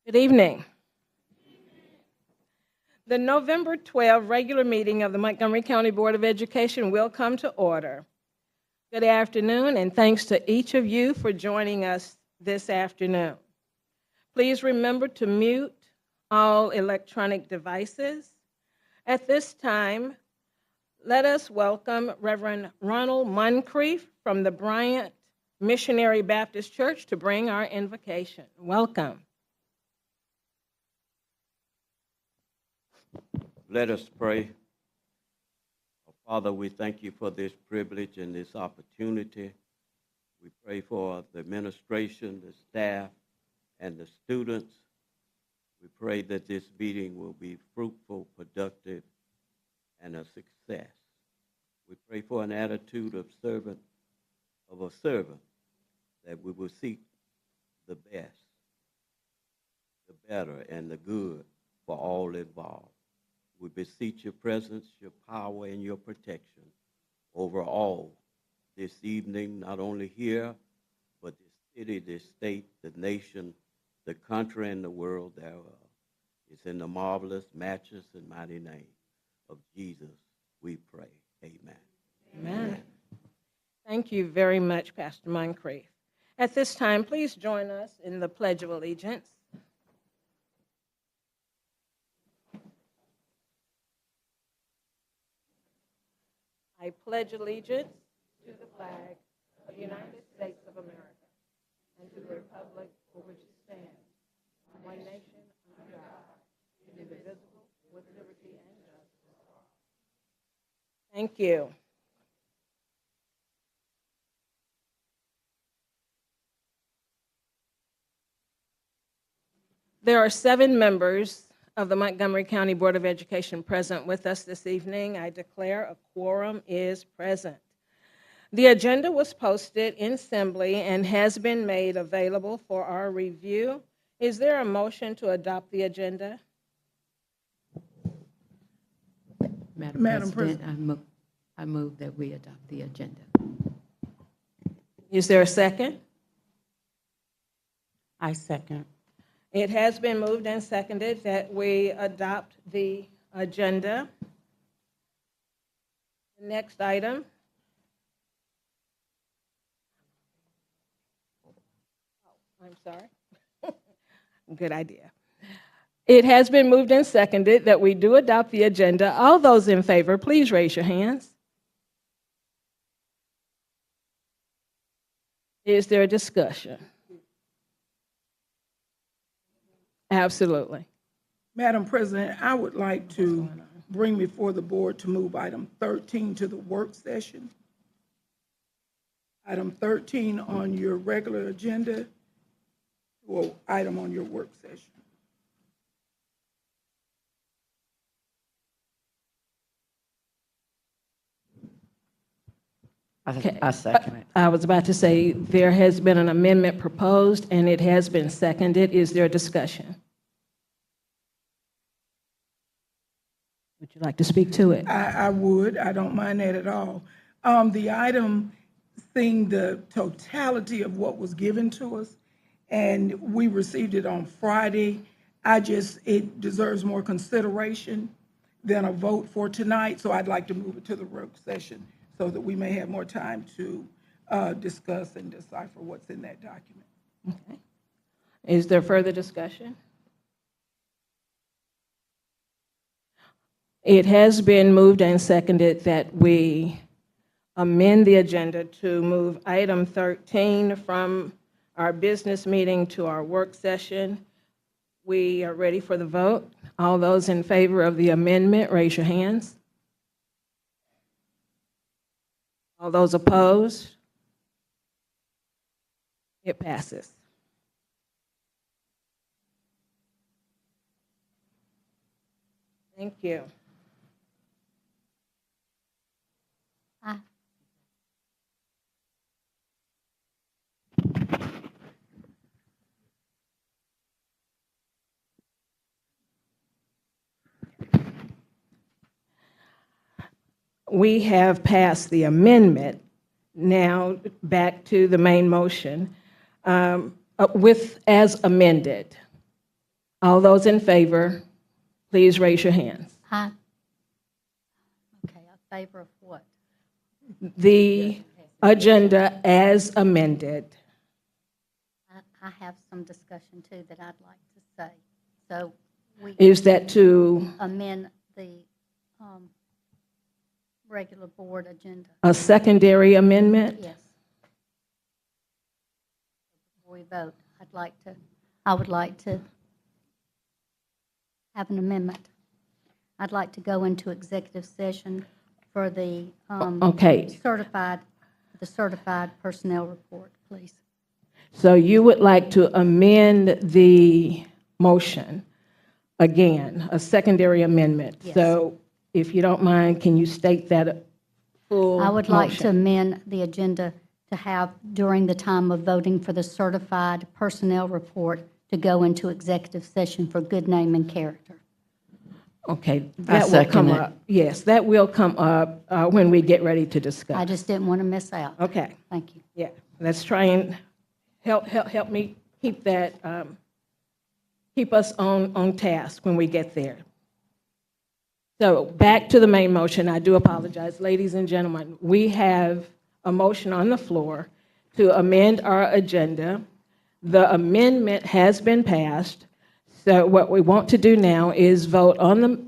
Good evening. The November 12 regular meeting of the Montgomery County Board of Education will come to order. Good afternoon, and thanks to each of you for joining us this afternoon. Please remember to mute all electronic devices. At this time, let us welcome Reverend Ronald Moncrief from the Bryant Missionary Baptist Church to bring our invocation. Welcome. Let us pray. Father, we thank you for this privilege and this opportunity. We pray for the administration, the staff, and the students. We pray that this meeting will be fruitful, productive, and a success. We pray for an attitude of a servant, that we will seek the best, the better, and the good for all involved. We beseech your presence, your power, and your protection over all this evening, not only here, but this city, this state, the nation, the country, and the world thereof. It's in the marvelous, matchless, and mighty name of Jesus we pray. Amen. Amen. Thank you very much, Pastor Moncrief. At this time, please join us in the Pledge of Allegiance. I pledge allegiance to the flag of the United States of America and to the republic for which it stands, one nation under God, indivisible, with liberty and justice for all. Thank you. There are 7 members of the Montgomery County Board of Education present with us this evening. I declare a quorum is present. The agenda was posted in Assembly and has been made available for our review. Is there a motion to adopt the agenda? Madam President, I move that we adopt the agenda. Is there a second? I second. It has been moved and seconded that we adopt the agenda. Next item. Oh, I'm sorry. Good idea. It has been moved and seconded that we do adopt the agenda. All those in favor, please raise your hands. Is there a discussion? Absolutely. Madam President, I would like to bring before the board to move item 13 to the work session. Item 13 on your regular agenda, or item on your work session. I second it. I was about to say there has been an amendment proposed and it has been seconded. Is there a discussion? Would you like to speak to it? I would. I don't mind that at all. The item, seeing the totality of what was given to us, and we received it on Friday, it deserves more consideration than a vote for tonight, so I'd like to move it to the work session so that we may have more time to discuss and decipher what's in that document. Okay. Is there further discussion? It has been moved and seconded that we amend the agenda to move item 13 from our business meeting to our work session. We are ready for the vote. All those in favor of the amendment, raise your hands. All those opposed? It passes. Thank you. We have passed the amendment. Now back to the main motion as amended. All those in favor, please raise your hands. Aye. Okay, a favor of what? The agenda as amended. I have some discussion too that I'd like to say. So we Is that to amend the regular board agenda. a secondary amendment? Yes. Before we vote, I would like to have an amendment. I'd like to go into executive session for the Okay, certified personnel report, please. so you would like to amend the motion again, a secondary amendment? Yes. So if you don't mind, can you state that full I would like to motion? amend the agenda to have, during the time of voting for the certified personnel report, to go into executive session for good name and character. Okay, that will come second it. up. Yes, that will come up when we get ready to I discuss. just didn't want to miss out. Okay, Thank you. yeah, let's try and help me keep that, keep us on task when we get there. So back to the main motion. I do apologize, ladies and gentlemen. We have a motion on the floor to amend our agenda. The amendment has been passed. So what we want to do now is vote on the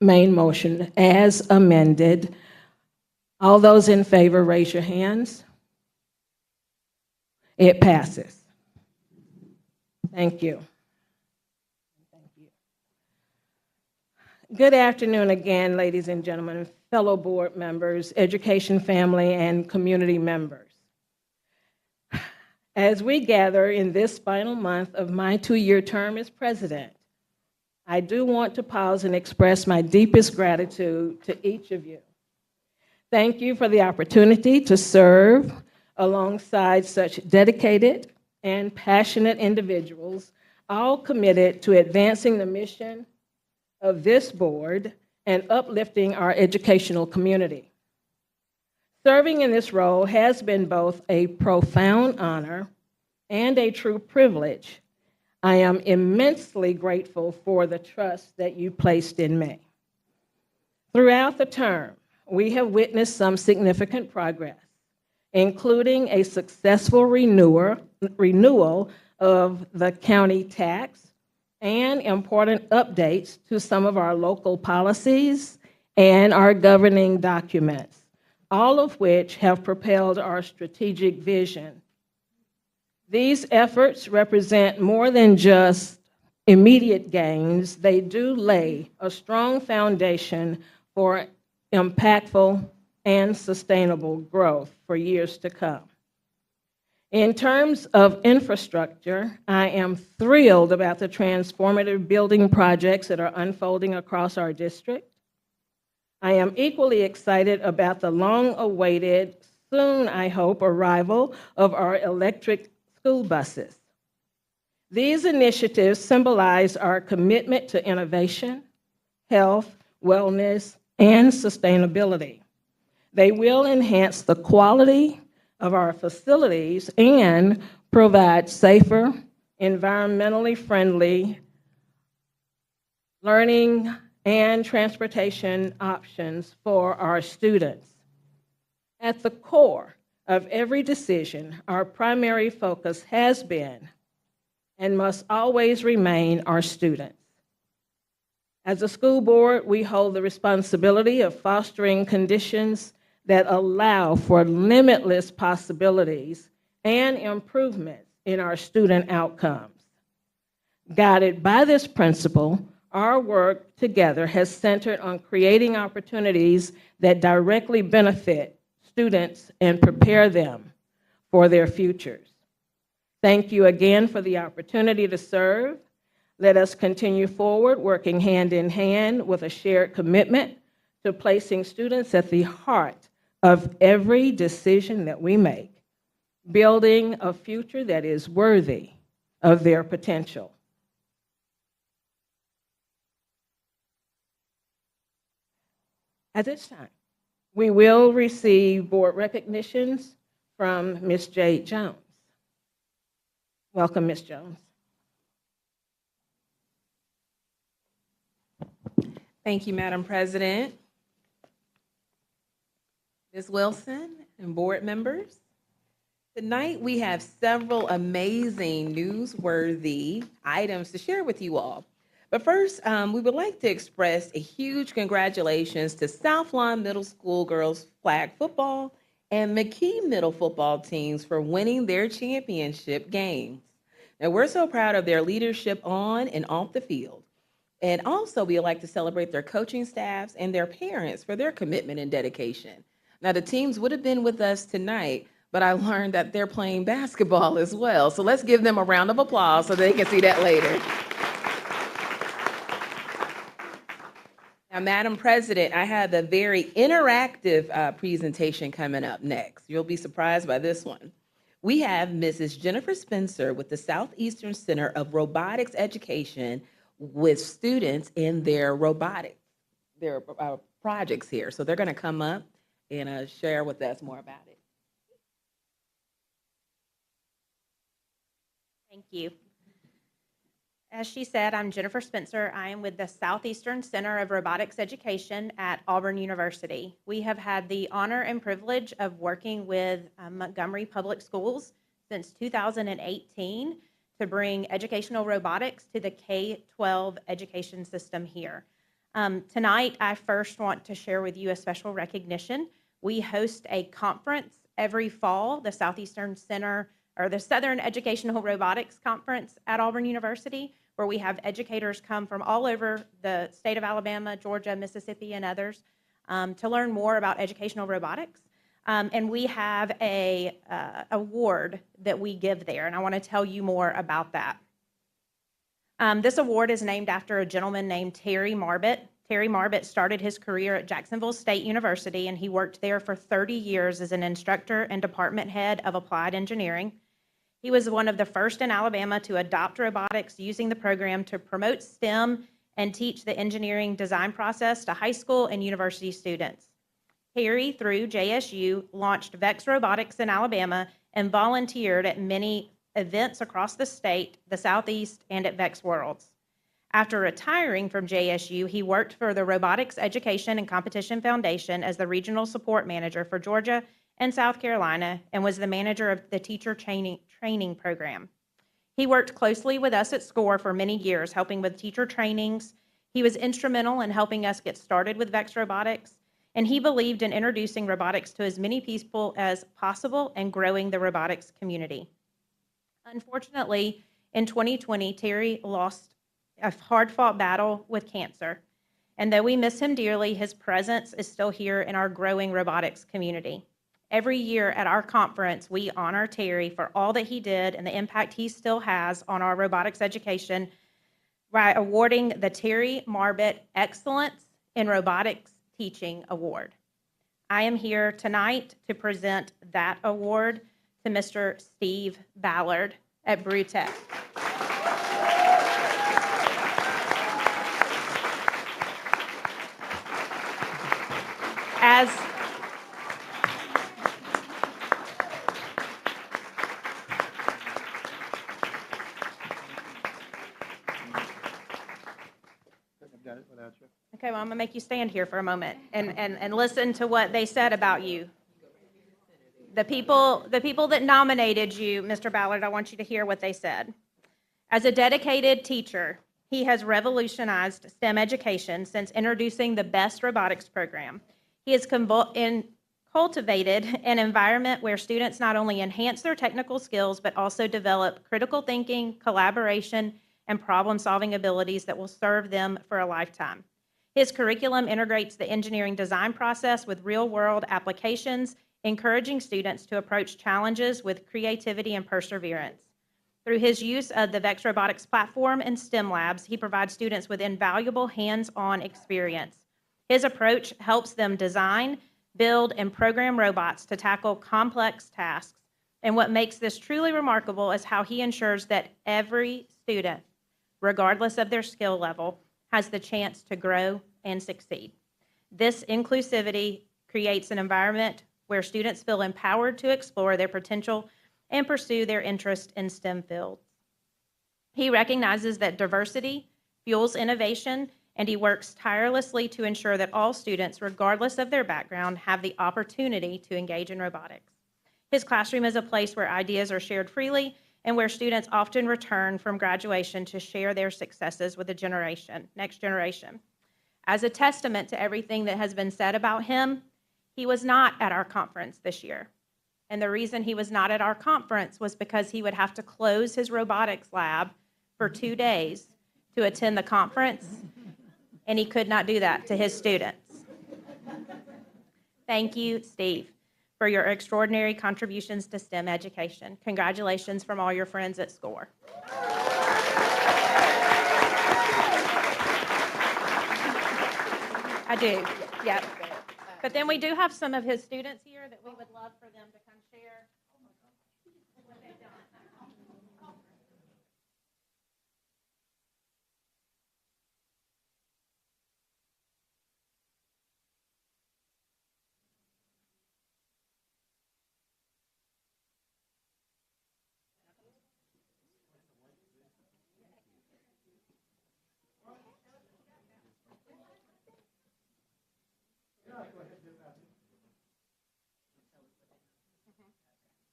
main motion as amended. All those in favor, raise your hands. It passes. Thank you. Good afternoon again, ladies and gentlemen, fellow board members, education family, and community members. As we gather in this final month of my 2-year term as president, I do want to pause and express my deepest gratitude to each of you. Thank you for the opportunity to serve alongside such dedicated and passionate individuals, all committed to advancing the mission of this board and uplifting our educational community. Serving in this role has been both a profound honor and a true privilege. I am immensely grateful for the trust that you placed in me. Throughout the term, we have witnessed some significant progress, including a successful renewal of the county tax and important updates to some of our local policies and our governing documents, all of which have propelled our strategic vision. These efforts represent more than just immediate gains. They do lay a strong foundation for impactful and sustainable growth for years to come. In terms of infrastructure, I am thrilled about the transformative building projects that are unfolding across our district. I am equally excited about the long-awaited, soon, I hope, arrival of our electric school buses. These initiatives symbolize our commitment to innovation, health, wellness, and sustainability. They will enhance the quality of our facilities and provide safer, environmentally friendly learning and transportation options for our students. At the core of every decision, our primary focus has been and must always remain our students. As a school board, we hold the responsibility of fostering conditions that allow for limitless possibilities and improvements in our student outcomes. Guided by this principle, our work together has centered on creating opportunities that directly benefit students and prepare them for their futures. Thank you again for the opportunity to serve. Let us continue forward, working hand in hand with a shared commitment to placing students at the heart of every decision that we make, building a future that is worthy of their potential. At this time, we will receive board recognitions from Ms. Jade Jones. Welcome, Ms. Jones. Thank you, Madam President. Ms. Wilson and board members. Tonight, we have several amazing, newsworthy items to share with you all. But first, we would like to express a huge congratulations to South Lawn Middle School girls flag football and McKee Middle football teams for winning their championship games. Now, we're so proud of their leadership on and off the field. And also, we'd like to celebrate their coaching staffs and their parents for their commitment and dedication. Now, the teams would have been with us tonight, but I learned that they're playing basketball as well. So let's give them a round of applause so they can see that later. Now, Madam President, I have a very interactive presentation coming up next. You'll be surprised by this one. We have Mrs. Jennifer Spencer with the Southeastern Center of Robotics Education with students in their robotics, their projects here. So they're going to come up and share with us more about it. Thank you. As she said, I'm Jennifer Spencer. I am with the Southeastern Center of Robotics Education at Auburn University. We have had the honor and privilege of working with Montgomery Public Schools since 2018 to bring educational robotics to the K-12 education system here. Tonight, I first want to share with you a special recognition. We host a conference every fall, the Southeastern Center, or the Southern Educational Robotics Conference at Auburn University, where we have educators come from all over the state of Alabama, Georgia, Mississippi, and others to learn more about educational robotics. And we have a award that we give there, and I want to tell you more about that. This award is named after a gentleman named Terry Marbett. Terry Marbett started his career at Jacksonville State University, and he worked there for 30 years as an instructor and department head of applied engineering. He was one of the first in Alabama to adopt robotics using the program to promote STEM and teach the engineering design process to high school and university students. Terry, through JSU, launched VEX Robotics in Alabama and volunteered at many events across the state, the Southeast, and at VEX Worlds. After retiring from JSU, he worked for the Robotics Education and Competition Foundation as the regional support manager for Georgia and South Carolina and was the manager of the teacher training program. He worked closely with us at SCORE for many years, helping with teacher trainings. He was instrumental in helping us get started with VEX Robotics, and he believed in introducing robotics to as many people as possible and growing the robotics community. Unfortunately, in 2020, Terry lost a hard-fought battle with cancer. And though we miss him dearly, his presence is still here in our growing robotics community. Every year at our conference, we honor Terry for all that he did and the impact he still has on our robotics education by awarding the Terry Marbett Excellence in Robotics Teaching Award. I am here tonight to present that award to Mr. Steve Ballard at Brewtech. Okay, well, I'm gonna make you stand here for a moment and listen to what they said about you. The people that nominated you, Mr. Ballard, I want you to hear what they said. As a dedicated teacher, he has revolutionized STEM education since introducing the BEST robotics program. He has cultivated an environment where students not only enhance their technical skills, but also develop critical thinking, collaboration, and problem-solving abilities that will serve them for a lifetime. His curriculum integrates the engineering design process with real-world applications, encouraging students to approach challenges with creativity and perseverance. Through his use of the VEX Robotics platform and STEM labs, he provides students with invaluable hands-on experience. His approach helps them design, build, and program robots to tackle complex tasks. And what makes this truly remarkable is how he ensures that every student, regardless of their skill level, has the chance to grow and succeed. This inclusivity creates an environment where students feel empowered to explore their potential and pursue their interest in STEM fields. He recognizes that diversity fuels innovation and he works tirelessly to ensure that all students, regardless of their background, have the opportunity to engage in robotics. His classroom is a place where ideas are shared freely and where students often return from graduation to share their successes with the next generation. As a testament to everything that has been said about him, he was not at our conference this year. And the reason he was not at our conference was because he would have to close his robotics lab for 2 days to attend the conference, and he could not do that to his students. Thank you, Steve, for your extraordinary contributions to STEM education. Congratulations from all your friends at SCORE. I do, yep. But then we do have some of his students here that we would love for them to come share what they've done.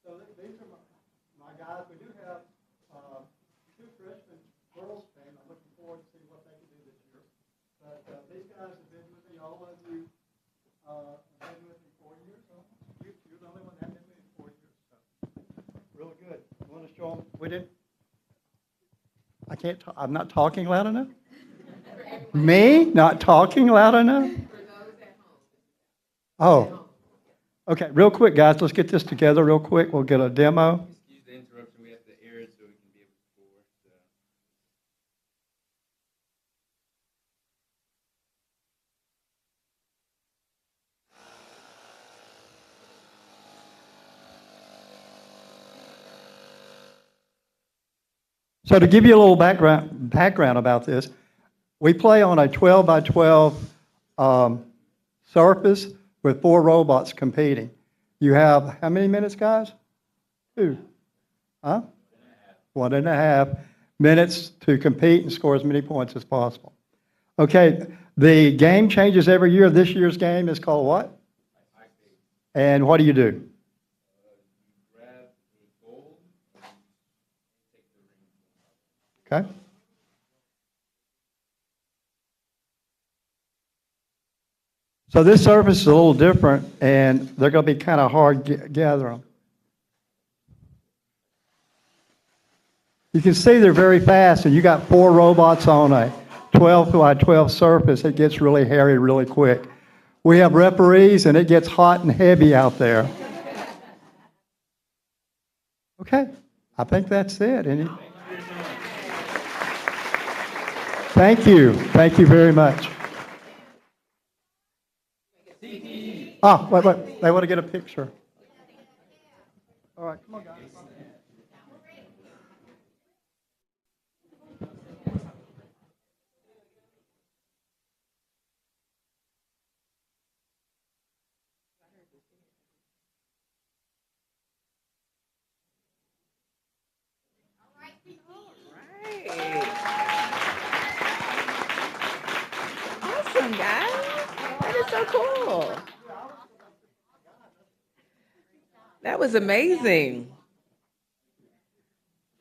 So these are my guys. We do have 2 freshman girls team. I'm looking forward to see what they can do this year. But these guys have been with me. All of you have been with me 4 years. So you're the only one that hasn't been with me 4 years. So really good. I want to show them. We didn't. I can't. I'm not talking loud enough. Me not talking loud enough. Oh. Okay, real quick, guys, let's get this together real quick. We'll get a demo. Excuse the interruption. We have to air it so we can be able to score. So. So to give you a little background about this, we play on a 12 by 12 surface with 4 robots competing. You have how many minutes, guys? 2. Huh? 1.5 minutes to compete and score as many points as possible. Okay, the game changes every year. This year's game is called what? And what do you do? Grab a goal and take the ring. Okay. So this surface is a little different, and they're going to be kind of hard to gather them. You can see they're very fast, and you got 4 robots on a 12 by 12 surface. It gets really hairy really quick. We have referees, and it gets hot and heavy out there. Okay, I think that's it. Thank you. Thank you very much. Ah, wait. They want to get a picture. All right, come on, guys. Awesome, guys. That is so cool. That was amazing.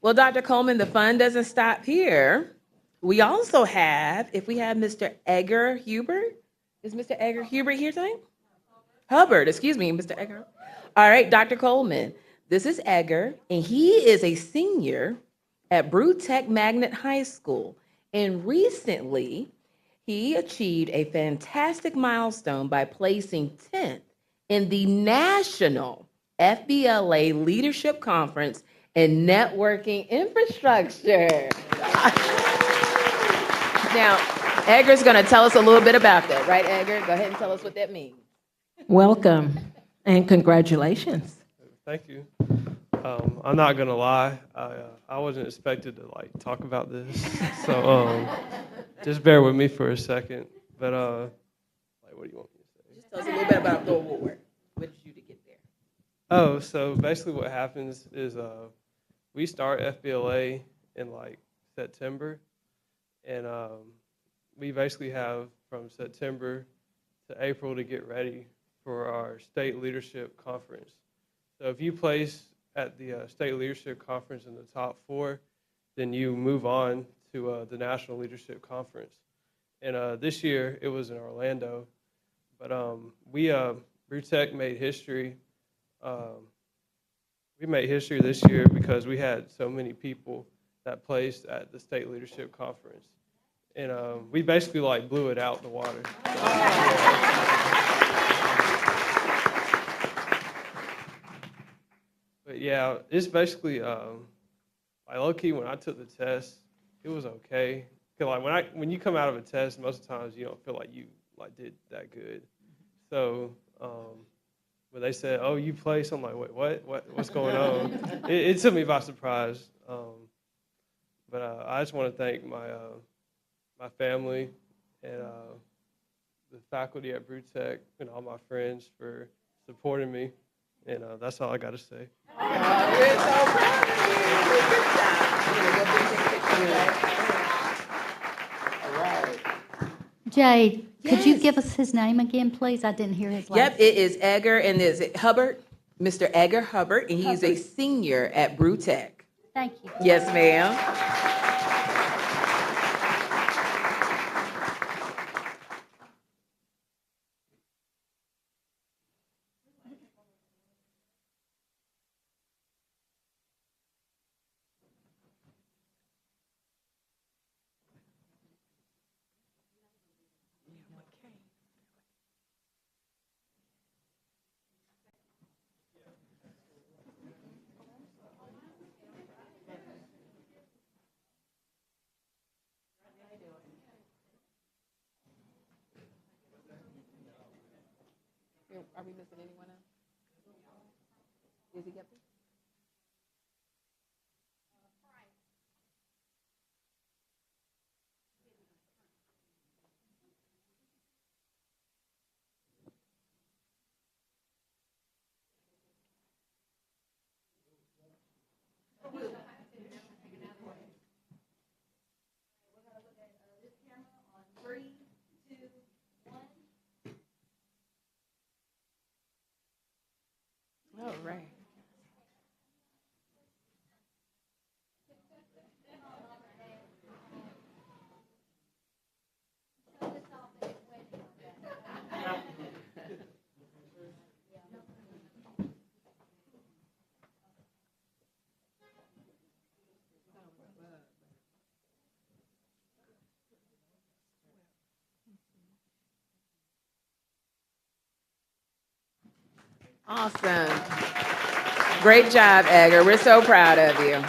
Well, Dr. Coleman, the fun doesn't stop here. We also have, if we have Mr. Edgar Hubert. Is Mr. Edgar Hubert here tonight? Hubbard, excuse me, Mr. Edgar. All right, Dr. Coleman. This is Edgar, and he is a senior at Brewtech Magnet High School. And recently, he achieved a fantastic milestone by placing 10th in the National FBLA Leadership Conference and Networking Infrastructure. Now, Edgar's going to tell us a little bit about that, right, Edgar? Go ahead and tell us what that means. Welcome and congratulations. Thank you. I'm not gonna lie, I wasn't expected to talk about this, so just bear with me for a second. But what do you want me to say? Just tell us a little bit about the award. What did you do to get there? Oh, so basically what happens is we start FBLA in September, and we basically have from September to April to get ready for our state leadership conference. So if you place at the state leadership conference in the top 4, then you move on to the national leadership conference. And this year it was in Orlando, but Brewtech made history. We made history this year because we had so many people that placed at the state leadership conference. And we basically like blew it out the water. But yeah, it's basically like low-key when I took the test, it was okay. Cause like when you come out of a test, most of the times you don't feel like you like did that good. So when they said, "Oh, you placed," I'm like, "Wait, what's going on?" It took me by surprise. But I just want to thank my family and the faculty at Brewtech and all my friends for supporting me. And that's all I got to say. We're so proud of you. Good job. All right. Jade, could you Yes. give us his name again, please? I didn't hear his last. Yep, it is Edgar, and is it Hubbard? Mr. Edgar Hubbard, and he's a senior at Brewtech. Thank you. Yes, ma'am. Are we missing anyone else? Is he up there? All right. Awesome. Great job, Edgar. We're so proud of you.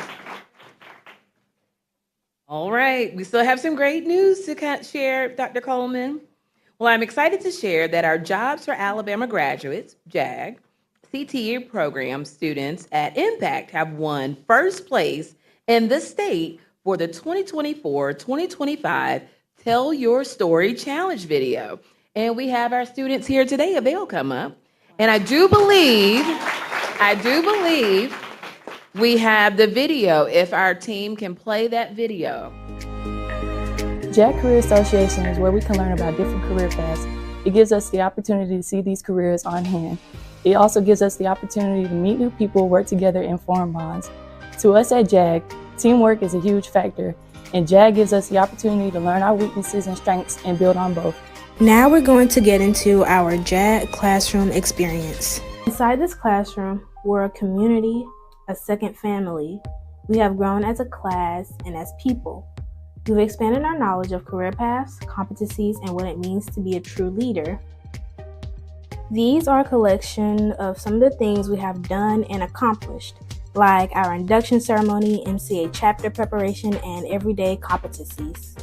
All right, we still have some great news to share, Dr. Coleman. Well, I'm excited to share that our Jobs for Alabama Graduates, JAG, CTE program students at Impact have won first place in the state for the 2024-2025 Tell Your Story Challenge video. And we have our students here today, if they'll come up. And I do believe we have the video, if our team can play that video. JAG Career Association is where we can learn about different career paths. It gives us the opportunity to see these careers on hand. It also gives us the opportunity to meet new people, work together, and form bonds. To us at JAG, teamwork is a huge factor, and JAG gives us the opportunity to learn our weaknesses and strengths and build on both. Now we're going to get into our JAG classroom experience. Inside this classroom, we're a community, a second family. We have grown as a class and as people. We've expanded our knowledge of career paths, competencies, and what it means to be a true leader. These are a collection of some of the things we have done and accomplished, like our induction ceremony, MCA chapter preparation, and everyday competencies.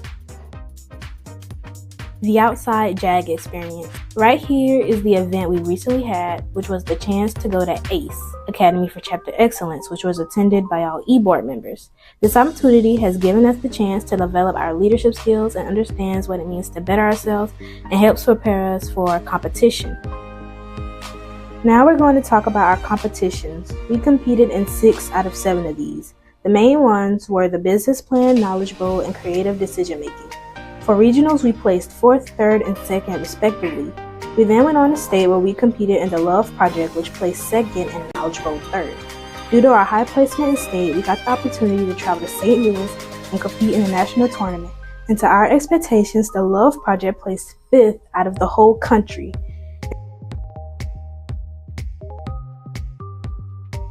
The outside JAG experience. Right here is the event we recently had, which was the chance to go to ACE, Academy for Chapter Excellence, which was attended by all e-board members. This opportunity has given us the chance to develop our leadership skills and understands what it means to better ourselves and helps prepare us for competition. Now we're going to talk about our competitions. We competed in 6 out of 7 of these. The main ones were the business plan, knowledge bowl, and creative decision making. For regionals, we placed 4th, 3rd, and 2nd respectively. We then went on to state where we competed in the Love Project, which placed 2nd and Knowledge Bowl 3rd. Due to our high placement in state, we got the opportunity to travel to St. Louis and compete in the national tournament. And to our expectations, the Love Project placed 5th out of the whole country.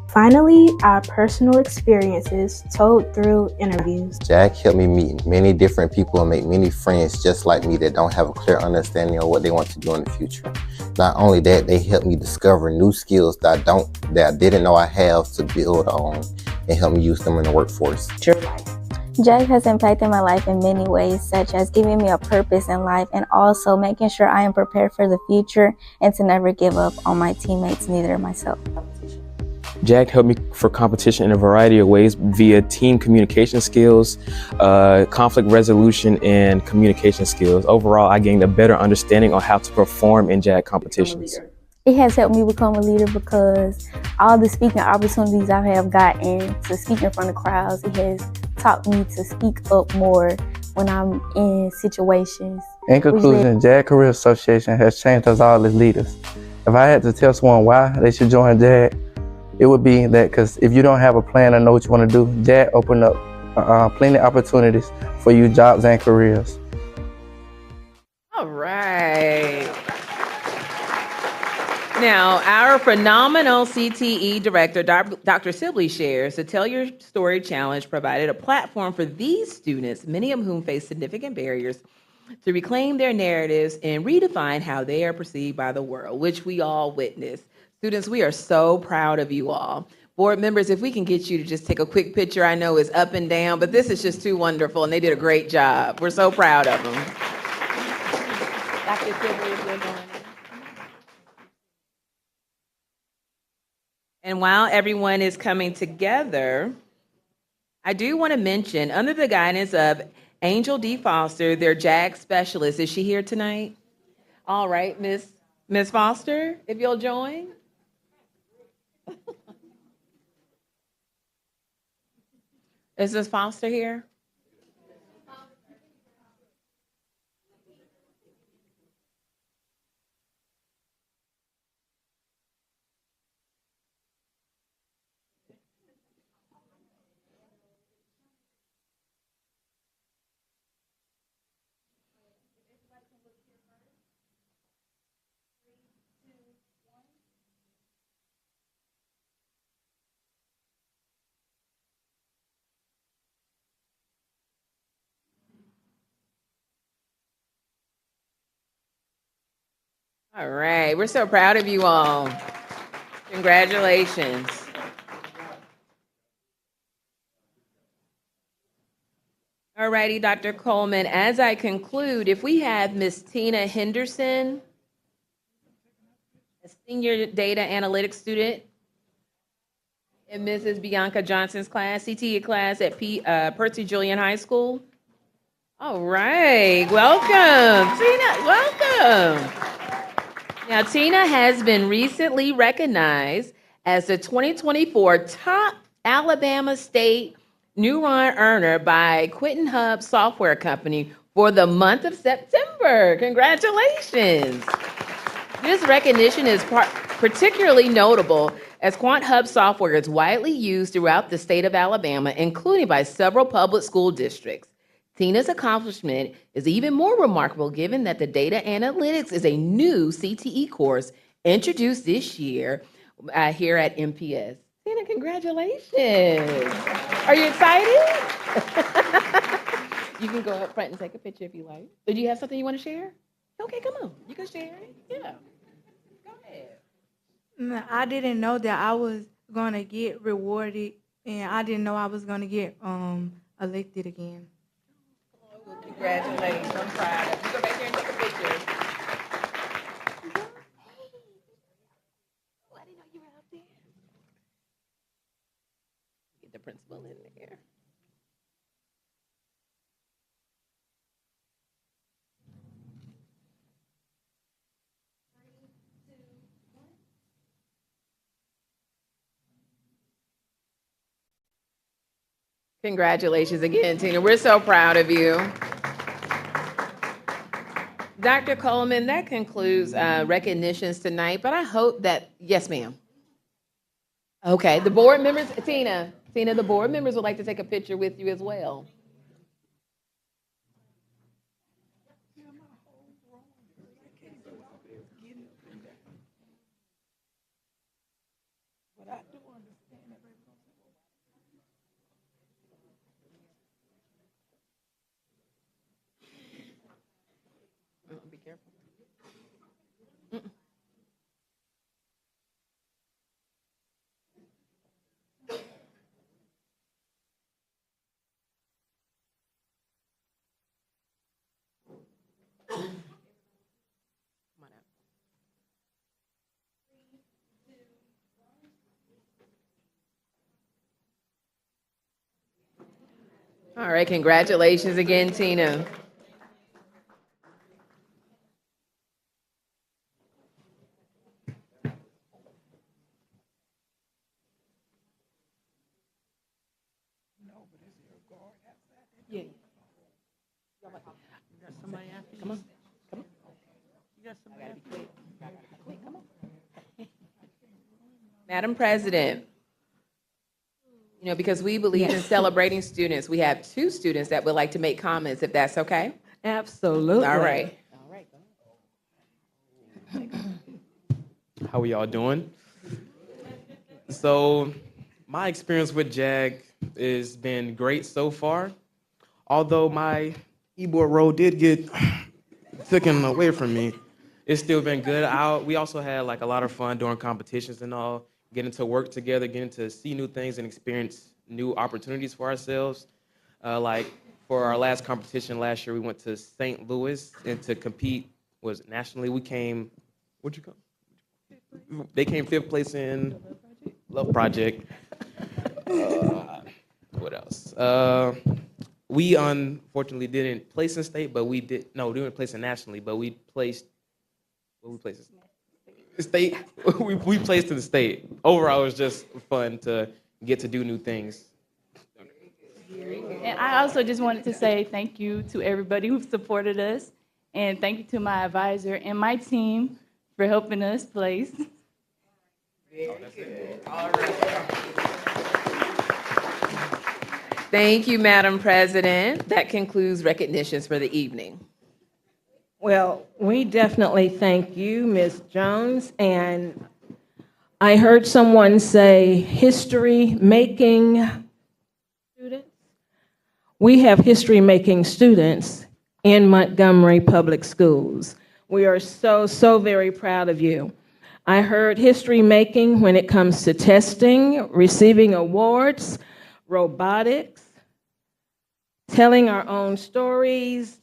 Finally, our personal experiences told through interviews. Jack helped me meet many different people and make many friends just like me that don't have a clear understanding of what they want to do in the future. Not only that, they helped me discover new skills that I didn't know I have to build on and help me use them in the workforce. Jack has impacted my life in many ways, such as giving me a purpose in life and also making sure I am prepared for the future and to never give up on my teammates, neither myself. Jack helped me for competition in a variety of ways via team communication skills, conflict resolution, and communication skills. Overall, I gained a better understanding on how to perform in Jack competitions. It has helped me become a leader because all the speaking opportunities I have gotten to speak in front of crowds, it has taught me to speak up more when I'm in situations. In conclusion, JAG Career Association has changed us all as leaders. If I had to tell someone why they should join JAG, it would be that because if you don't have a plan or know what you want to do, JAG open up plenty of opportunities for you, jobs and careers. All right. Now, our phenomenal CTE director, Dr. Sibley, shares the Tell Your Story Challenge provided a platform for these students, many of whom face significant barriers, to reclaim their narratives and redefine how they are perceived by the world, which we all witness. Students, we are so proud of you all. Board members, if we can get you to just take a quick picture, I know it's up and down, but this is just too wonderful, and they did a great job. We're so proud of them. Dr. Sibley, if you're going. And while everyone is coming together, I do want to mention, under the guidance of Angel D. Foster, their JAG specialist. Is she here tonight? All right, Miss Foster, if you'll join. Is Ms. Foster here? All right, we're so proud of you all. Congratulations. All righty, Dr. Coleman, as I conclude, if we have Miss Tina Henderson, a senior data analytics student in Mrs. Bianca Johnson's class, CTE class at Percy Julian High School. All right, welcome, Tina, welcome. Now, Tina has been recently recognized as the 2024 top Alabama State Neuron Earner by Quinton Hub Software Company for the month of September. Congratulations. This recognition is particularly notable as Quant Hub software is widely used throughout the state of Alabama, including by several public school districts. Tina's accomplishment is even more remarkable given that the data analytics is a new CTE course introduced this year here at MPS. Tina, congratulations. Are you excited? You can go up front and take a picture if you like. Do you have something you want to share? Okay, come on. You can share it. Yeah. Go ahead. I didn't know that I was going to get rewarded, and I didn't know I was going to get elected again. Congratulations. I'm proud of you. Go back here and take a picture. Oh, I didn't know you were up there. Get the principal in there. Congratulations again, Tina. We're so proud of you. Dr. Coleman, that concludes recognitions tonight, but I hope that, yes, ma'am. Okay, the board members, Tina, the board members would like to take a picture with you as well. Be careful. All right, congratulations again, Tina. Yeah. Somebody after you. Come on. Come on. You got somebody after you. Quick, come on. Madam President, because we believe in celebrating students, we have 2 students that would like to make comments, if that's okay. Absolutely. All right. How are y'all doing? So, my experience with JAG has been great so far. Although my e-board role did get taken away from me, it's still been good. We also had like a lot of fun during competitions and all, getting to work together, getting to see new things and experience new opportunities for ourselves. Like for our last competition last year, we went to St. Louis and to compete nationally. We came, what'd you come? They came 5th place in Love Project. What else? We unfortunately didn't place in state, but we didn't place in nationally, but we placed, what we placed? State. we placed in the state. Overall, it was just fun to get to do new things. And I also just wanted to say thank you to everybody who supported us, and thank you to my advisor and my team for helping us place. Very good. All right. Thank you, Madam President. That concludes recognitions for the evening. Well, we definitely thank you, Ms. Jones. And I heard someone say history-making students. We have history-making students in Montgomery Public Schools. We are so, so very proud of you. I heard history-making when it comes to testing, receiving awards, robotics, telling our own stories,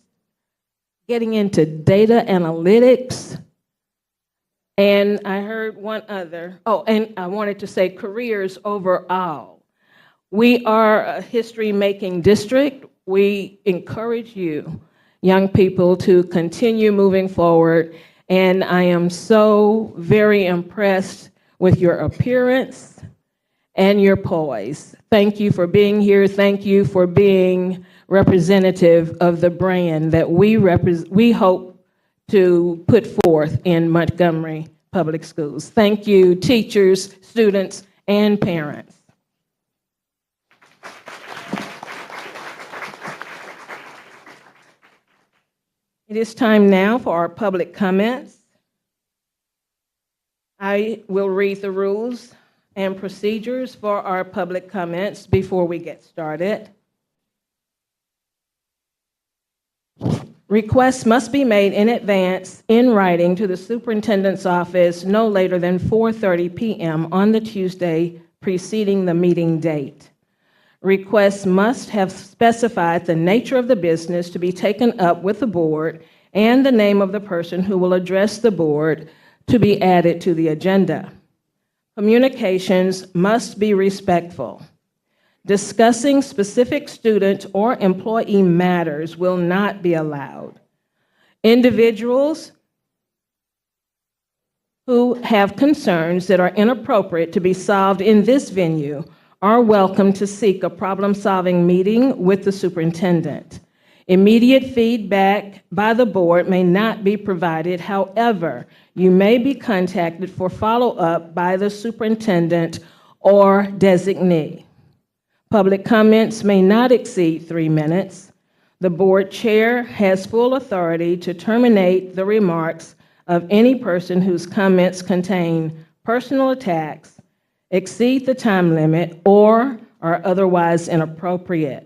getting into data analytics, and I heard one other. Oh, and I wanted to say careers overall. We are a history-making district. We encourage you, young people, to continue moving forward, and I am so very impressed with your appearance and your poise. Thank you for being here. Thank you for being representative of the brand that we hope to put forth in Montgomery Public Schools. Thank you, teachers, students, and parents. It is time now for our public comments. I will read the rules and procedures for our public comments before we get started. Requests must be made in advance in writing to the superintendent's office no later than 4:30 p.m. on the Tuesday preceding the meeting date. Requests must have specified the nature of the business to be taken up with the board and the name of the person who will address the board to be added to the agenda. Communications must be respectful. Discussing specific student or employee matters will not be allowed. Individuals who have concerns that are inappropriate to be solved in this venue are welcome to seek a problem-solving meeting with the superintendent. Immediate feedback by the board may not be provided. However, you may be contacted for follow-up by the superintendent or designee. Public comments may not exceed 3 minutes. The board chair has full authority to terminate the remarks of any person whose comments contain personal attacks, exceed the time limit, or are otherwise inappropriate.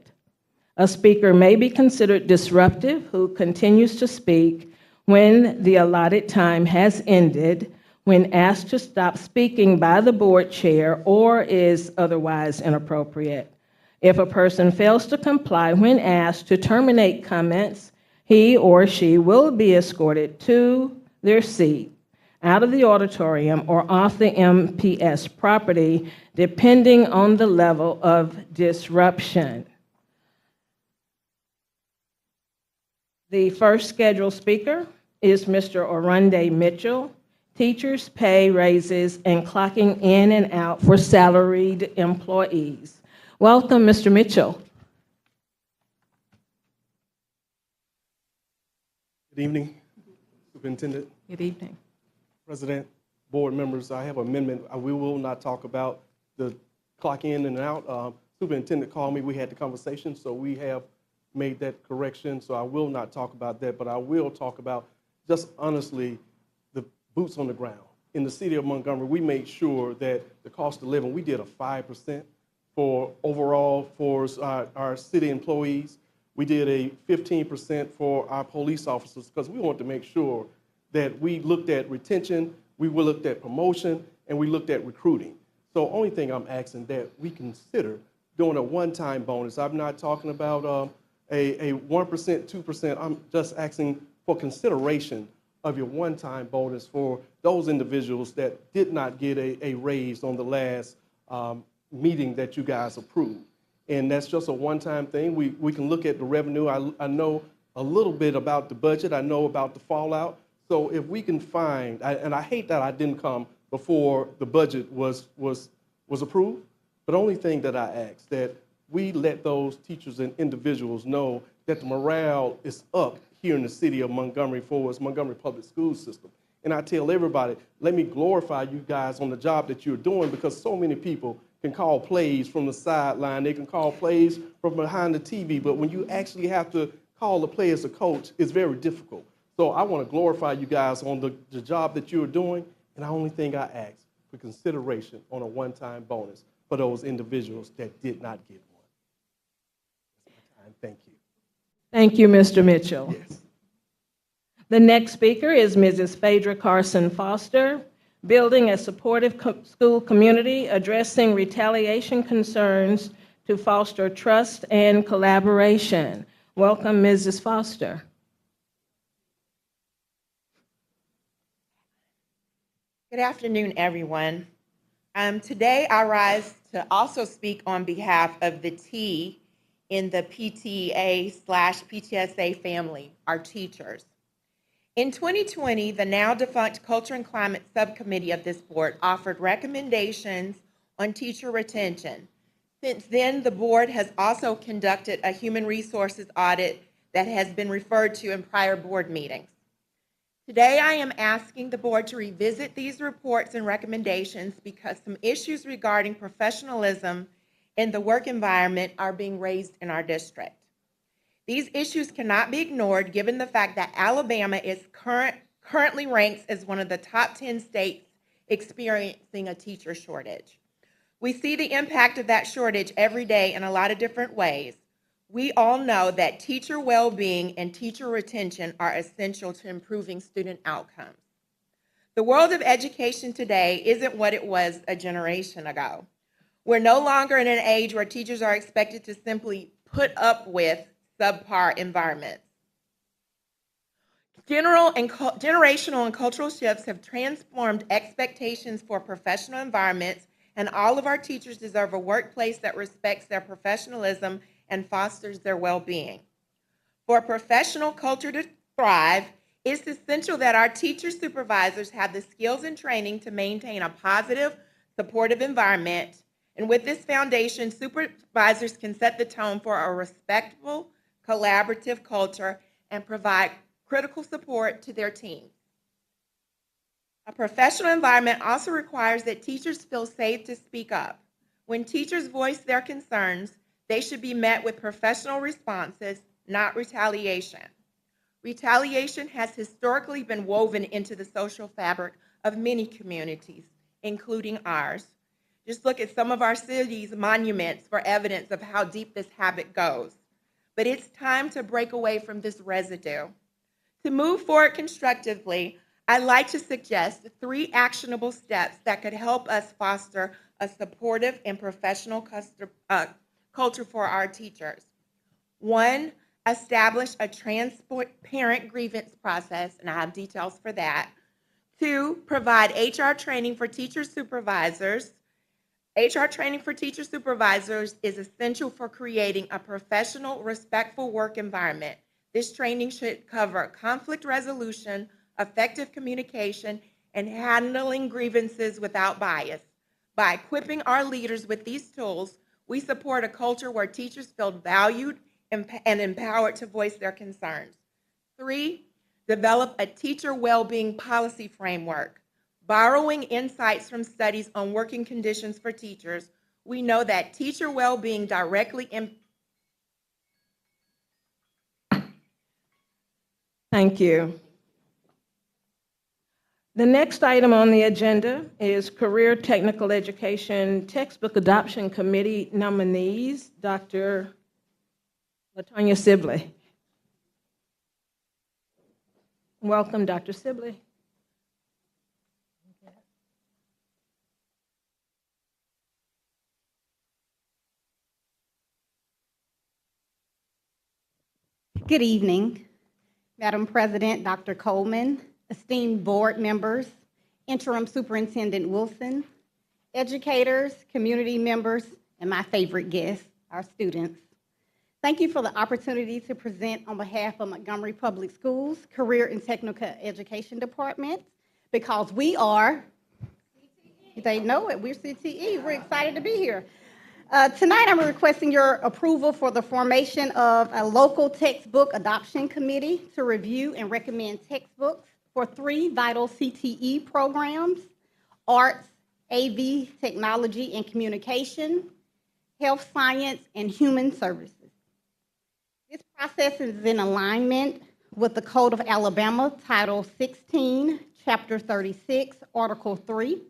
A speaker may be considered disruptive who continues to speak when the allotted time has ended, when asked to stop speaking by the board chair, or is otherwise inappropriate. If a person fails to comply when asked to terminate comments, he or she will be escorted to their seat, out of the auditorium, or off the MPS property, depending on the level of disruption. The first scheduled speaker is Mr. Orunde Mitchell, Teachers' Pay Raises and Clocking In and Out for Salaried Employees. Welcome, Mr. Mitchell. Good evening, Superintendent. Good evening. President, board members, I have an amendment. We will not talk about the clock in and out. Superintendent called me, we had the conversation, so we have made that correction, so I will not talk about that, but I will talk about, just honestly, the boots on the ground. In the city of Montgomery, we made sure that the cost of living, we did a 5% for overall for our city employees. We did a 15% for our police officers because we want to make sure that we looked at retention, we looked at promotion, and we looked at recruiting. So only thing I'm asking that we consider doing a one-time bonus. I'm not talking about a 1%, 2%. I'm just asking for consideration of your one-time bonus for those individuals that did not get a raise on the last meeting that you guys approved. And that's just a one-time thing. We can look at the revenue. I know a little bit about the budget. I know about the fallout. So if we can find, and I hate that I didn't come before the budget was approved, but the only thing that I ask that we let those teachers and individuals know that the morale is up here in the city of Montgomery for us, Montgomery Public School System. And I tell everybody, let me glorify you guys on the job that you're doing, because so many people can call plays from the sideline, they can call plays from behind the TV, but when you actually have to call the play as a coach, it's very difficult. So I want to glorify you guys on the job that you're doing, and the only thing I ask for consideration on a one-time bonus for those individuals that did not get one. That's my time. Thank you. Thank you, Mr. Mitchell. Yes. The next speaker is Mrs. Phaedra Carson Foster, Building a Supportive School Community, Addressing Retaliation Concerns to Foster Trust and Collaboration. Welcome, Mrs. Foster. Good afternoon, everyone. Today I rise to also speak on behalf of the T in the PTA/PTSA family, our teachers. In 2020, the now defunct Culture and Climate Subcommittee of this board offered recommendations on teacher retention. Since then, the board has also conducted a human resources audit that has been referred to in prior board meetings. Today, I am asking the board to revisit these reports and recommendations because some issues regarding professionalism in the work environment are being raised in our district. These issues cannot be ignored given the fact that Alabama is currently ranks as one of the top 10 states experiencing a teacher shortage. We see the impact of that shortage every day in a lot of different ways. We all know that teacher well-being and teacher retention are essential to improving student outcomes. The world of education today isn't what it was a generation ago. We're no longer in an age where teachers are expected to simply put up with subpar environments. Generational and cultural shifts have transformed expectations for professional environments, and all of our teachers deserve a workplace that respects their professionalism and fosters their well-being. For a professional culture to thrive, it's essential that our teacher supervisors have the skills and training to maintain a positive, supportive environment. And with this foundation, supervisors can set the tone for a respectful, collaborative culture, and provide critical support to their teams. A professional environment also requires that teachers feel safe to speak up. When teachers voice their concerns, they should be met with professional responses, not retaliation. Retaliation has historically been woven into the social fabric of many communities, including ours. Just look at some of our cities' monuments for evidence of how deep this habit goes. But it's time to break away from this residue. To move forward constructively, I'd like to suggest 3 actionable steps that could help us foster a supportive and professional culture for our teachers. 1, establish a transparent grievance process, and I have details for that. 2, provide HR training for teacher supervisors. HR training for teacher supervisors is essential for creating a professional, respectful work environment. This training should cover conflict resolution, effective communication, and handling grievances without bias. By equipping our leaders with these tools, we support a culture where teachers feel valued and empowered to voice their concerns. 3, develop a teacher well-being policy framework. Borrowing insights from studies on working conditions for teachers, we know that teacher well-being directly Thank you. The next item on the agenda is Career Technical Education Textbook Adoption Committee nominees, Dr. LaTonya Sibley. Welcome, Dr. Sibley. Good evening, Madam President, Dr. Coleman, esteemed board members, Interim Superintendent Wilson, educators, community members, and my favorite guests, our students. Thank you for the opportunity to present on behalf of Montgomery Public Schools Career and Technical Education Department, because we are, they know it, we're CTE, we're excited to be here. Tonight, I'm requesting your approval for the formation of a local textbook adoption committee to review and recommend textbooks for 3 vital CTE programs: arts, AV, technology and communication, health science, and human services. This process is in alignment with the Code of Alabama, Title 16, Chapter 36, Article 3.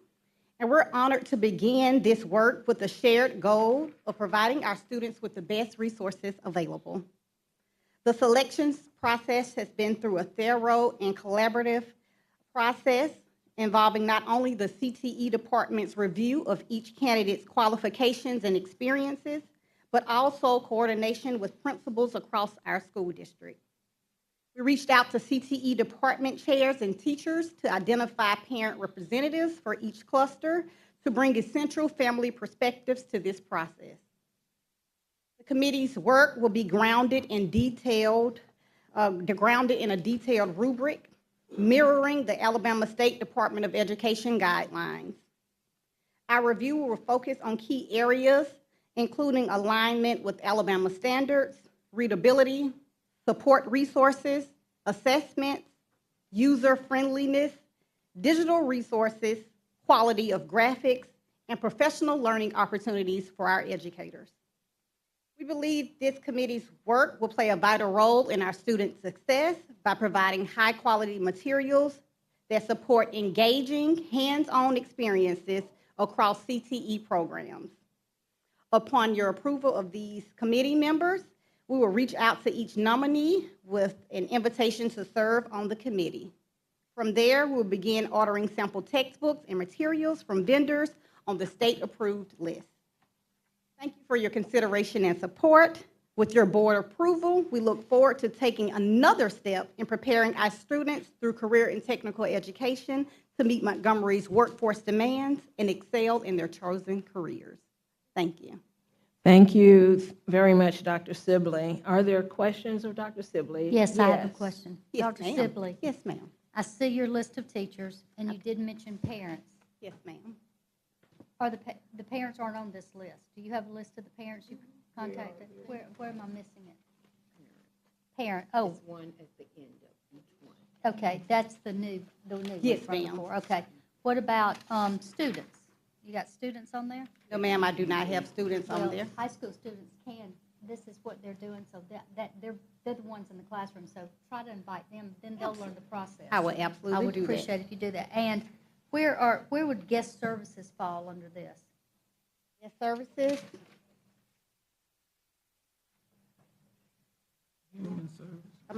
And we're honored to begin this work with the shared goal of providing our students with the best resources available. The selections process has been through a thorough and collaborative process involving not only the CTE department's review of each candidate's qualifications and experiences, but also coordination with principals across our school district. We reached out to CTE department chairs and teachers to identify parent representatives for each cluster to bring essential family perspectives to this process. The committee's work will be grounded in a detailed rubric mirroring the Alabama State Department of Education guidelines. Our review will focus on key areas, including alignment with Alabama standards, readability, support resources, assessments, user-friendliness, digital resources, quality of graphics, and professional learning opportunities for our educators. We believe this committee's work will play a vital role in our students' success by providing high-quality materials that support engaging, hands-on experiences across CTE programs. Upon your approval of these committee members, we will reach out to each nominee with an invitation to serve on the committee. From there, we'll begin ordering sample textbooks and materials from vendors on the state-approved list. Thank you for your consideration and support. With your board approval, we look forward to taking another step in preparing our students through career and technical education to meet Montgomery's workforce demands and excel in their chosen careers. Thank you. Thank you very much, Dr. Sibley. Are there questions of Dr. Sibley? Yes, I have a question. Yes, Dr. ma'am. Sibley. Yes, ma'am. I see your list of teachers, and you did mention parents. Yes, ma'am. Are the parents aren't on this list? Do you have a list of the parents you contacted? Where am I missing it? parent, oh, There's one at the end of each one. okay, that's the new Yes, one from ma'am. before. Okay. What about students? You got students on there? No, ma'am, I do not have students on Well, there. high school students can, this is what they're doing, so that they're the ones in the classroom, so try to invite them, then they'll learn the process. I will absolutely I would do that. appreciate if you do that. And where would guest services fall under this? Yes, services.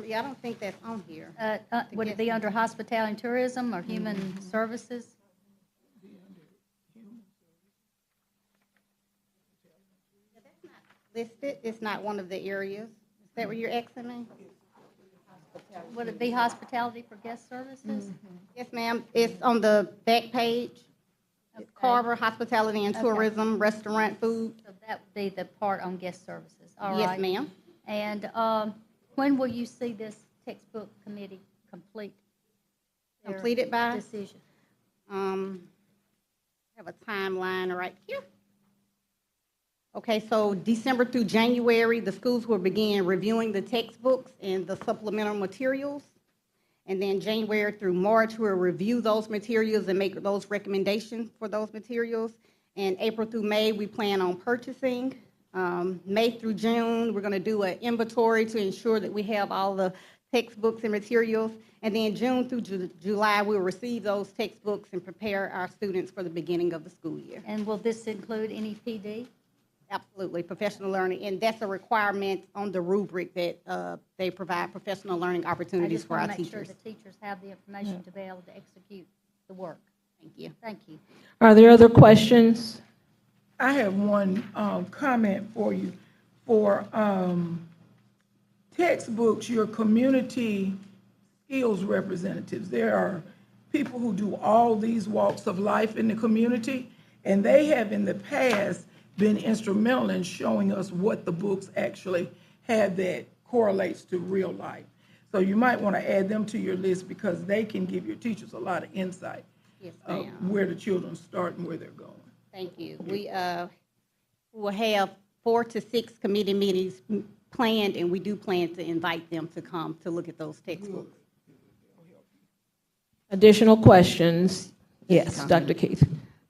Yeah, I don't think that's on here. Would it be under hospitality and tourism or human services? Listed, it's not one of the areas. Is that what you're asking me? Would it be hospitality for guest services? Yes, ma'am. It's on the back page. It's Carver, hospitality and Okay. tourism, restaurant, food. So that would be the part on guest services. All Yes, right. ma'am. And when will you see this textbook committee complete? their Completed by? Decision. I have a timeline right here. Okay, so December through January, the schools will begin reviewing the textbooks and the supplemental materials. And then January through March, we'll review those materials and make those recommendations for those materials. And April through May, we plan on purchasing. May through June, we're going to do an inventory to ensure that we have all the textbooks and materials. And then June through July, we'll receive those textbooks and prepare our students for the beginning of the school year. And will this include any PD? Absolutely, professional learning, and that's a requirement on the rubric that they provide professional learning I opportunities just for want our to make sure teachers. the teachers have the information to be able to execute the work. Thank you. Thank you. Are there other questions? I have one comment for you. For textbooks, your community skills representatives, there are people who do all these walks of life in the community, and they have in the past been instrumental in showing us what the books actually have that correlates to real life. So you might want to add them to your list because they can give your teachers a lot of insight Yes, of ma'am. where the children start and where they're going. Thank you. We will have 4 to 6 committee meetings planned, and we do plan to invite them to come to look at those textbooks. Additional questions? Yes, Dr. Keith.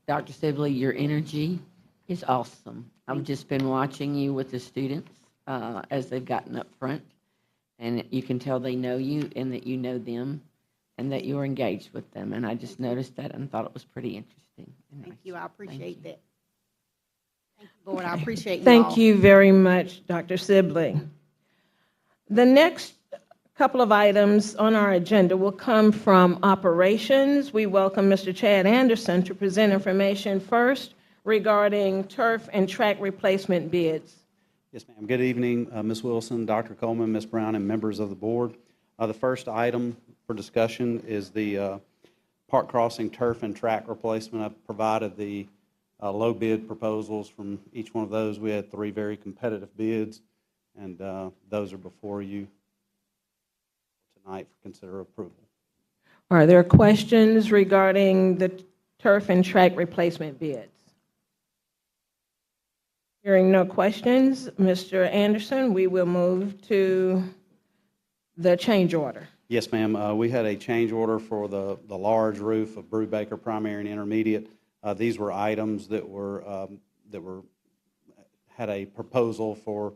Dr. Sibley, your energy is awesome. I've just been watching you with the students as they've gotten up front, and you can tell they know you and that you know them and that you're engaged with them. And I just noticed that and thought it was pretty interesting. and Thank nice. you. I appreciate that. Thank you, Board. I appreciate you all. Thank you very much, Dr. Sibley. The next couple of items on our agenda will come from operations. We welcome Mr. Chad Anderson to present information first regarding turf and track replacement bids. Yes, ma'am. Good evening, Ms. Wilson, Dr. Coleman, Ms. Brown, and members of the board. The first item for discussion is the park crossing turf and track replacement. I've provided the low bid proposals from each one of those. We had 3 very competitive bids, and those are before you tonight for consider approval. Are there questions regarding the turf and track replacement bids? Hearing no questions, Mr. Anderson, we will move to the change order. Yes, ma'am. We had a change order for the large roof of Brubaker Primary and Intermediate. These were items that had a proposal for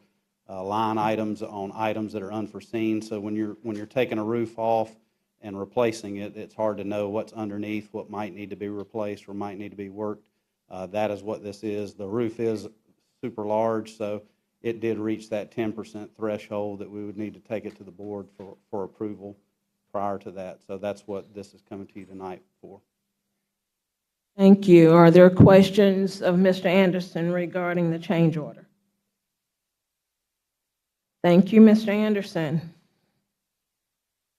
line items on items that are unforeseen. So when you're taking a roof off and replacing it, it's hard to know what's underneath, what might need to be replaced or might need to be worked. That is what this is. The roof is super large, so it did reach that 10% threshold that we would need to take it to the board for approval prior to that. So that's what this is coming to you tonight for. Thank you. Are there questions of Mr. Anderson regarding the change order? Thank you, Mr. Anderson.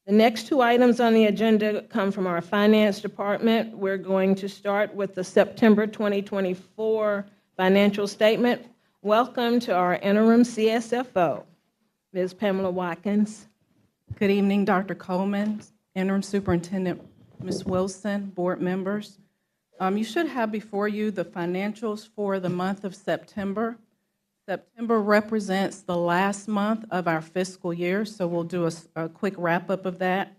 The next 2 items on the agenda come from our finance department. We're going to start with the September 2024 financial statement. Welcome to our interim CSFO, Ms. Pamela Watkins. Good evening, Dr. Coleman, Interim Superintendent Ms. Wilson, board members. You should have before you the financials for the month of September. September represents the last month of our fiscal year, so we'll do a quick wrap-up of that.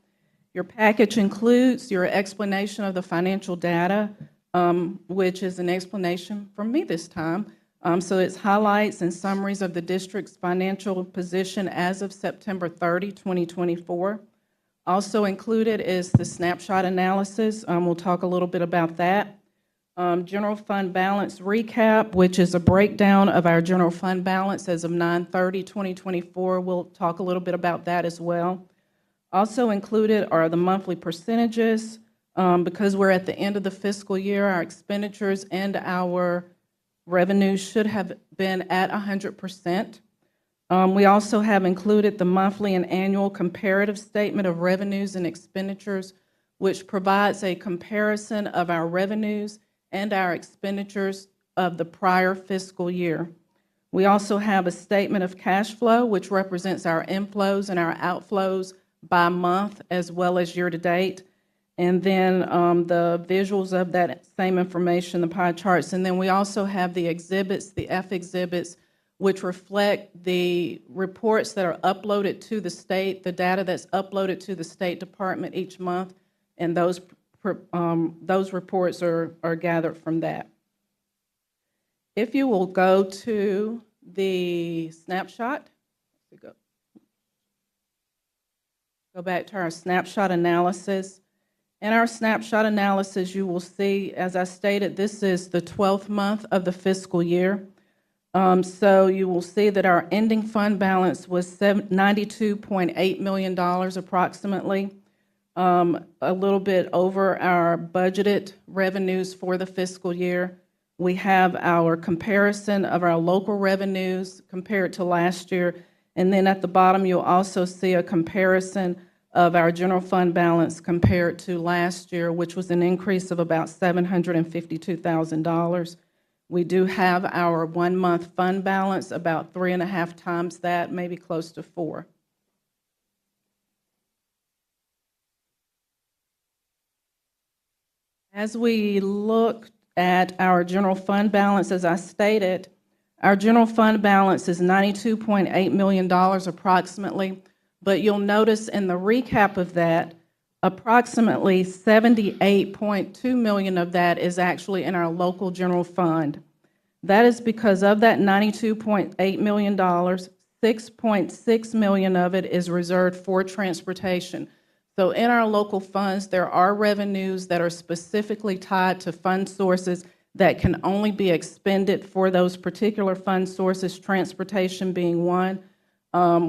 Your package includes your explanation of the financial data, which is an explanation from me this time. So it's highlights and summaries of the district's financial position as of September 30, 2024. Also included is the snapshot analysis. We'll talk a little bit about that. General fund balance recap, which is a breakdown of our general fund balance as of 9/30/2024. We'll talk a little bit about that as well. Also included are the monthly percentages. Because we're at the end of the fiscal year, our expenditures and our revenues should have been at 100%. We also have included the monthly and annual comparative statement of revenues and expenditures, which provides a comparison of our revenues and our expenditures of the prior fiscal year. We also have a statement of cash flow, which represents our inflows and our outflows by month as well as year to date. And then the visuals of that same information, the pie charts. And then we also have the exhibits, the F exhibits, which reflect the reports that are uploaded to the state, the data that's uploaded to the State Department each month, and those reports are gathered from that. If you will go to the snapshot, go back to our snapshot analysis. In our snapshot analysis, you will see, as I stated, this is the 12th month of the fiscal year. So you will see that our ending fund balance was $92.8 million approximately, a little bit over our budgeted revenues for the fiscal year. We have our comparison of our local revenues compared to last year. And then at the bottom, you'll also see a comparison of our general fund balance compared to last year, which was an increase of about $752,000. We do have our 1 month fund balance about 3.5 times that, maybe close to 4. As we look at our general fund balance, as I stated, our general fund balance is $92.8 million approximately, but you'll notice in the recap of that, approximately $78.2 million of that is actually in our local general fund. That is because of that $92.8 million, $6.6 million of it is reserved for transportation. So in our local funds, there are revenues that are specifically tied to fund sources that can only be expended for those particular fund sources, transportation being one.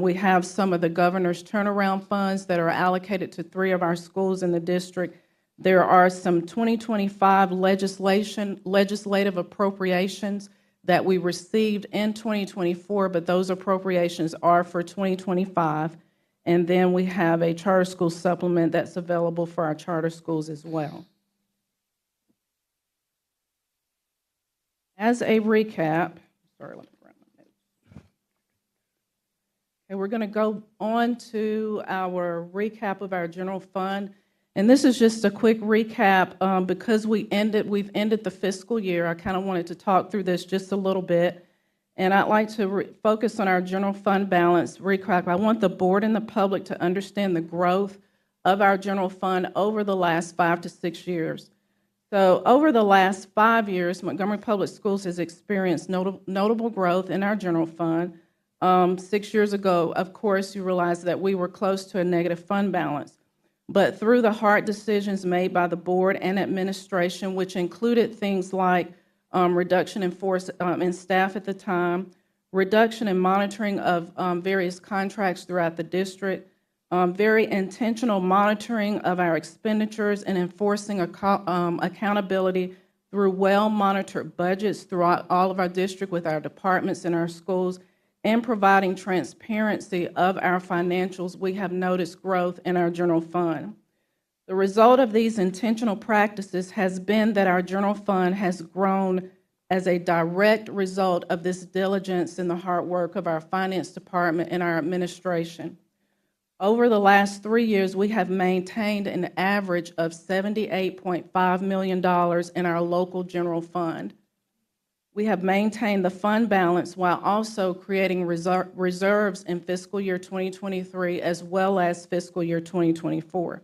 We have some of the governor's turnaround funds that are allocated to 3 of our schools in the district. There are some 2025 legislative appropriations that we received in 2024, but those appropriations are for 2025. And then we have a charter school supplement that's available for our charter schools as well. As a recap, sorry, let me grab my notes. Okay, we're going to go on to our recap of our general fund. And this is just a quick recap because we've ended the fiscal year. I kind of wanted to talk through this just a little bit. And I'd like to focus on our general fund balance recap. I want the board and the public to understand the growth of our general fund over the last 5 to 6 years. So over the last 5 years, Montgomery Public Schools has experienced notable growth in our general fund. 6 years ago, of course, you realize that we were close to a negative fund balance. But through the hard decisions made by the board and administration, which included things like reduction in force in staff at the time, reduction in monitoring of various contracts throughout the district, very intentional monitoring of our expenditures and enforcing accountability through well-monitored budgets throughout all of our district with our departments and our schools, and providing transparency of our financials, we have noticed growth in our general fund. The result of these intentional practices has been that our general fund has grown as a direct result of this diligence and the hard work of our finance department and our administration. Over the last 3 years, we have maintained an average of $78.5 million in our local general fund. We have maintained the fund balance while also creating reserves in fiscal year 2023 as well as fiscal year 2024.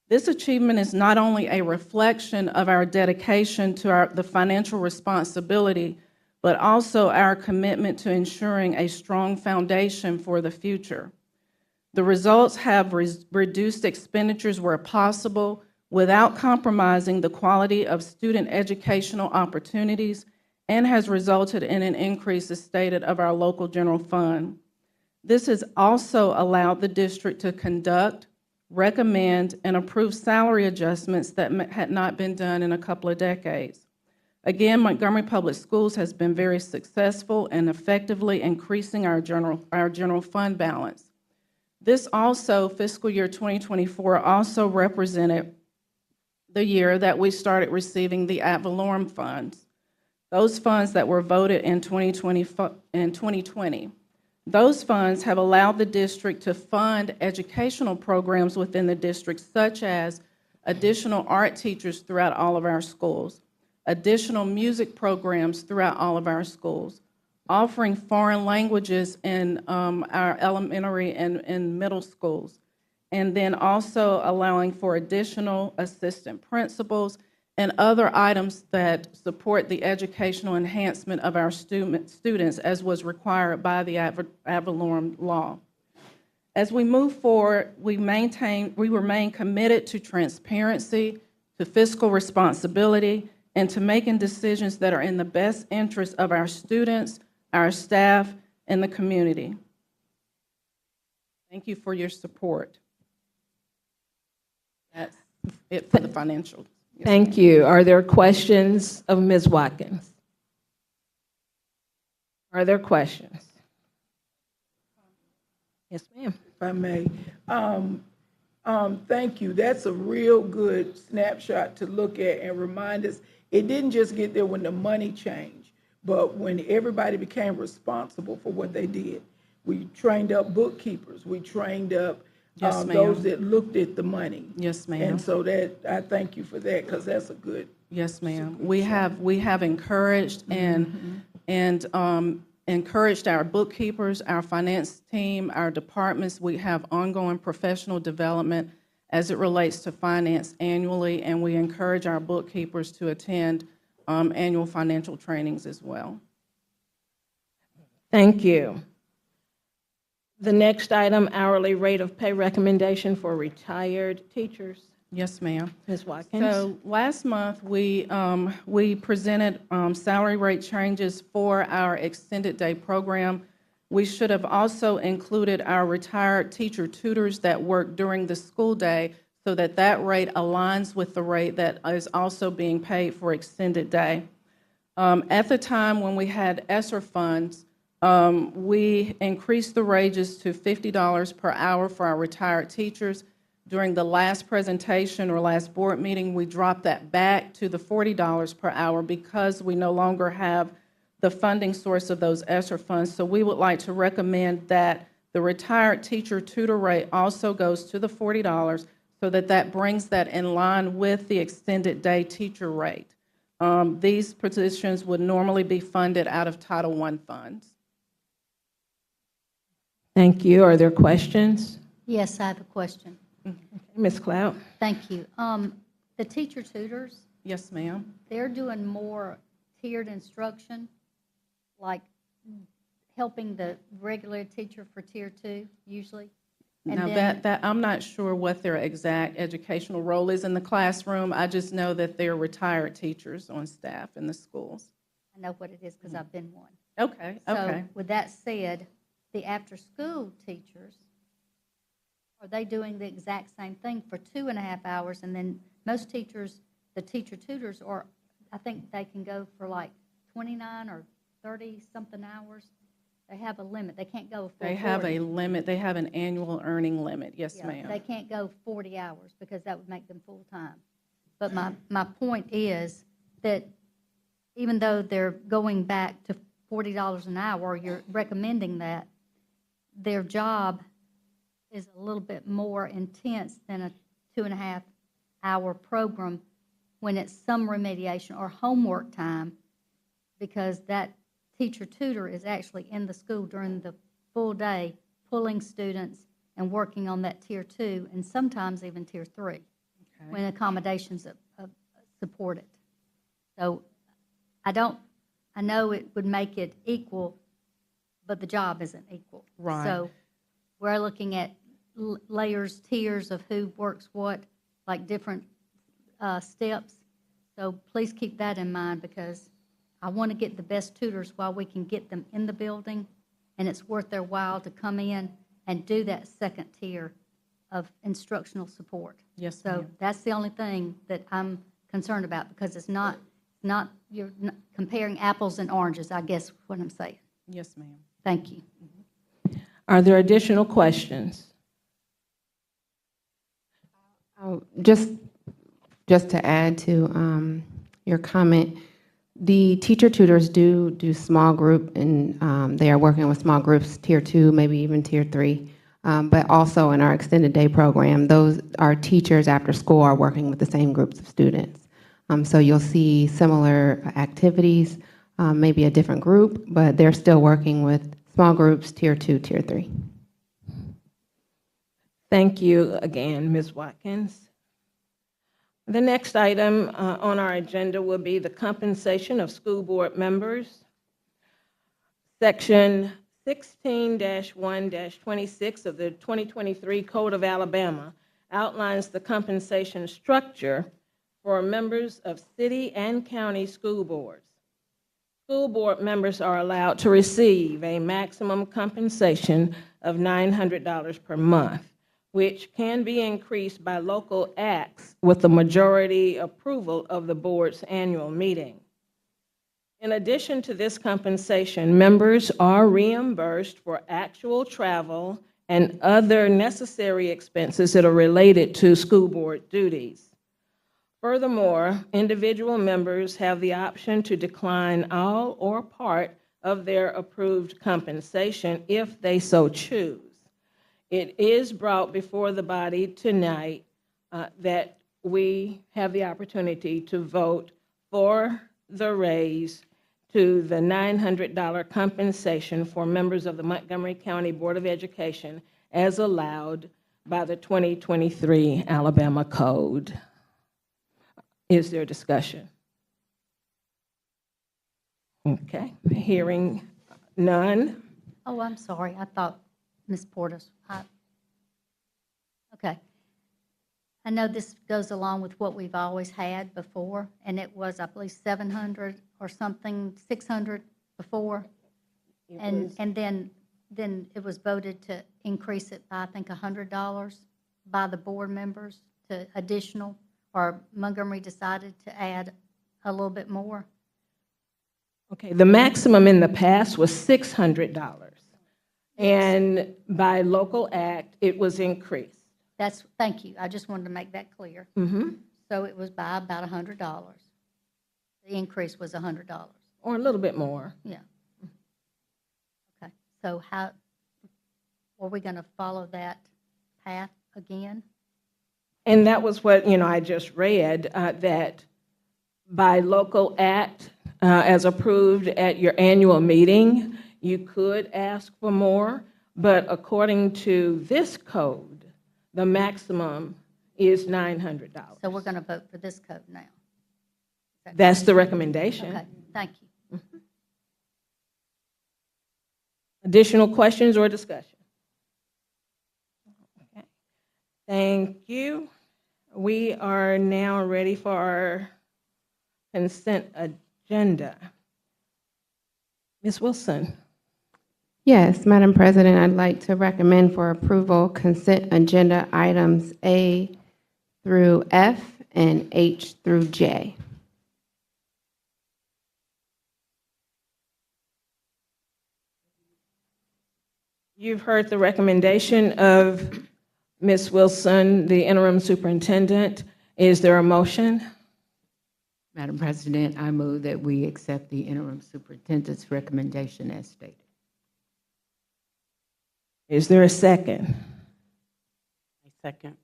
This achievement is not only a reflection of our dedication to the financial responsibility, but also our commitment to ensuring a strong foundation for the future. The results have reduced expenditures where possible without compromising the quality of student educational opportunities and has resulted in an increase, as stated, of our local general fund. This has also allowed the district to conduct, recommend, and approve salary adjustments that had not been done in a couple of decades. Again, Montgomery Public Schools has been very successful in effectively increasing our general fund balance. This also, fiscal year 2024, also represented the year that we started receiving the ad valorem funds, those funds that were voted in 2020. Those funds have allowed the district to fund educational programs within the district, such as additional art teachers throughout all of our schools, additional music programs throughout all of our schools, offering foreign languages in our elementary and middle schools, and then also allowing for additional assistant principals and other items that support the educational enhancement of our students as was required by the ad valorem law. As we move forward, we remain committed to transparency, to fiscal responsibility, and to making decisions that are in the best interest of our students, our staff, and the community. Thank you for your support. That's it for the financials. Yes, Thank you. Are there questions of Ms. Watkins? Are there questions? Yes, ma'am. If I may. Thank you. That's a real good snapshot to look at and remind us. It didn't just get there when the money changed, but when everybody became responsible for what they did. We trained up bookkeepers. We trained up Yes, ma'am. those that looked at the money. Yes, ma'am. And so that, I thank you for that, because that's a good. Yes, ma'am. We have encouraged and encouraged our bookkeepers, our finance team, our departments. We have ongoing professional development as it relates to finance annually, and we encourage our bookkeepers to attend annual financial trainings as well. Thank you. The next item, hourly rate of pay recommendation for retired teachers. Yes, ma'am. Ms. Watkins. So last month, we presented salary rate changes for our extended day program. We should have also included our retired teacher tutors that work during the school day so that that rate aligns with the rate that is also being paid for extended day. At the time when we had ESSER funds, we increased the wages to $50 per hour for our retired teachers. During the last presentation or last board meeting, we dropped that back to the $40 per hour because we no longer have the funding source of those ESSER funds. So we would like to recommend that the retired teacher tutor rate also goes to the $40 so that that brings that in line with the extended day teacher rate. These positions would normally be funded out of Title I funds. Thank you. Are there questions? Yes, I have a question. Ms. Cloud. Thank you. The teacher tutors, Yes, ma'am. they're doing more tiered instruction, like helping the regular teacher for Tier 2 usually? And Now then- that I'm not sure what their exact educational role is in the classroom. I just know that they're retired teachers on staff in the schools. I know what it is because I've been one. Okay, okay. So with that said, the after-school teachers, are they doing the exact same thing for 2.5 hours? And then most teachers, the teacher tutors, or I think they can go for like 29 or 30-something hours. They have a limit. They can't go full They have 40. a limit. They have an annual earning limit. Yes, Yeah, ma'am. They can't go 40 hours because that would make them full-time. But my point is that even though they're going back to $40 an hour, you're recommending that, their job is a little bit more intense than a 2.5-hour program when it's some remediation or homework time, because that teacher tutor is actually in the school during the full day, pulling students and working on that tier 2 and sometimes even tier 3 when accommodations are supported. So I know it would make it equal, but the job isn't equal. Right. So we're looking at layers, tiers of who works what, like different steps. So please keep that in mind, because I want to get the best tutors while we can get them in the building, and it's worth their while to come in and do that second tier of instructional support. Yes, So ma'am. that's the only thing that I'm concerned about, because it's not you're not comparing apples and oranges, I guess what I'm saying. Yes, ma'am. Thank you. Are there additional questions? Just to add to your comment, the teacher tutors do small group, and they are working with small groups, tier 2, maybe even tier 3. But also in our extended day program, our teachers after school are working with the same groups of students. So you'll see similar activities, maybe a different group, but they're still working with small groups, tier 2, tier 3. Thank you again, Ms. Watkins. The next item on our agenda will be the compensation of school board members. Section 16-1-26 of the 2023 Code of Alabama outlines the compensation structure for members of city and county school boards. School board members are allowed to receive a maximum compensation of $900 per month, which can be increased by local acts with the majority approval of the board's annual meeting. In addition to this compensation, members are reimbursed for actual travel and other necessary expenses that are related to school board duties. Furthermore, individual members have the option to decline all or part of their approved compensation if they so choose. It is brought before the body tonight that we have the opportunity to vote for the raise to the $900 compensation for members of the Montgomery County Board of Education as allowed by the 2023 Alabama Code. Is there discussion? Okay, hearing none. Oh, I'm sorry. I thought Ms. Portis. Okay. I know this goes along with what we've always had before, and it was, I believe, 700 or something, 600 before. And then it was voted to increase it by, I think, $100 by the board members to additional, or Montgomery decided to add a little bit more. Okay, the maximum in the past was $600. And by local act, it was increased. Thank you. I just wanted to make that clear. Mm-hmm. So it was by about $100. The increase was $100. Or a little bit more. Yeah. Okay. So how, are we going to follow that path again? And that was what, I just read, that by local act, as approved at your annual meeting, you could ask for more, but according to this code, the maximum is $900. So we're going to vote for this code now. That's the recommendation. Okay, thank you. Mm-hmm. Additional questions or discussion? Okay. Thank you. We are now ready for our consent agenda. Ms. Wilson. Yes, Madam President, I'd like to recommend for approval consent agenda items A through F and H through J. You've heard the recommendation of Ms. Wilson, the interim superintendent. Is there a motion? Madam President, I move that we accept the interim superintendent's recommendation as stated. Is there a second? Second.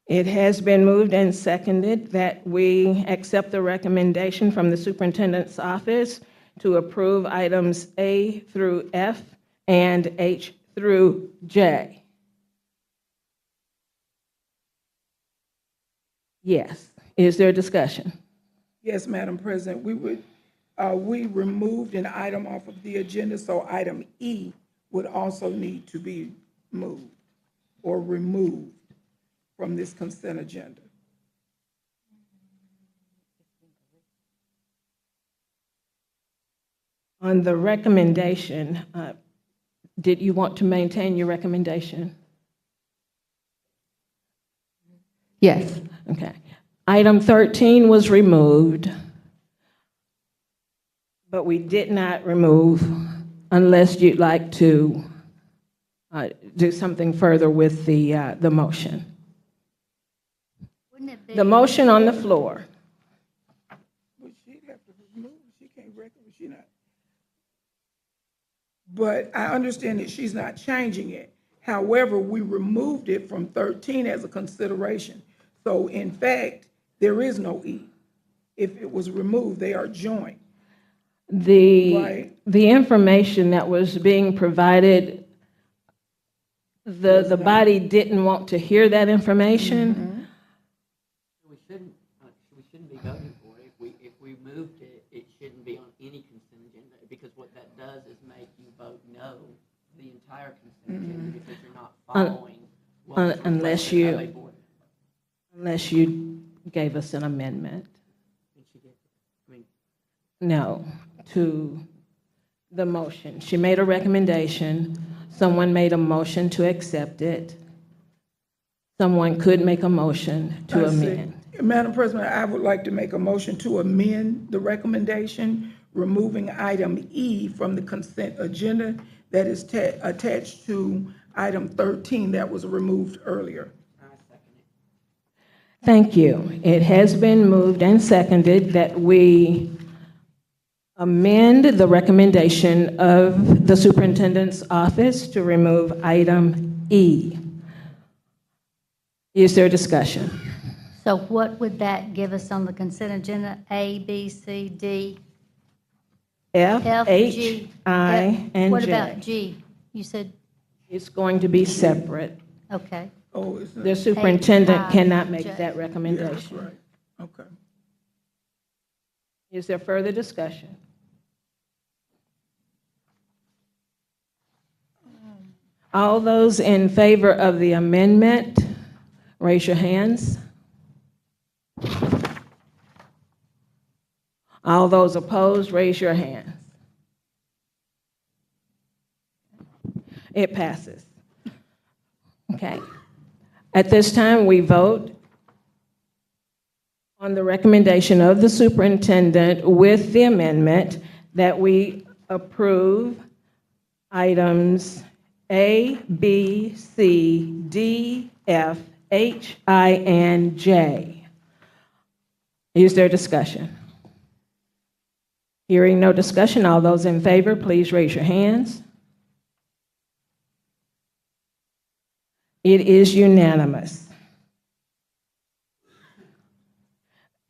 It has been moved and seconded that we accept the recommendation from the superintendent's office to approve items A through F and H through J? Yes. Is there discussion? Yes, Madam President, we removed an item off of the agenda, so item E would also need to be moved or removed from this consent agenda. On the recommendation, did you want to maintain your recommendation? Yes. Okay. Item 13 was removed, but we did not remove unless you'd like to do something further with the motion. Wouldn't it be? The motion on the floor. Well, she'd have to remove, she can't recommend, she not. But I understand that she's not changing it. However, we removed it from 13 as a consideration. So in fact, there is no E. If it was removed, they are joint. The information that was being provided, the body didn't want to hear that information. We shouldn't be voting for it. If we moved it, it shouldn't be on any consent agenda, because what that does is make you vote no the entire consent agenda, because you're not following unless you gave us an amendment. No, to the motion. She made a recommendation. Someone made a motion to accept it. Someone could make a motion to amend. Madam President, I would like to make a motion to amend the recommendation, removing item E from the consent agenda that is attached to item 13 that was removed earlier. Thank you. It has been moved and seconded that we amend the recommendation of the superintendent's office to remove item E. Is there discussion? So what would that give us on the consent agenda? A, B, C, D? F, H, G, I, and J. What about G? You said, It's going to be separate. okay. Oh, it's The superintendent H, I, cannot make J. that recommendation. Yeah, that's right. Okay. Is there further discussion? All those in favor of the amendment, raise your hands. All those opposed, raise your hands. It passes. Okay. At this time, we vote on the recommendation of the superintendent with the amendment that we approve items A, B, C, D, F, H, I, and J. Is there discussion? Hearing no discussion, all those in favor, please raise your hands. It is unanimous.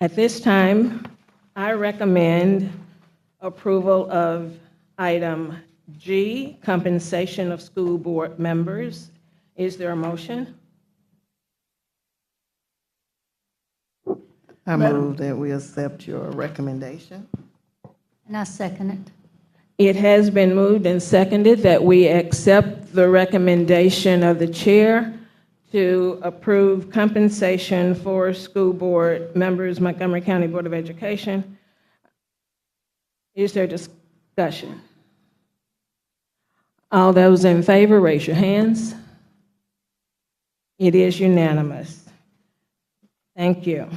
At this time, I recommend approval of item G, compensation of school board members. Is there a motion? I move that we accept your recommendation. And I second it. It has been moved and seconded that we accept the recommendation of the chair to approve compensation for school board members, Montgomery County Board of Education. Is there discussion? All those in favor, raise your hands. It is unanimous. Thank you.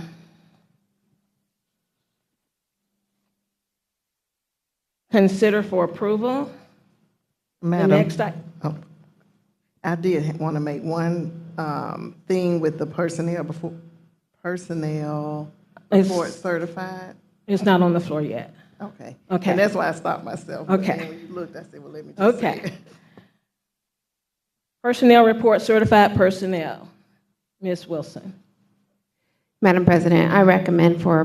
Consider for approval. Madam, The next I did want to make one thing with the personnel report certified. It's not on the floor yet. Okay. Okay. And that's why I stopped myself. But Okay. then when you looked, I said, well, let me just say it. Personnel report, certified personnel. Ms. Wilson. Madam President, I recommend for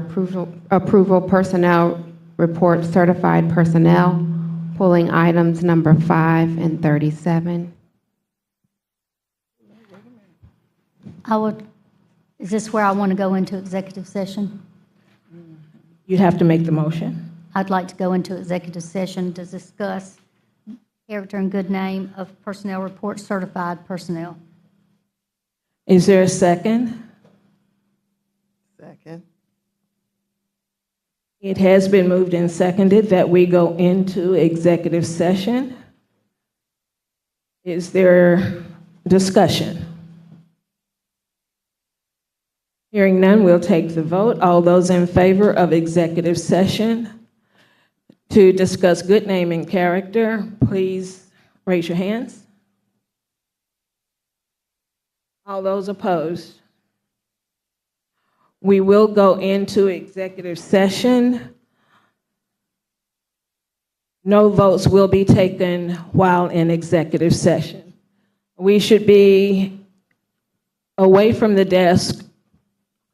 approval personnel report certified personnel, pulling items number 5 and 37. Is this where I want to go into executive session? You'd have to make the motion. I'd like to go into executive session to discuss character and good name of personnel report certified personnel. Is there a second? Second. It has been moved and seconded that we go into executive session. Is there discussion? Hearing none, we'll take the vote. All those in favor of executive session to discuss good name and character, please raise your hands. All those opposed? We will go into executive session. No votes will be taken while in executive session. We should be away from the desk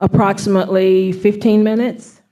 approximately 15 minutes.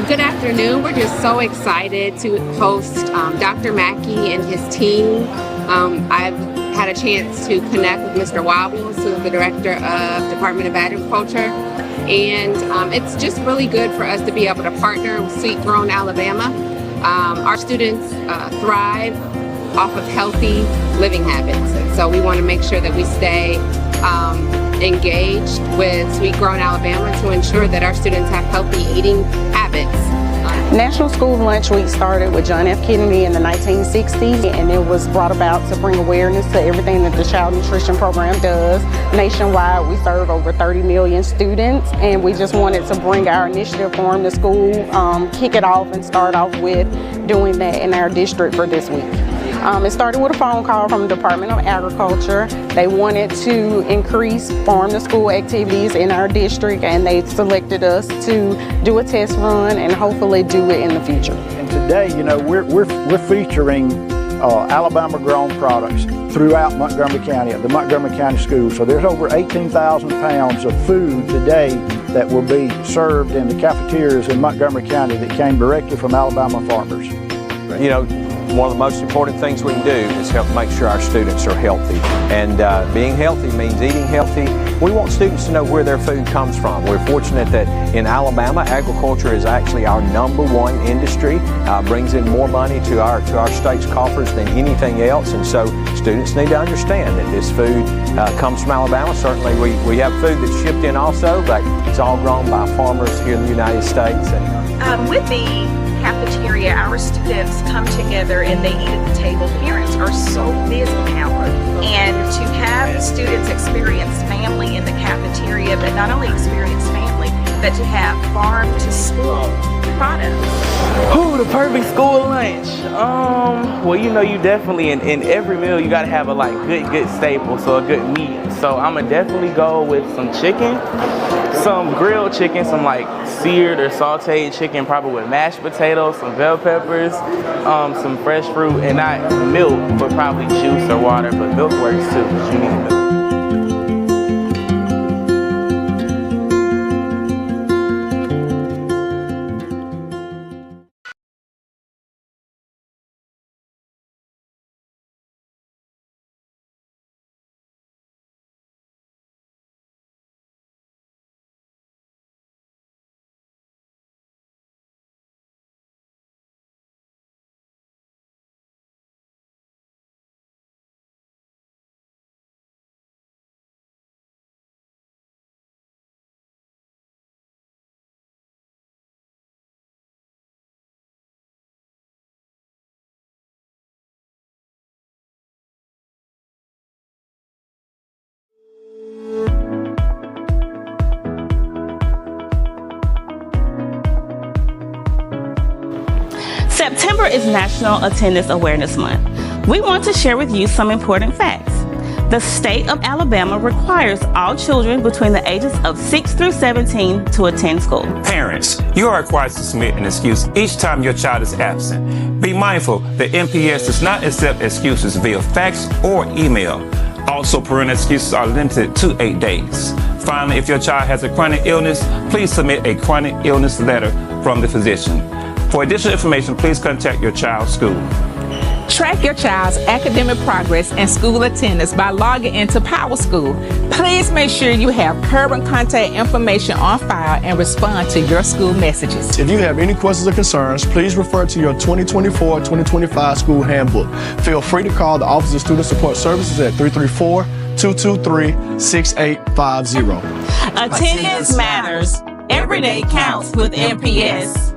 Good afternoon. We're just so excited to host Dr. Mackey and his team. I've had a chance to connect with Mr. Wobbles, who is the Director of Department of Agriculture. And it's just really good for us to be able to partner with Sweet Grown Alabama. Our students thrive off of healthy living habits. And so we want to make sure that we stay engaged with Sweet Grown Alabama to ensure that our students have healthy eating habits. National School Lunch Week started with John F. Kennedy in the 1960s, and it was brought about to bring awareness to everything that the Child Nutrition Program does. Nationwide, we serve over 30 million students, and we just wanted to bring our initiative Farm to School, kick it off and start off with doing that in our district for this week. It started with a phone call from the Department of Agriculture. They wanted to increase farm to school activities in our district, and they selected us to do a test run and hopefully do it in the future. And today, you know, we're featuring Alabama grown products throughout Montgomery County at the Montgomery County Schools. So there's over 18,000 pounds of food today that will be served in the cafeterias in Montgomery County that came directly from Alabama farmers. You know, one of the most important things we can do is help make sure our students are healthy. And being healthy means eating healthy. We want students to know where their food comes from. We're fortunate that in Alabama, agriculture is actually our #1 industry. Brings in more money to our state's coffers than anything else. And so students need to understand that this food comes from Alabama. Certainly we have food that's shipped in also, but it's all grown by farmers here in the United States. And with the cafeteria, our students come together and they eat at the table. Parents are so busy now, and to have the students experience family in the cafeteria, but not only experience family, but to have farm to school products. Ooh, the perfect school lunch. Well, you know, you definitely in every meal you gotta have a good staple, so a good meat. So I'ma definitely go with some chicken, some grilled chicken, some seared or sauteed chicken, probably with mashed potatoes, some bell peppers, some fresh fruit, and not milk, but probably juice or water, but milk works too, because you need milk. September is National Attendance Awareness Month. We want to share with you some important facts. The state of Alabama requires all children between the ages of 6 through 17 to attend school. Parents, you are required to submit an excuse each time your child is absent. Be mindful that MPS does not accept excuses via fax or email. Also, parental excuses are limited to 8 days. Finally, if your child has a chronic illness, please submit a chronic illness letter from the physician. For additional information, please contact your child's school. Track your child's academic progress and school attendance by logging into PowerSchool. Please make sure you have current contact information on file and respond to your school messages. If you have any questions or concerns, please refer to your 2024-2025 school handbook. Feel free to call the Office of Student Support Services at 334-223-6850. Attendance matters. Every day counts with MPS.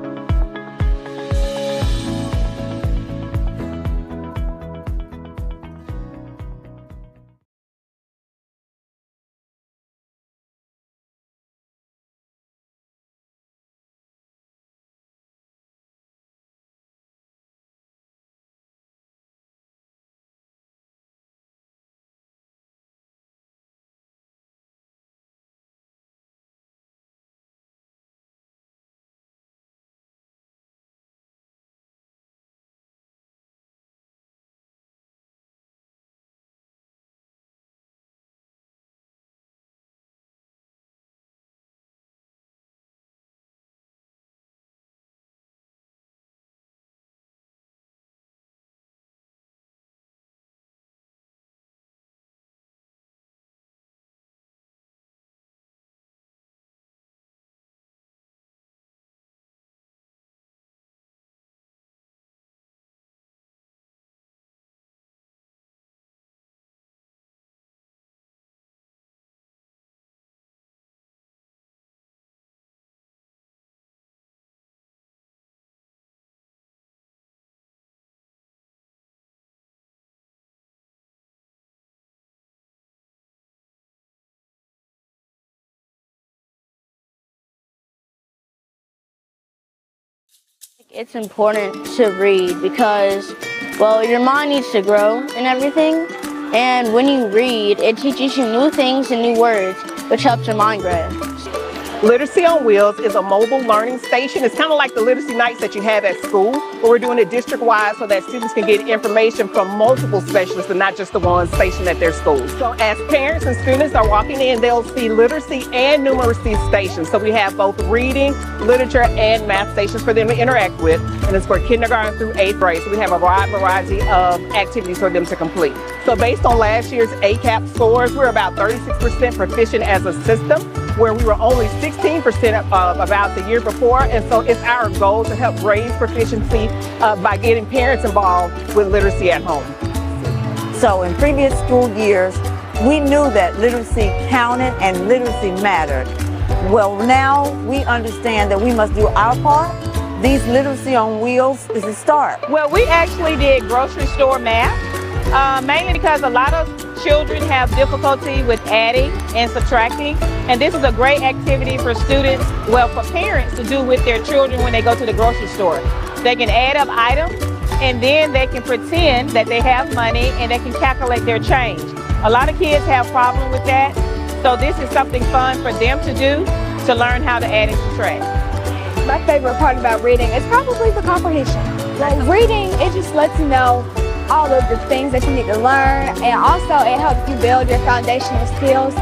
It's important to read because, well, your mind needs to grow and everything. And when you read, it teaches you new things and new words, which helps your mind grow. Literacy on Wheels is a mobile learning station. It's kind of like the literacy nights that you have at school, but we're doing it district-wide so that students can get information from multiple specialists and not just the one stationed at their school. So as parents and students are walking in, they'll see literacy and numeracy stations. So we have both reading, literature, and math stations for them to interact with, and it's for kindergarten through 8th grade. So we have a wide variety of activities for them to complete. So based on last year's ACAP scores, we're about 36% proficient as a system, where we were only 16% about the year before. And so it's our goal to help raise proficiency by getting parents involved with literacy at home. So in previous school years, we knew that literacy counted and literacy mattered. Well, now we understand that we must do our part. These Literacy on Wheels is a start. Well, we actually did grocery store math, mainly because a lot of children have difficulty with adding and subtracting, and this is a great activity for students, well, for parents to do with their children when they go to the grocery store. They can add up items, and then they can pretend that they have money and they can calculate their change. A lot of kids have problems with that, so this is something fun for them to do to learn how to add and subtract. My favorite part about reading is probably the comprehension. Like reading, it just lets you know all of the things that you need to learn, and also it helps you build your foundational skills.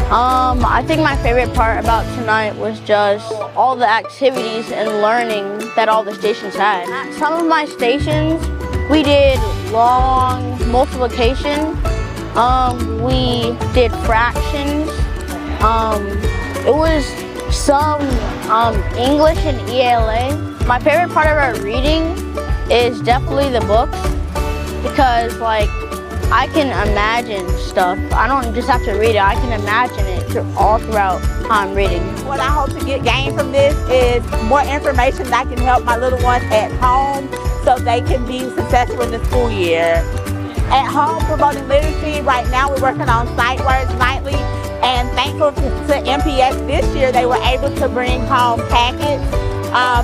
I think my favorite part about tonight was just all the activities and learning that all the stations had. At some of my stations, we did long multiplication. We did fractions. It was some English and ELA. My favorite part about reading is definitely the books, because like I can imagine stuff. I don't just have to read it, I can imagine it all throughout how I'm reading. What I hope to gain from this is more information that can help my little ones at home so they can be successful in the school year. At home, promoting literacy, right now we're working on sight words nightly, and thankful to MPS this year, they were able to bring home packets.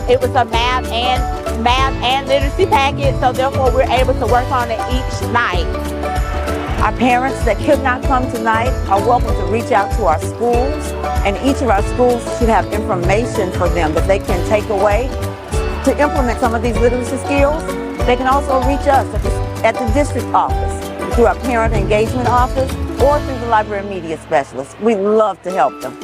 It was a math and literacy packet, so therefore we're able to work on it each night. Our parents that could not come tonight are welcome to reach out to our schools, and each of our schools should have information for them that they can take away to implement some of these literacy skills. They can also reach us at the district office, through our parent engagement office, or through the library media specialist. We love to help them.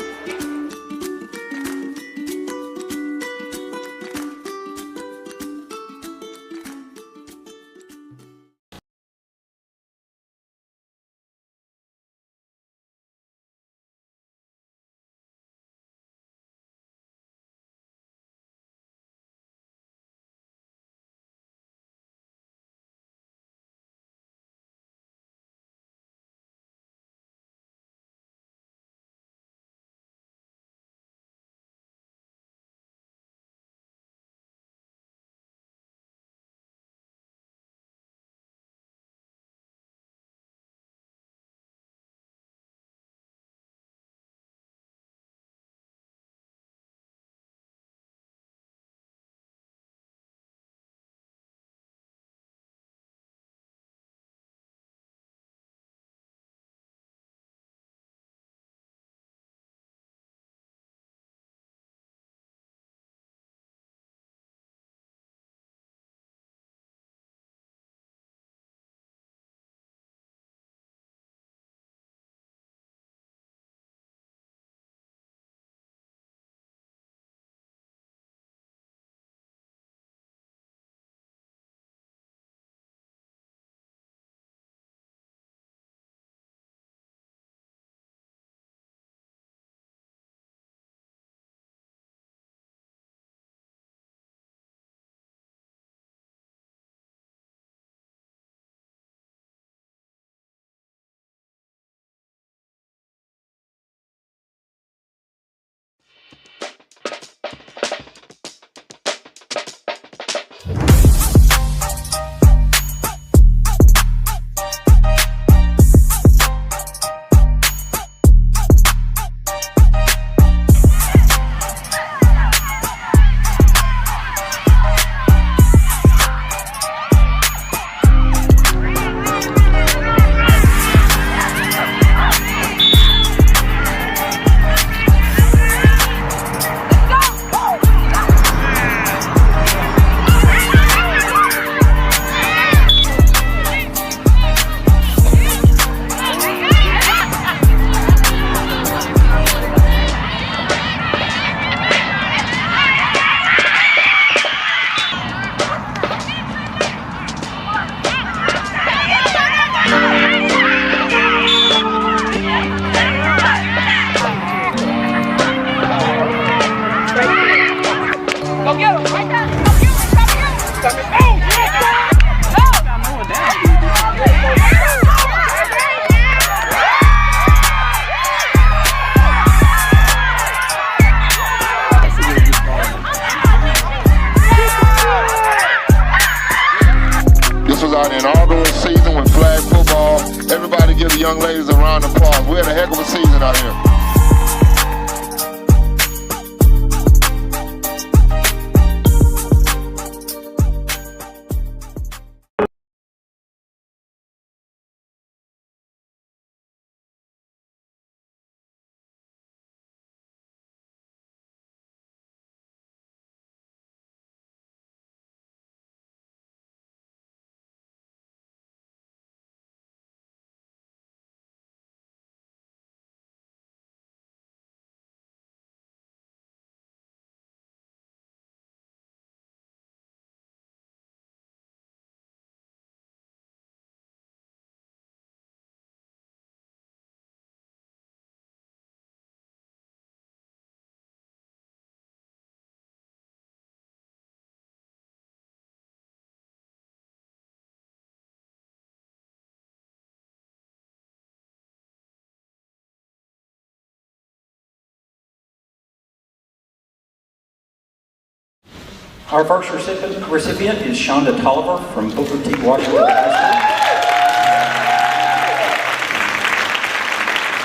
Our first recipient is Shonda Tolliver from Booker T. Washington High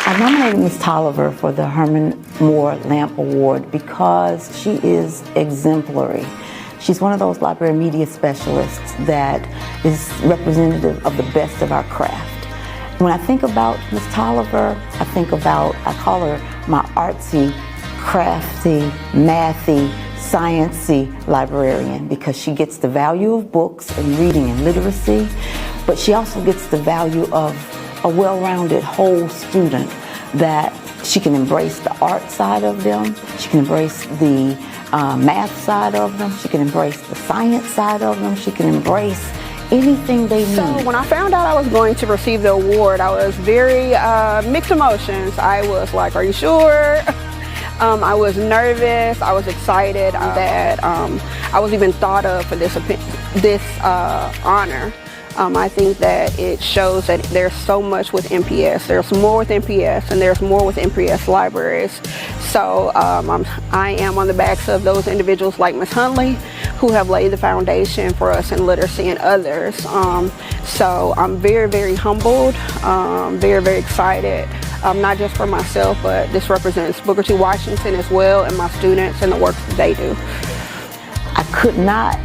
I nominated Ms. Tolliver for the Herman Moore Lamp Award because she is exemplary. She's one of those library media specialists that is representative of the best of our craft. When I think about Ms. Tolliver, I call her my artsy, crafty, mathy, sciencey librarian, because she gets the value of books and reading and literacy, but she also gets the value of a well-rounded whole student, that she can embrace the art side of them, she can embrace the math side of them, she can embrace the science side of them, she can embrace anything they need. So when I found out I was going to receive the award, I was very mixed emotions. I was like, are you sure? I was nervous, I was excited that I was even thought of for this honor. I think that it shows that there's so much with MPS. There's more with MPS, and there's more with MPS libraries. So I am on the backs of those individuals like Ms. Huntley, who have laid the foundation for us in literacy and others. So I'm very, very humbled, very, very excited, not just for myself, but this represents Booker T. Washington as well, and my students and the work that they do. I could not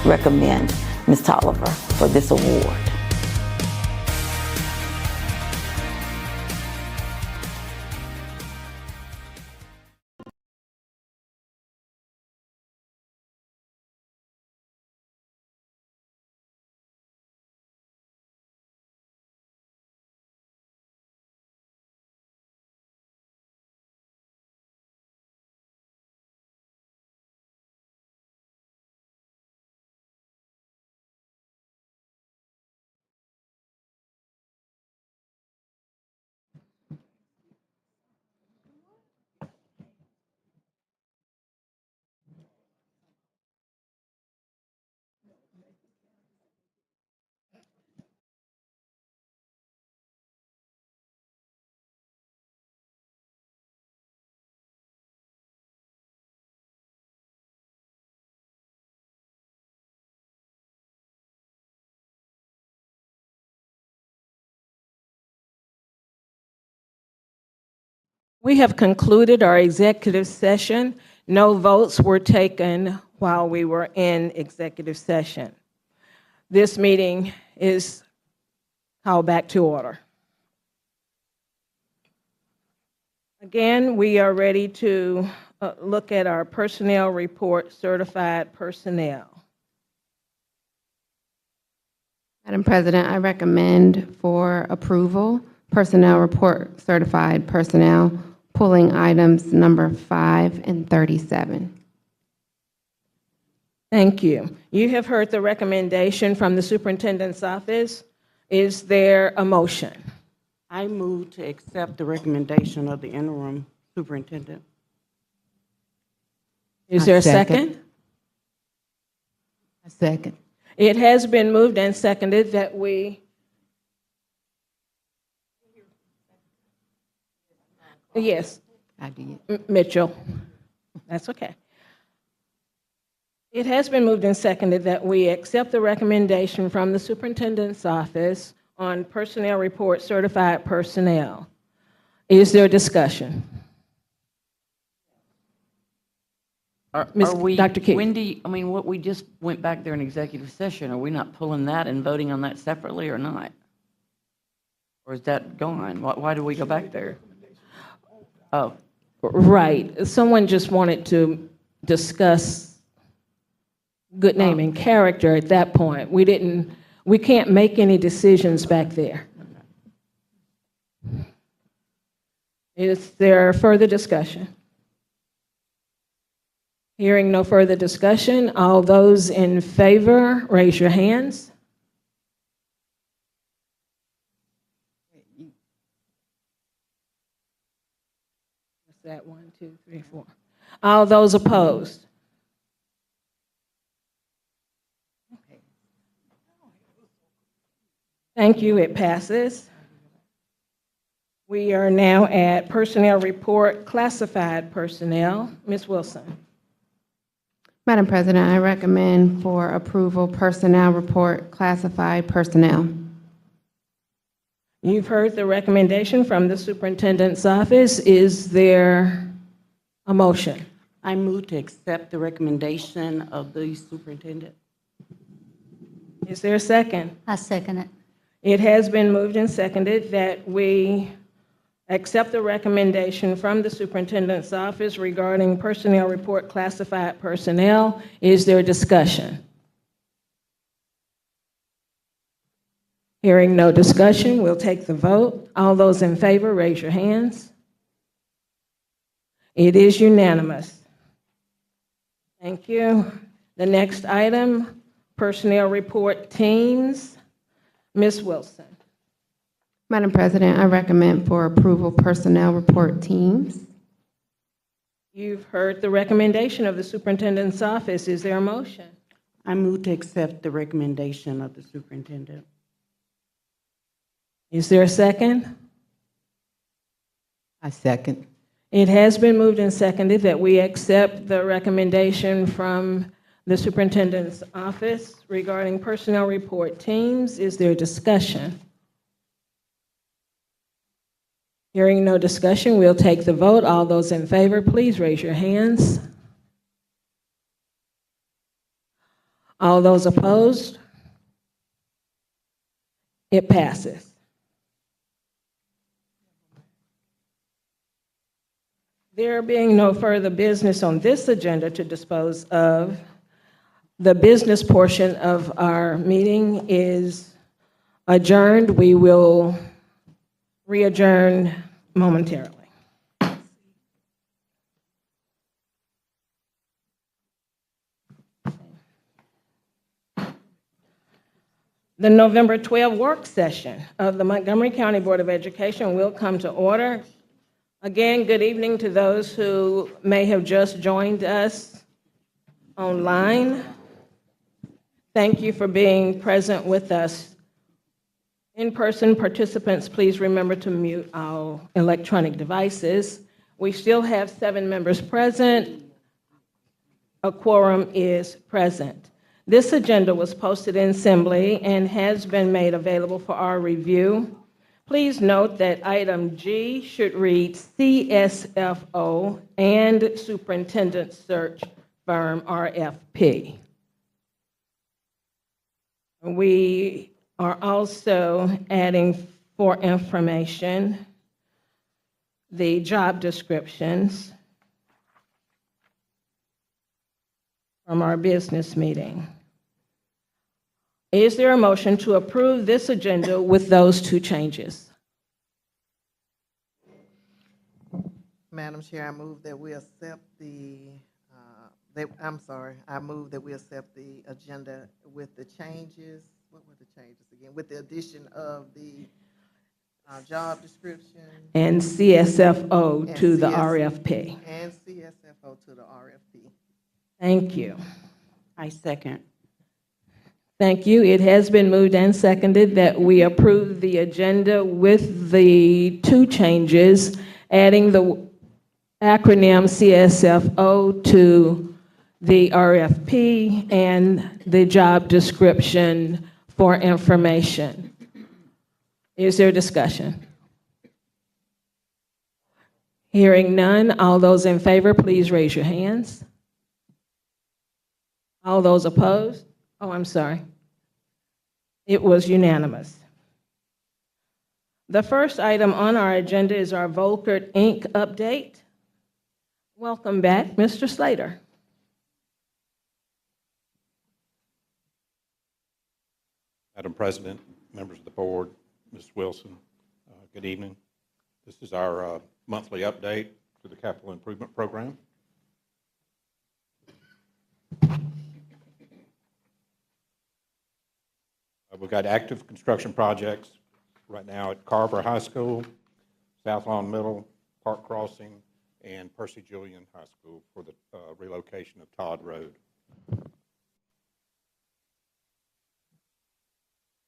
recommend Ms. Tolliver for this award. We have concluded our executive session. No votes were taken while we were in executive session. This meeting is called back to order. Again, we are ready to look at our personnel report, certified personnel. Madam President, I recommend for approval, personnel report, certified personnel, pulling items number 5 and 37. Thank you. You have heard the recommendation from the superintendent's office. Is there a motion? I move to accept the recommendation of the interim superintendent. Is there a second? A second. It has been moved and seconded that we... Yes. I did. Mitchell. That's okay. It has been moved and seconded that we accept the recommendation from the superintendent's office on personnel report, certified personnel. Is there discussion? Are we, Dr. Keith. Wendy, I mean, what we just went back there in executive session, are we not pulling that and voting on that separately or not? Or is that gone? Why do we go back there? Oh. Right. Someone just wanted to discuss good name and character at that point. We can't make any decisions back there. Is there further discussion? Hearing no further discussion, all those in favor, raise your hands. What's that? 1, 2, 3, 4. All those opposed? Thank you. It passes. We are now at personnel report, classified personnel. Ms. Wilson. Madam President, I recommend for approval personnel report, classified personnel. You've heard the recommendation from the superintendent's office. Is there a motion? I move to accept the recommendation of the superintendent. Is there a second? I second it. It has been moved and seconded that we accept the recommendation from the superintendent's office regarding personnel report, classified personnel. Is there discussion? Hearing no discussion, we'll take the vote. All those in favor, raise your hands. It is unanimous. Thank you. The next item, personnel report teams. Ms. Wilson. Madam President, I recommend for approval personnel report teams. You've heard the recommendation of the superintendent's office. Is there a motion? I move to accept the recommendation of the superintendent. Is there a second? I second. It has been moved and seconded that we accept the recommendation from the superintendent's office regarding personnel report teams. Is there discussion? Hearing no discussion, we'll take the vote. All those in favor, please raise your hands. All those opposed? It passes. There being no further business on this agenda to dispose of, the business portion of our meeting is adjourned. We will re-adjourn momentarily. The November 12 work session of the Montgomery County Board of Education will come to order. Again, good evening to those who may have just joined us online. Thank you for being present with us. In-person participants, please remember to mute our electronic devices. We still have 7 members present. A quorum is present. This agenda was posted in Assembly and has been made available for our review. Please note that item G should read CSFO and Superintendent Search Firm RFP. We are also adding for information the job descriptions from our business meeting. Is there a motion to approve this agenda with those 2 changes? Madam Chair, I move that we accept I move that we accept the agenda with the changes. What were the changes again? With the addition of the job description. And CSFO to the RFP. And CSFO to the RFP. Thank you. I second. Thank you. It has been moved and seconded that we approve the agenda with the 2 changes, adding the acronym CSFO to the RFP and the job description for information. Is there discussion? Hearing none, all those in favor, please raise your hands. All those opposed? Oh, I'm sorry. It was unanimous. The first item on our agenda is our Volkert Inc. update. Welcome back, Mr. Slater. Madam President, members of the board, Ms. Wilson, good evening. This is our monthly update to the capital improvement program. We've got active construction projects right now at Carver High School, South Lawn Middle, Park Crossing, and Percy Julian High School for the relocation of Todd Road.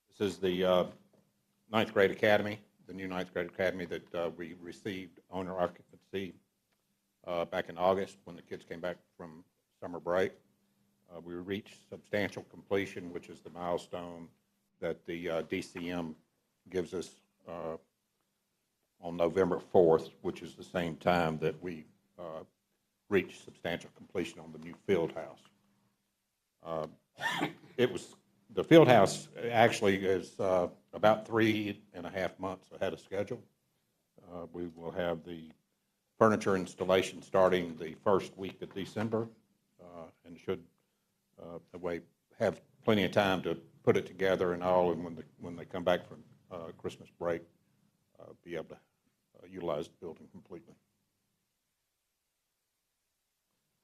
This is the 9th grade academy, the new 9th grade academy that we received owner occupancy back in August when the kids came back from summer break. We reached substantial completion, which is the milestone that the DCM gives us on November 4th, which is the same time that we reached substantial completion on the new field house. The field house actually is about 3.5 months ahead of schedule. We will have the furniture installation starting the first week of December, and should have plenty of time to put it together and all, and when they come back from Christmas break, be able to utilize the building completely.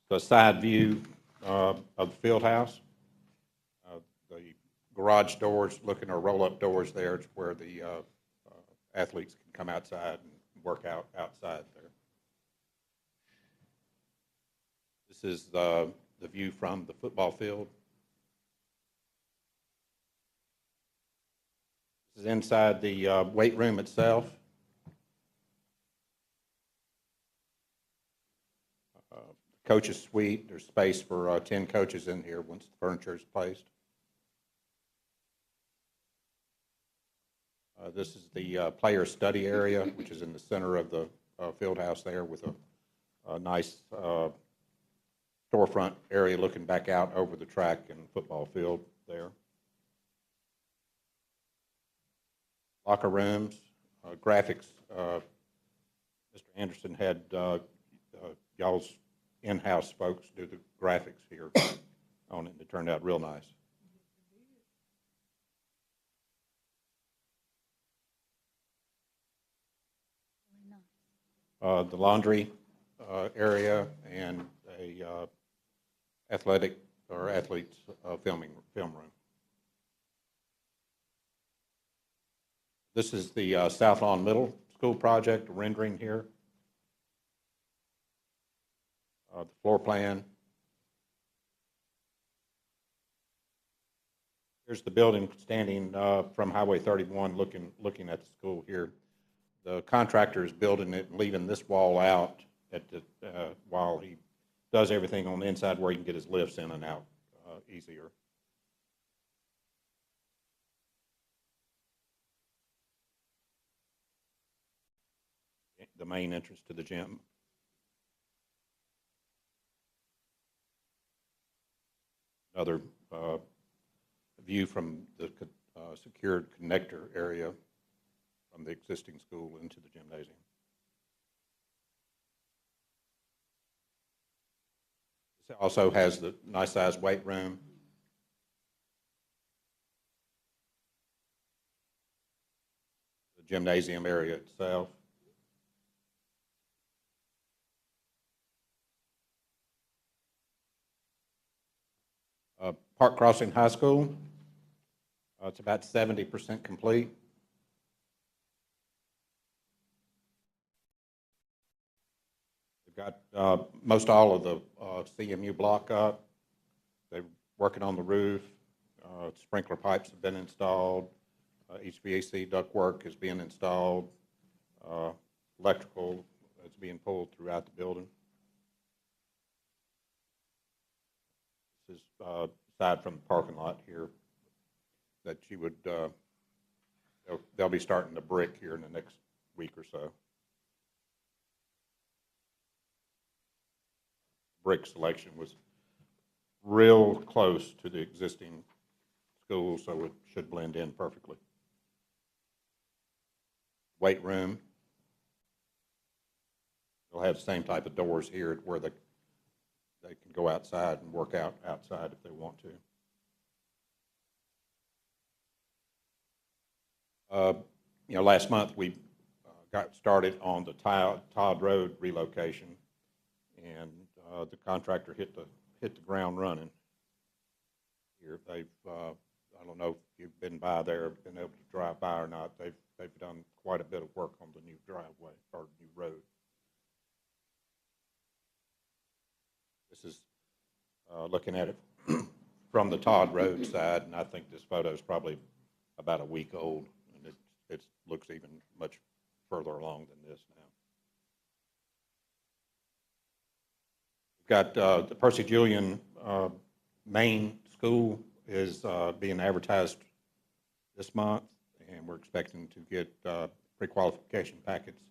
The side view of the field house, the garage doors, looking at roll-up doors there, is where the athletes can come outside and work out outside there. This is the view from the football field. This is inside the weight room itself. Coaches suite, there's space for 10 coaches in here once the furniture is placed. This is the player study area, which is in the center of the field house there, with a nice storefront area looking back out over the track and football field there. Locker rooms, graphics. Mr. Anderson had y'all's in-house folks do the graphics here on it, and it turned out real nice. The laundry area and a athletes film room. This is the South Lawn Middle School project rendering here. The floor plan. Here's the building standing from Highway 31 looking at the school here. The contractor is building it and leaving this wall out while he does everything on the inside where he can get his lifts in and out easier. The main entrance to the gym. Another view from the secured connector area from the existing school into the gymnasium. This also has the nice sized weight room. The gymnasium area itself. Park Crossing High School, it's about 70% complete. We've got most all of the CMU block up. They're working on the roof. Sprinkler pipes have been installed. HVAC ductwork is being installed. Electrical is being pulled throughout the building. This is aside from the parking lot here, that you would, they'll be starting to brick here in the next week or so. Brick selection was real close to the existing school, so it should blend in perfectly. Weight room. They'll have the same type of doors here where they can go outside and work out outside if they want to. Last month we got started on the Todd Road relocation, and the contractor hit the ground running. Here they've I don't know if you've been by there, been able to drive by or not. They've done quite a bit of work on the new driveway or new road. This is looking at it from the Todd Road side, and I think this photo is probably about a week old, and it looks even much further along than this now. We've got the Percy Julian main school is being advertised this month, and we're expecting to get pre-qualification packets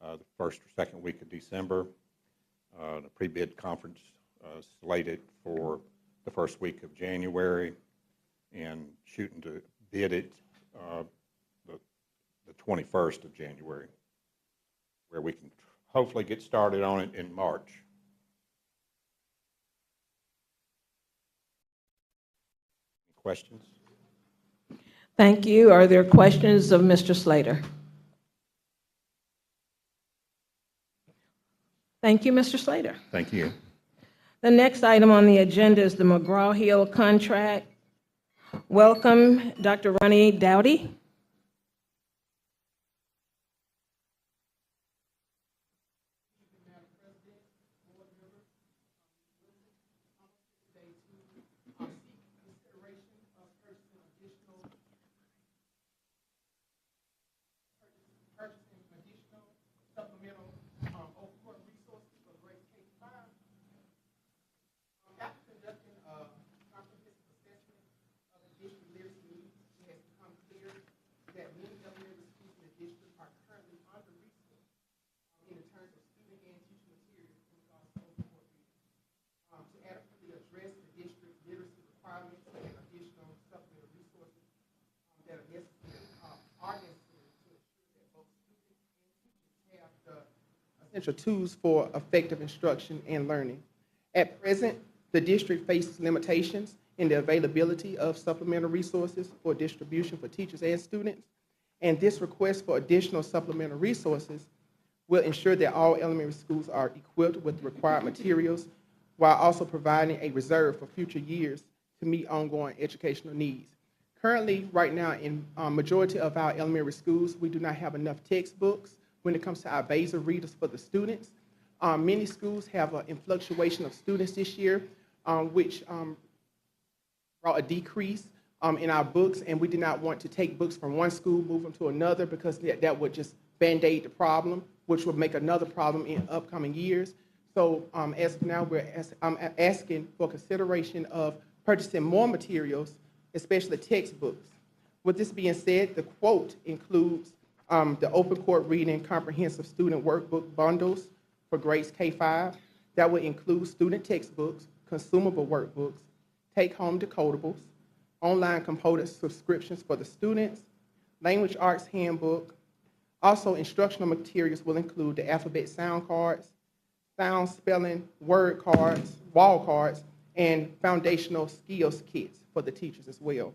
the first or second week of December. The pre-bid conference slated for the first week of January, and shooting to bid it the 21st of January, where we can hopefully get started on it in March. Any questions? Thank you. Are there questions of Mr. Slater? Thank you, Mr. Slater. Thank you. The next item on the agenda is the McGraw Hill contract. Welcome, Dr. Ronnie Dowdy. Essential tools for effective instruction and learning. At present, the district faces limitations in the availability of supplemental resources for distribution for teachers and students, and this request for additional supplemental resources will ensure that all elementary schools are equipped with the required materials while also providing a reserve for future years to meet ongoing educational needs. Currently, right now, in majority of our elementary schools, we do not have enough textbooks when it comes to our basic readers for the students. Many schools have an influctuation of students this year, which brought a decrease in our books, and we did not want to take books from one school, move them to another, because that would just band-aid the problem, which would make another problem in upcoming years. So as of now, I'm asking for consideration of purchasing more materials, especially textbooks. With this being said, the quote includes the open court reading comprehensive student workbook bundles for grades K-5. That will include student textbooks, consumable workbooks, take-home decodables, online component subscriptions for the students, language arts handbook. Also, instructional materials will include the alphabet sound cards, sound spelling word cards, wall cards, and foundational skills kits for the teachers as well.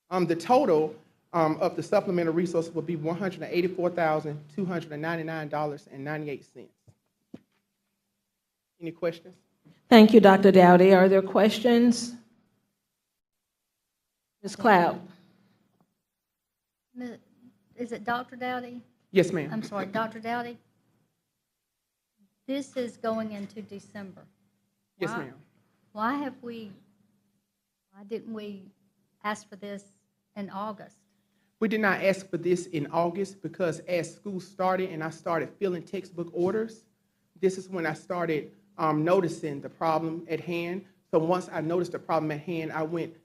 The total of the supplemental resources will be $184,299.98. Any questions? Thank you, Dr. Dowdy. Are there questions? Ms. Cloud. Is it Dr. Dowdy? Yes, ma'am. I'm sorry, Dr. Dowdy? This is going into December. Yes, ma'am. Why didn't we ask for this in August? We did not ask for this in August because as school started and I started filling textbook orders, this is when I started noticing the problem at hand. So once I noticed the problem at hand, I went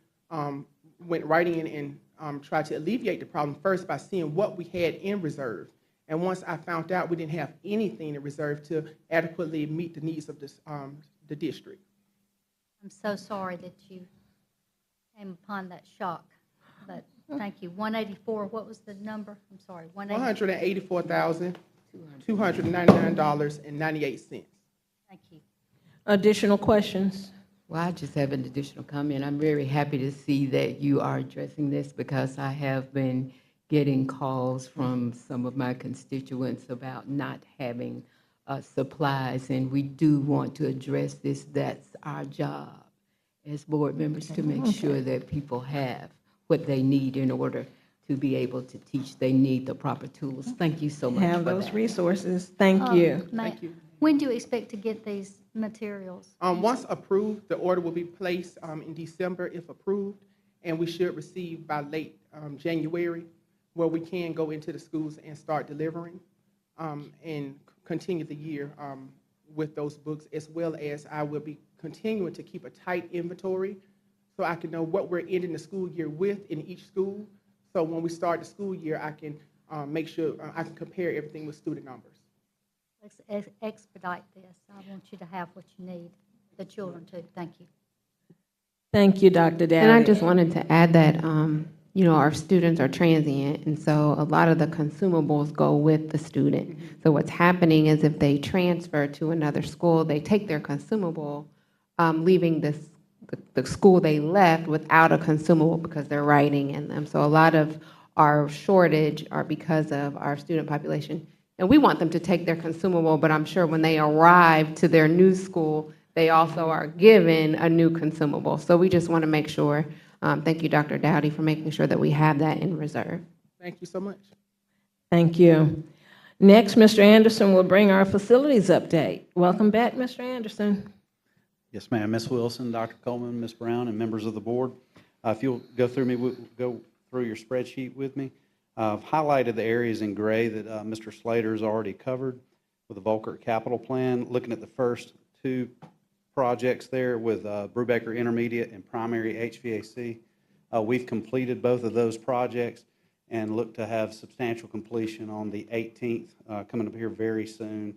right in and tried to alleviate the problem first by seeing what we had in reserve. And once I found out we didn't have anything in reserve to adequately meet the needs of this, the district. I'm so sorry that you came upon that shock, but thank you. 184, what was the number? I'm sorry, $184,299.98. Thank you. Additional questions? Well, I just have an additional comment. I'm very happy to see that you are addressing this because I have been getting calls from some of my constituents about not having supplies, and we do want to address this. That's our job as board members to make sure that people have what they need in order to be able to teach. They need the proper tools. Thank you so much Have for those that. resources. Thank you. Thank you. When do you expect to get these materials? Once approved, the order will be placed in December if approved, and we should receive by late January, where we can go into the schools and start delivering and continue the year with those books, as well as I will be continuing to keep a tight inventory so I can know what we're ending the school year with in each school. So when we start the school year, I can make sure I can compare everything with student numbers. Let's expedite this. I want you to have what you need, the children too. Thank you. Thank you, Dr. Dowdy. And I just wanted to add that, our students are transient, and so a lot of the consumables go with the student. So what's happening is if they transfer to another school, they take their consumable, leaving the school they left without a consumable because they're writing in them. So a lot of our shortage are because of our student population. And we want them to take their consumable, but I'm sure when they arrive to their new school, they also are given a new consumable. So we just want to make sure, thank you, Dr. Dowdy, for making sure that we have that in reserve. Thank you so much. Thank you. Next, Mr. Anderson will bring our facilities update. Welcome back, Mr. Anderson. Yes, ma'am. Ms. Wilson, Dr. Coleman, Ms. Brown, and members of the board. If you'll go through your spreadsheet with me. I've highlighted the areas in gray that Mr. Slater's already covered with the Volcker Capital Plan. Looking at the first two projects there with Brubaker Intermediate and Primary HVAC. We've completed both of those projects and look to have substantial completion on the 18th, coming up here very soon.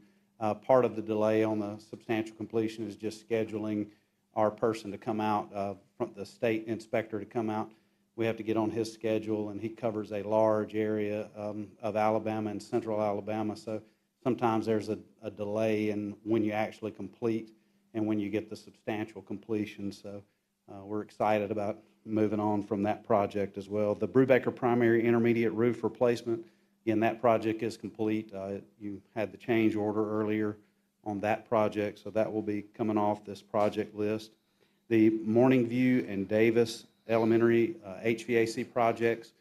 Part of the delay on the substantial completion is just scheduling our person to come out, from the state inspector to come out. We have to get on his schedule, and he covers a large area of Alabama and central Alabama. So sometimes there's a delay in when you actually complete and when you get the substantial completion. So we're excited about moving on from that project as well. The Brubaker Primary Intermediate Roof Replacement, again, that project is complete. You had the change order earlier on that project, so that will be coming off this project list. The Morning View and Davis Elementary HVAC projects,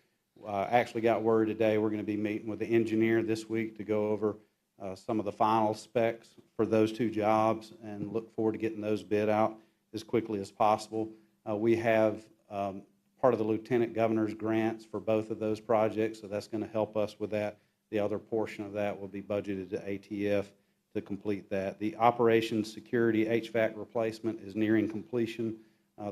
actually got word today we're going to be meeting with the engineer this week to go over some of the final specs for those two jobs and look forward to getting those bid out as quickly as possible. We have part of the Lieutenant Governor's grants for both of those projects, so that's going to help us with that. The other portion of that will be budgeted to ATF to complete that. The Operations Security HVAC replacement is nearing completion.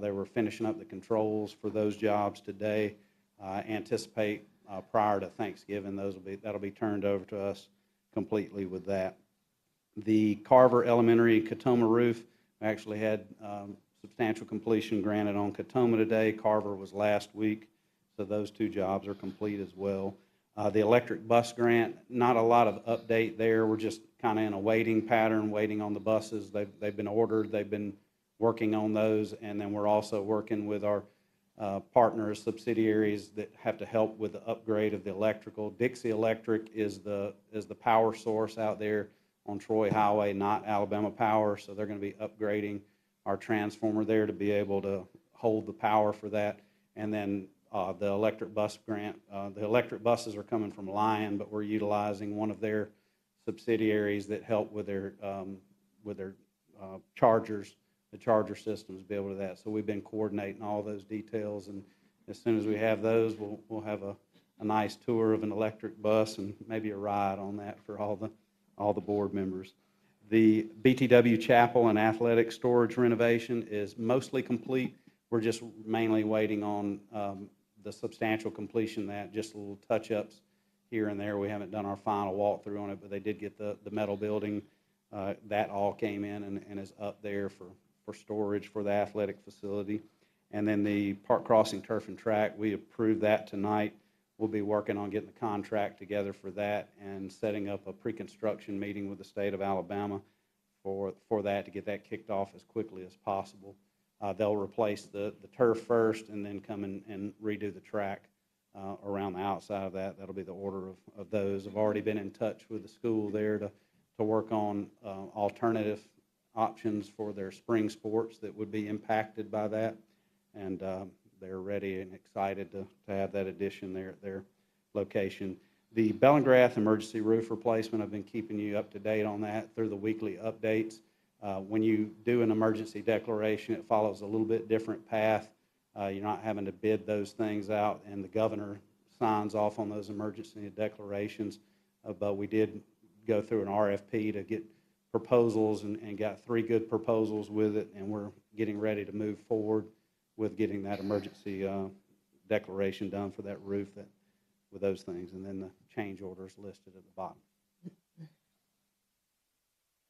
They were finishing up the controls for those jobs today. Anticipate prior to Thanksgiving, that'll be turned over to us completely with that. The Carver Elementary Katoma roof, we actually had substantial completion granted on Katoma today. Carver was last week, so those two jobs are complete as well. The electric bus grant, not a lot of update there. We're just kind of in a waiting pattern, waiting on the buses. They've been ordered. They've been working on those, and then we're also working with our partners, subsidiaries that have to help with the upgrade of the electrical. Dixie Electric is the power source out there on Troy Highway, not Alabama Power, so they're going to be upgrading our transformer there to be able to hold the power for that. And then the electric bus grant, the electric buses are coming from Lion, but we're utilizing one of their subsidiaries that help with their chargers, the charger systems, to be able to that. So we've been coordinating all those details, and as soon as we have those, we'll have a nice tour of an electric bus and maybe a ride on that for all the board members. The BTW Chapel and Athletic Storage renovation is mostly complete. We're just mainly waiting on the substantial completion of that, just little touch-ups here and there. We haven't done our final walkthrough on it, but they did get the metal building. That all came in and is up there for storage for the athletic facility. And then the Park Crossing Turf and Track, we approved that tonight. We'll be working on getting the contract together for that and setting up a pre-construction meeting with the state of Alabama for that to get that kicked off as quickly as possible. They'll replace the turf first and then come and redo the track around the outside of that. That'll be the order of those. I've already been in touch with the school there to work on alternative options for their spring sports that would be impacted by that. And they're ready and excited to have that addition there at their location. The Bellingrath emergency roof replacement, I've been keeping you up to date on that through the weekly updates. When you do an emergency declaration, it follows a little bit different path. You're not having to bid those things out, and the governor signs off on those emergency declarations. But we did go through an RFP to get proposals and got 3 good proposals with it, and we're getting ready to move forward with getting that emergency declaration done for that roof with those things, and then the change orders listed at the bottom.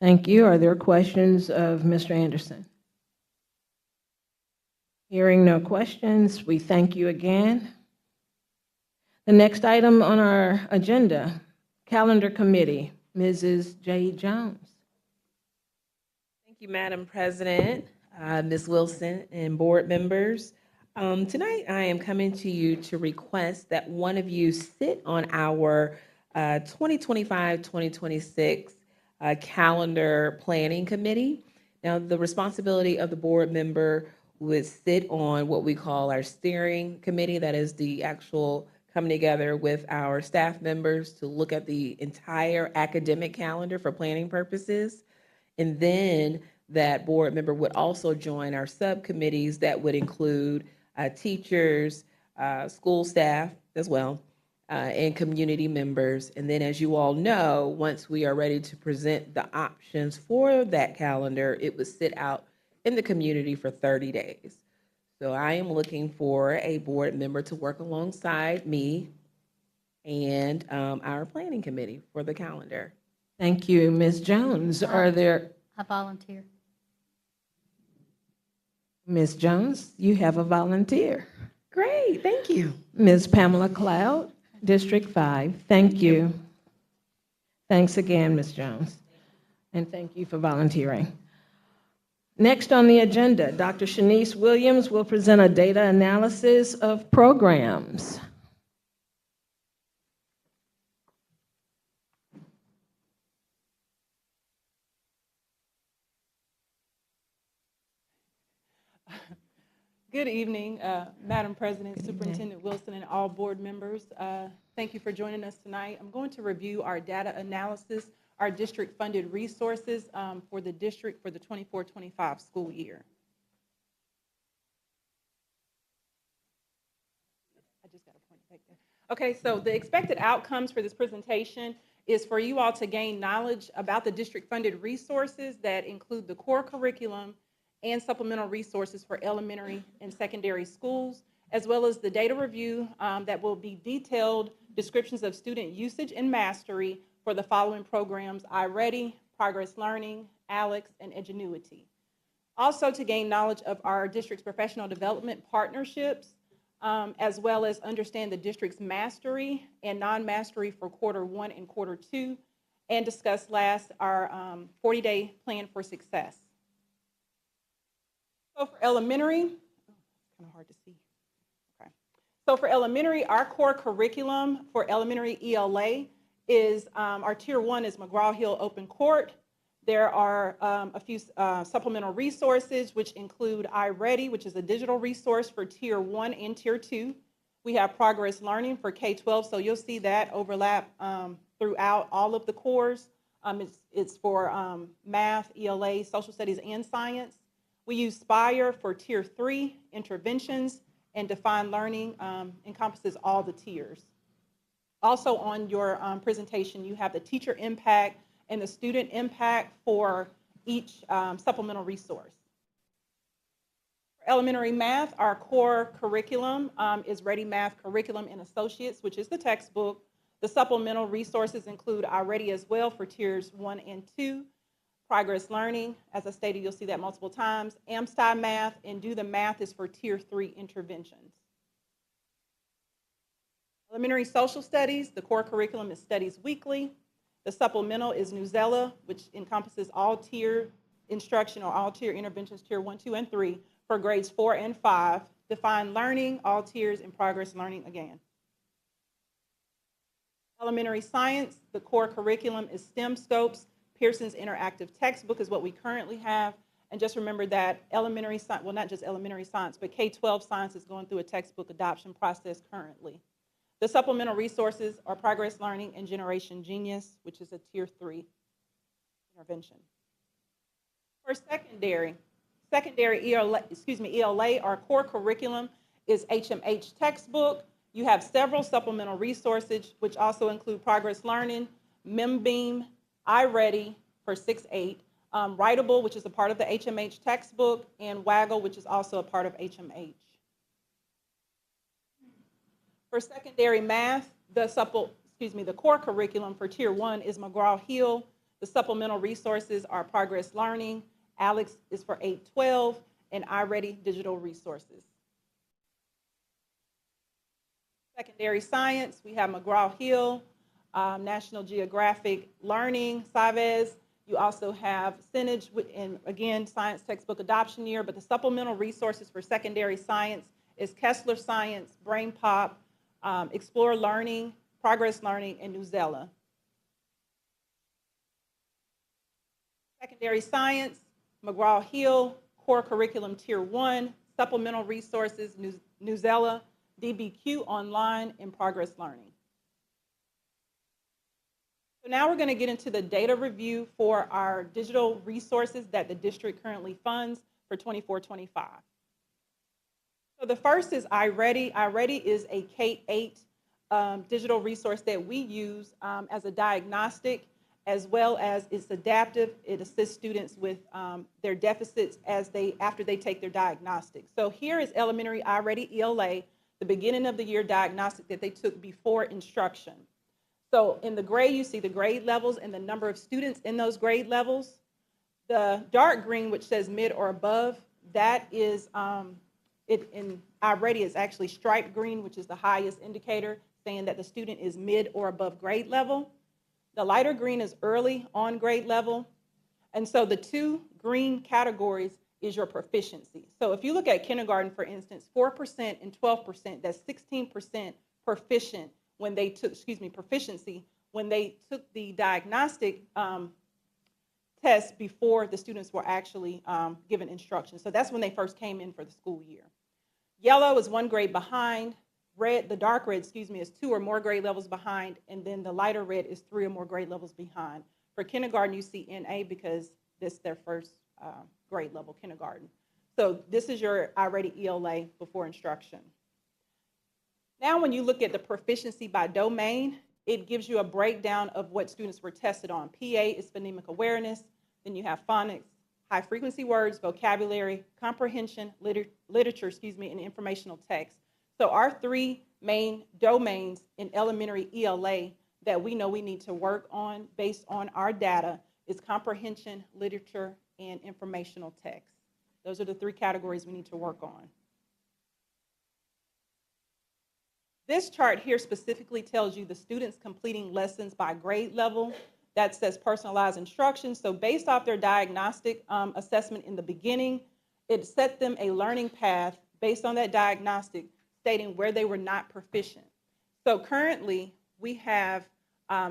Thank you. Are there questions of Mr. Anderson? Hearing no questions, we thank you again. The next item on our agenda, Calendar Committee, Mrs. J. Jones. Thank you, Madam President, Ms. Wilson, and board members. Tonight, I am coming to you to request that one of you sit on our 2025-2026 calendar planning committee. Now, the responsibility of the board member would sit on what we call our steering committee. That is the actual coming together with our staff members to look at the entire academic calendar for planning purposes. And then that board member would also join our subcommittees that would include teachers, school staff as well, and community members. And then, as you all know, once we are ready to present the options for that calendar, it would sit out in the community for 30 days. So I am looking for a board member to work alongside me and our planning committee for the calendar. Thank you, Ms. Jones. Are there? I volunteer. Ms. Jones, you have a volunteer. Great, thank you. Ms. Pamela Cloud, District 5, thank you. Thanks again, Ms. Jones. And thank you for volunteering. Next on the agenda, Dr. Shanice Williams will present a data analysis of programs. Good evening, Madam President, Superintendent Wilson, and all board members. Thank you for joining us tonight. I'm going to review our data analysis, our district-funded resources for the district for the 24-25 school year. I just got to point it back there. Okay, so the expected outcomes for this presentation is for you all to gain knowledge about the district-funded resources that include the core curriculum and supplemental resources for elementary and secondary schools, as well as the data review that will be detailed descriptions of student usage and mastery for the following programs: iReady, Progress Learning, ALEX, and Edgenuity. Also to gain knowledge of our district's professional development partnerships, as well as understand the district's mastery and non-mastery for Q1 and Q2, and discuss last our 40-day plan for success. So for elementary, it's kind of hard to see. Okay. So for elementary, our core curriculum for elementary ELA is our Tier 1 is McGraw Hill Open Court. There are a few supplemental resources, which include iReady, which is a digital resource for Tier 1 and Tier 2. We have Progress Learning for K-12, so you'll see that overlap throughout all of the cores. It's for math, ELA, social studies, and science. We use Spire for Tier 3 interventions, and Defined Learning encompasses all the tiers. Also on your presentation, you have the teacher impact and the student impact for each supplemental resource. For elementary math, our core curriculum is Ready Math Curriculum and Associates, which is the textbook. The supplemental resources include iReady as well for Tiers 1 and 2. Progress Learning, as I stated, you'll see that multiple times. AmSty Math and Do the Math is for Tier 3 interventions. Elementary Social Studies, the core curriculum is Studies Weekly. The supplemental is Newsella, which encompasses all tier instruction or all tier interventions, Tier 1, 2, and 3 for grades 4 and 5. Defined Learning, all tiers, and Progress Learning again. Elementary Science, the core curriculum is STEM Scopes. Pearson's Interactive Textbook is what we currently have. And just remember that elementary science, well, not just elementary science, but K-12 science is going through a textbook adoption process currently. The supplemental resources are Progress Learning and Generation Genius, which is a Tier 3 intervention. For secondary ELA, our core curriculum is HMH textbook. You have several supplemental resources, which also include Progress Learning, MemBeam, iReady, for 6-8, Writable, which is a part of the HMH textbook, and Waggle, which is also a part of HMH. For secondary math, the core curriculum for Tier 1 is McGraw Hill. The supplemental resources are Progress Learning, Alex is for 8-12, and iReady Digital Resources. Secondary science, we have McGraw Hill, National Geographic Learning, Savez. You also have Signage, and again, science textbook adoption year, but the supplemental resources for secondary science is Kessler Science, Brain Pop, Explore Learning, Progress Learning, and Newsella. Secondary science, McGraw Hill, core curriculum Tier 1, supplemental resources, Newsella, DBQ Online, and Progress Learning. So now we're going to get into the data review for our digital resources that the district currently funds for 24-25. So the first is iReady. iReady is a K-8 digital resource that we use as a diagnostic, as well as it's adaptive. It assists students with their deficits after they take their diagnostic. So here is elementary iReady ELA, the beginning of the year diagnostic that they took before instruction. So in the gray, you see the grade levels and the number of students in those grade levels. The dark green, which says mid or above, that is, in iReady is actually striped green, which is the highest indicator, saying that the student is mid or above grade level. The lighter green is early on grade level. And so the two green categories is your proficiency. So if you look at kindergarten, for instance, 4% and 12%, that's 16% proficient when they took, proficiency, when they took the diagnostic test before the students were actually given instruction. So that's when they first came in for the school year. Yellow is 1 grade behind. Red, the dark red, is 2 or more grade levels behind, and then the lighter red is 3 or more grade levels behind. For kindergarten, you see NA because this is their first grade level kindergarten. So this is your iReady ELA before instruction. Now when you look at the proficiency by domain, it gives you a breakdown of what students were tested on. PA is phonemic awareness, then you have phonics, high frequency words, vocabulary, comprehension, literature, and informational text. So our 3 main domains in elementary ELA that we know we need to work on based on our data is comprehension, literature, and informational text. Those are the 3 categories we need to work on. This chart here specifically tells you the students completing lessons by grade level. That says personalized instruction. So based off their diagnostic assessment in the beginning, it set them a learning path based on that diagnostic stating where they were not proficient. So currently, we have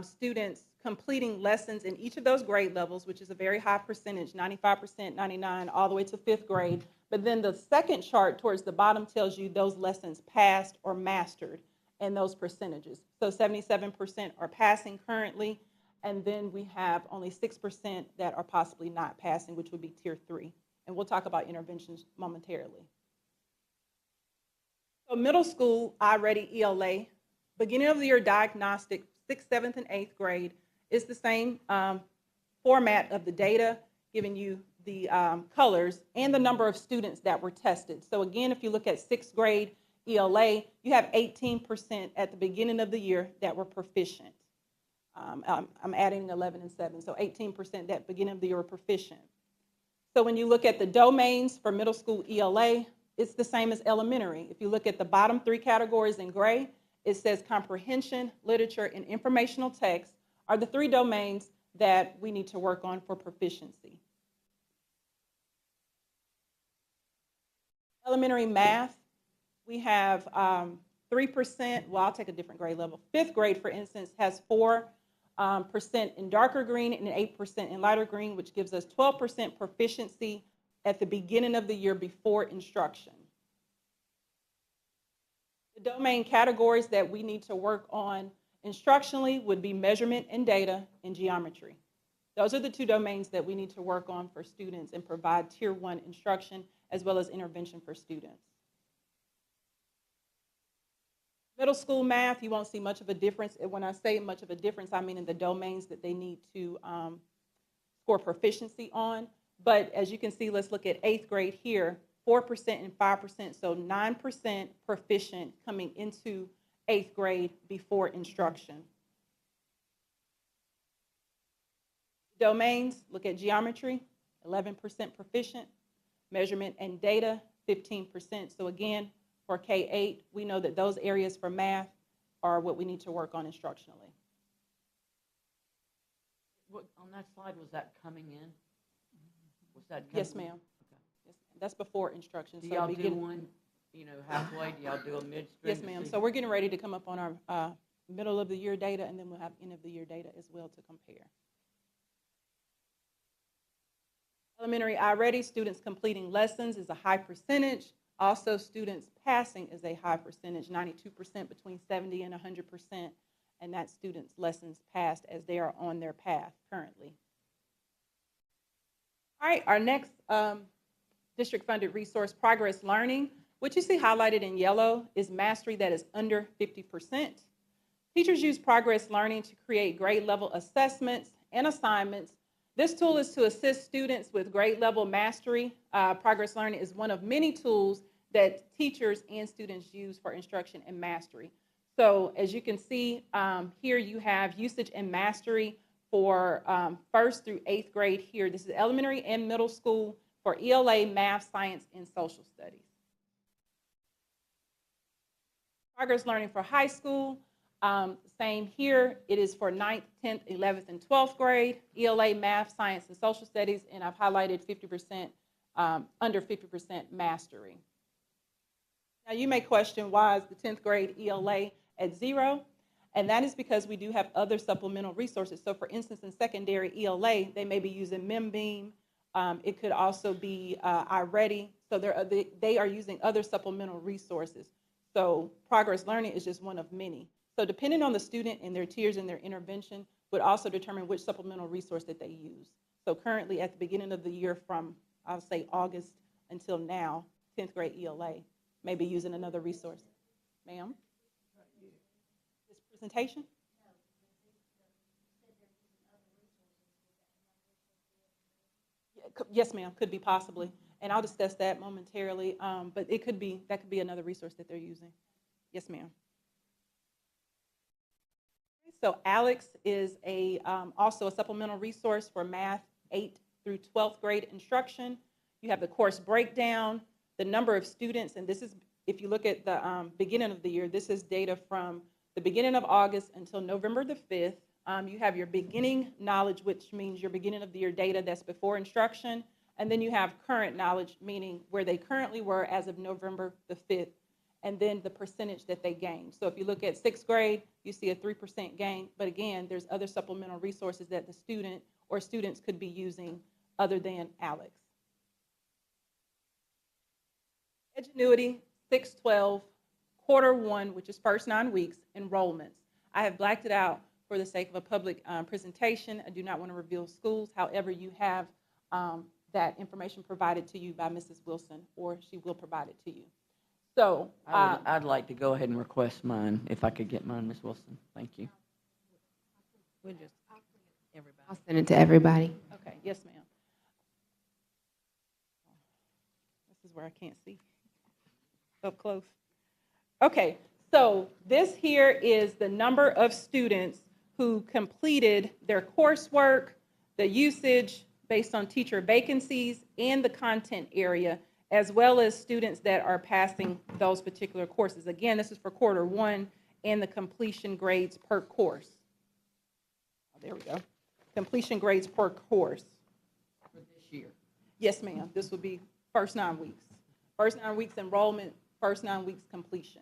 students completing lessons in each of those grade levels, which is a very high percentage, 95%, 99%, all the way to 5th grade. But then the second chart towards the bottom tells you those lessons passed or mastered and those percentages. So 77% are passing currently, and then we have only 6% that are possibly not passing, which would be Tier 3. And we'll talk about interventions momentarily. So middle school, iReady ELA, beginning of the year diagnostic, 6th, 7th, and 8th grade, is the same format of the data, giving you the colors and the number of students that were tested. So again, if you look at 6th grade ELA, you have 18% at the beginning of the year that were proficient. I'm adding 11 and 7, so 18% that beginning of the year were proficient. So when you look at the domains for middle school ELA, it's the same as elementary. If you look at the bottom 3 categories in gray, it says comprehension, literature, and informational text are the 3 domains that we need to work on for proficiency. Elementary math, we have 3%, well, I'll take a different grade level. 5th grade, for instance, has 4% in darker green and 8% in lighter green, which gives us 12% proficiency at the beginning of the year before instruction. The domain categories that we need to work on instructionally would be measurement and data and geometry. Those are the 2 domains that we need to work on for students and provide Tier 1 instruction as well as intervention for students. Middle school math, you won't see much of a difference. And when I say much of a difference, I mean in the domains that they need to for proficiency on. But as you can see, let's look at 8th grade here, 4% and 5%, so 9% proficient coming into 8th grade before instruction. Domains, look at geometry, 11% proficient, measurement and data, 15%. So again, for K-8, we know that those areas for math are what we need to work on instructionally. What, on that slide, was that coming in? Was that coming Yes, in? ma'am. Okay. Yes, ma'am. That's before instruction. Do So y'all do begin- one, halfway? Do y'all do a midstream? Yes, ma'am. So we're getting ready to come up on our middle of the year data, and then we'll have end of the year data as well to compare. Elementary I-ready, students completing lessons is a high percentage. Also, students passing is a high percentage, 92%, between 70 and 100%, and that's students' lessons passed as they are on their path currently. All right, our next district-funded resource, Progress Learning, what you see highlighted in yellow is mastery that is under 50%. Teachers use Progress Learning to create grade level assessments and assignments. This tool is to assist students with grade level mastery. Progress Learning is one of many tools that teachers and students use for instruction and mastery. So as you can see, here you have usage and mastery for 1st through 8th grade here. This is elementary and middle school for ELA, math, science, and social studies. Progress Learning for high school, same here. It is for 9th, 10th, 11th, and 12th grade, ELA, math, science, and social studies, and I've highlighted 50%, under 50% mastery. Now you may question, why is the 10th grade ELA at 0? And that is because we do have other supplemental resources. So for instance, in secondary ELA, they may be using MemBeam. It could also be iReady. So they are using other supplemental resources. So Progress Learning is just one of many. So depending on the student and their tiers and their intervention would also determine which supplemental resource that they use. So currently at the beginning of the year from, I'll say August until now, 10th grade ELA may be using another resource. Ma'am? This presentation? Yes, ma'am, could be possibly. And I'll discuss that momentarily, but that could be another resource that they're using. Yes, ma'am. So Alex is also a supplemental resource for math 8th through 12th grade instruction. You have the course breakdown, the number of students, and this is, if you look at the beginning of the year, this is data from the beginning of August until November the 5th. You have your beginning knowledge, which means your beginning of the year data that's before instruction, and then you have current knowledge, meaning where they currently were as of November the 5th, and then the percentage that they gained. So if you look at 6th grade, you see a 3% gain, but again, there's other supplemental resources that the student or students could be using other than Alex. Edgenuity, 612, quarter 1, which is first 9 weeks, enrollments. I have blacked it out for the sake of a public presentation. I do not want to reveal schools. However, you have that information provided to you by Mrs. Wilson, or she will provide it to you. So I'd like to go ahead and request mine, if I could get mine, Ms. Wilson. Thank you. We'll just, everybody. I'll send it to everybody. Okay, yes, ma'am. This is where I can't see up close. Okay, so this here is the number of students who completed their coursework, the usage based on teacher vacancies, and the content area, as well as students that are passing those particular courses. Again, this is for quarter 1 and the completion grades per course. Oh, there we go. Completion grades per course. For this year. Yes, ma'am. This would be first 9 weeks. First 9 weeks enrollment, first 9 weeks completion.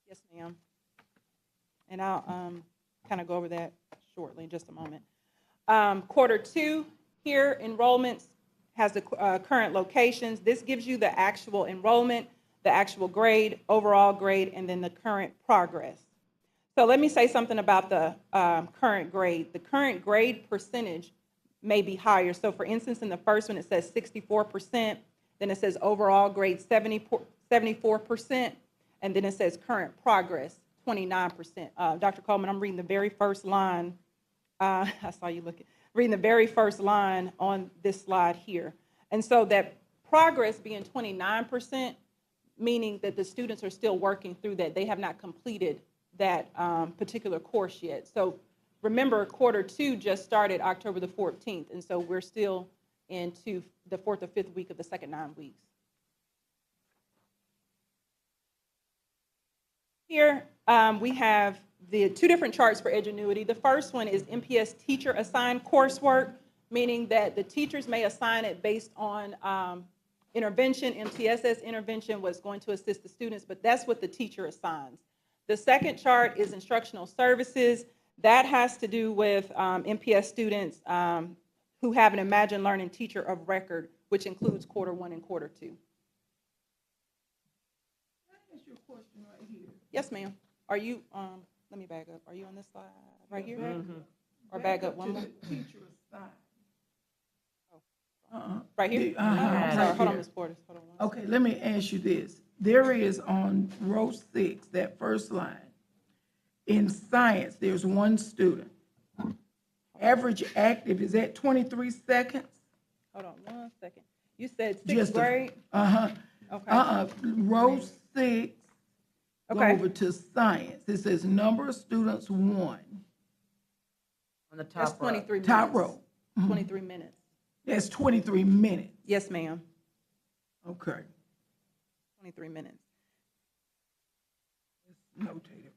Yes, ma'am. And I'll kind of go over that shortly in just a moment. Quarter 2 here, enrollments has the current locations. This gives you the actual enrollment, the actual grade, overall grade, and then the current progress. So let me say something about the current grade. The current grade percentage may be higher. So for instance, in the first one, it says 64%. Then it says overall grade 74%. And then it says current progress, 29%. Dr. Coleman, I'm reading the very first line. I saw you looking. Reading the very first line on this slide here. And so that progress being 29%, meaning that the students are still working through that. They have not completed that particular course yet. So remember, quarter 2 just started October the 14th, and so we're still into the 4th or 5th week of the second 9 weeks. Here we have the 2 different charts for Edgenuity. The first one is MPS teacher assigned coursework, meaning that the teachers may assign it based on intervention. MTSS intervention was going to assist the students, but that's what the teacher assigns. The second chart is instructional services. That has to do with MPS students who have an Imagine Learning teacher of record, which includes quarter 1 and quarter 2. Yes, ma'am. Are you, let me back up. Are you on this slide right here? Or back up one more? Right here? I'm sorry, hold on, Ms. Porter. Hold on. Okay, let me ask you this. There is on row 6, that first line, in science, there's 1 student. Average active is at 23 seconds? Hold on 1 second. You said 6th grade? Okay. Row 6, go Okay. over to science. It says number of students 1. On the top That's 23 minutes. Top row. 23 minutes. That's 23 minutes. Yes, ma'am. Okay. 23 minutes. Notated.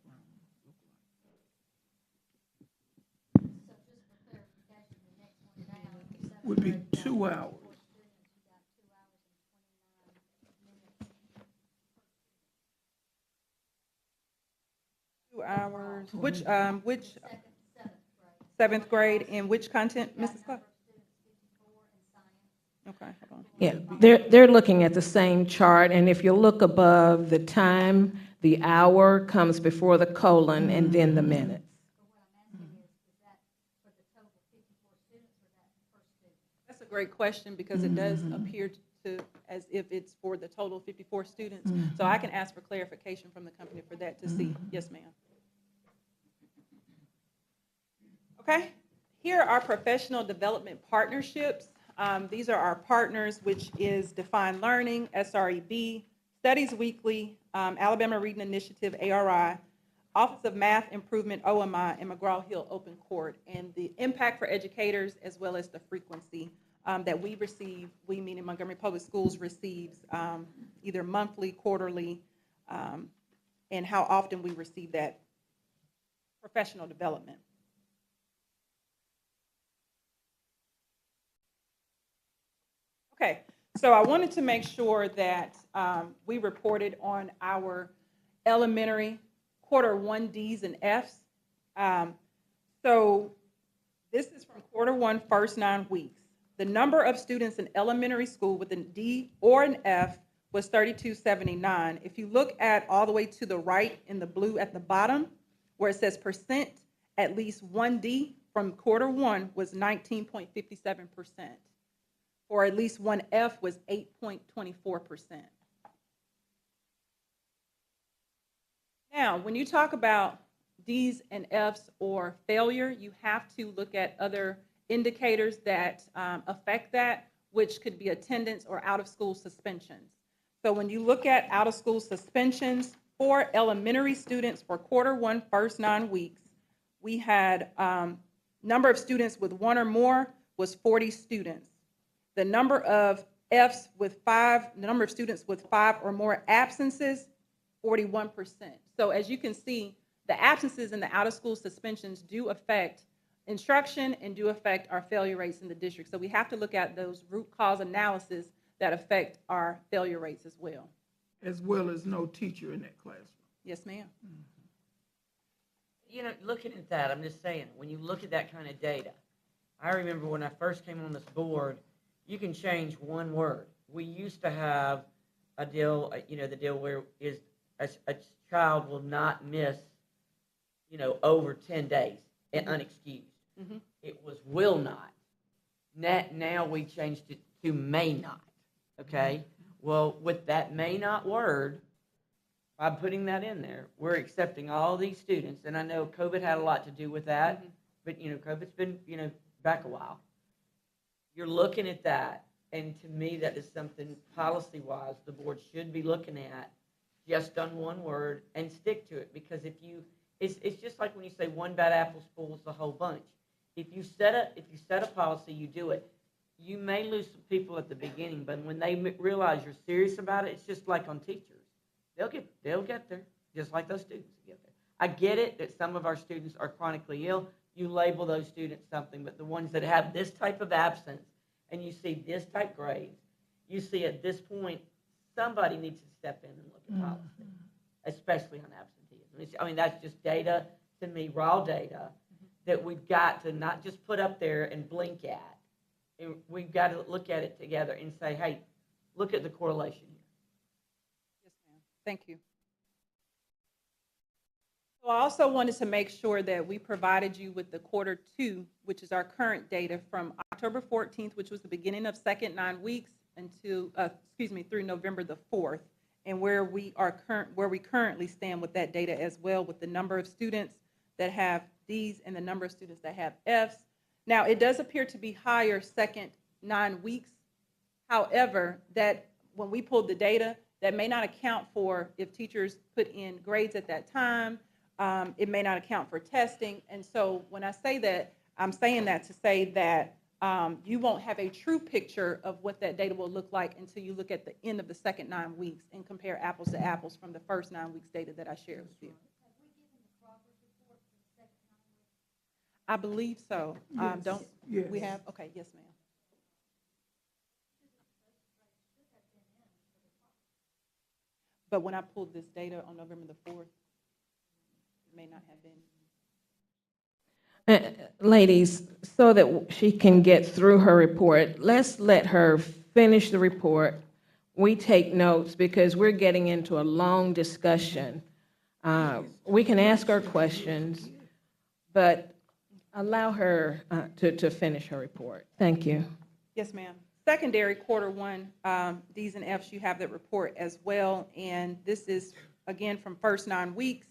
Would be 2 hours. Which 7th grade and which content, Mrs. Clark? Okay, hold on. Yeah, they're looking at the same chart, and if you look above, the time, the hour comes before the colon and then the minutes. That's a great question because it does appear to as if it's for the total 54 students. So I can ask for clarification from the company for that to see. Yes, ma'am. Okay, here are professional development partnerships. These are our partners, which is Define Learning, SREB, Studies Weekly, Alabama Reading Initiative, ARI, Office of Math Improvement, OMI, and McGraw Hill Open Court. And the impact for educators as well as the frequency that we receive, we meaning Montgomery Public Schools receives either monthly, quarterly, and how often we receive that professional development. Okay, so I wanted to make sure that we reported on our elementary quarter 1 Ds and Fs. So this is from quarter 1, first 9 weeks. The number of students in elementary school with a D or an F was 3279. If you look at all the way to the right in the blue at the bottom, where it says percent, at least 1 D from quarter 1 was 19.57%. Or at least 1 F was 8.24%. Now, when you talk about Ds and Fs or failure, you have to look at other indicators that affect that, which could be attendance or out-of-school suspensions. So when you look at out-of-school suspensions for elementary students for quarter 1, first 9 weeks, we had number of students with 1 or more was 40 students. The number of Fs with 5, the number of students with 5 or more absences, 41%. So as you can see, the absences and the out-of-school suspensions do affect instruction and do affect our failure rates in the district. So we have to look at those root cause analysis that affect our failure rates as well. As well as no teacher in that classroom. Yes, ma'am. You know, looking at that, I'm just saying, when you look at that kind of data, I remember when I first came on this board, you can change 1 word. We used to have a deal, the deal where is a child will not miss, over 10 days and unexcused. Mm-hmm. It was will not. Now we changed it to may not, okay? Well, with that may not word, by putting that in there, we're accepting all these students, and I know COVID had a lot to do with that, but, you know, COVID's been, you know, back a while. You're looking at that, and to me, that is something policy-wise the board should be looking at, just on one word, and stick to it, because if you, it's just like when you say one bad apple spoils the whole bunch. If you set a policy, you do it. You may lose some people at the beginning, but when they realize you're serious about it, it's just like on teachers. They'll get there, just like those students get there. I get it that some of our students are chronically ill. You label those students something, but the ones that have this type of absence and you see this type grades, you see at this point, somebody needs to step in and look at policy, especially on absenteeism. I mean, that's just data, to me, raw data, that we've got to not just put up there and blink at. We've got to look at it together and say, hey, look at the correlation here. Thank you. So I also wanted to make sure that we provided you with the quarter 2, which is our current data from October 14th, which was the beginning of second 9 weeks, until through November the 4th, and where we currently stand with that data as well, with the number of students that have D's and the number of students that have F's. Now, it does appear to be higher second 9 weeks. However, that when we pulled the data, that may not account for if teachers put in grades at that time. It may not account for testing. And so when I say that, I'm saying that to say that you won't have a true picture of what that data will look like until you look at the end of the second 9 weeks and compare apples to apples from the first 9 weeks data that I shared with you. I believe so. Yes. We have? Okay, yes, ma'am. But when I pulled this data on November the 4th, it may not have been. Ladies, so that she can get through her report, let's let her finish the report. We take notes because we're getting into a long discussion. We can ask her questions, but allow her to finish her report. Thank you. Yes, ma'am. Secondary quarter 1, D's and F's, you have that report as well. And this is, again, from first 9 weeks.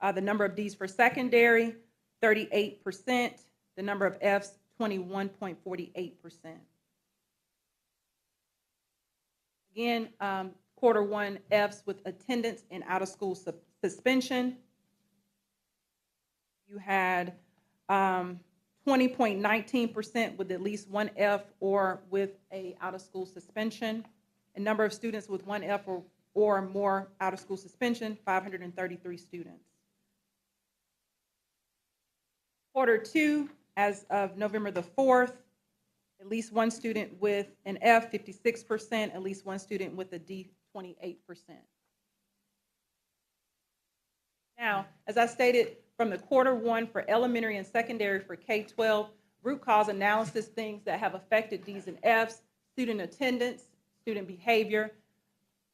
The number of D's for secondary, 38%. The number of F's, 21.48%. Again, quarter 1 F's with attendance and out-of-school suspension. You had 20.19% with at least one F or with a out-of-school suspension. A number of students with one F or more out-of-school suspension, 533 students. Quarter 2, as of November the 4th, at least one student with an F, 56%, at least one student with a D, 28%. Now, as I stated, from the quarter 1 for elementary and secondary for K-12, root cause analysis, things that have affected D's and F's, student attendance, student behavior,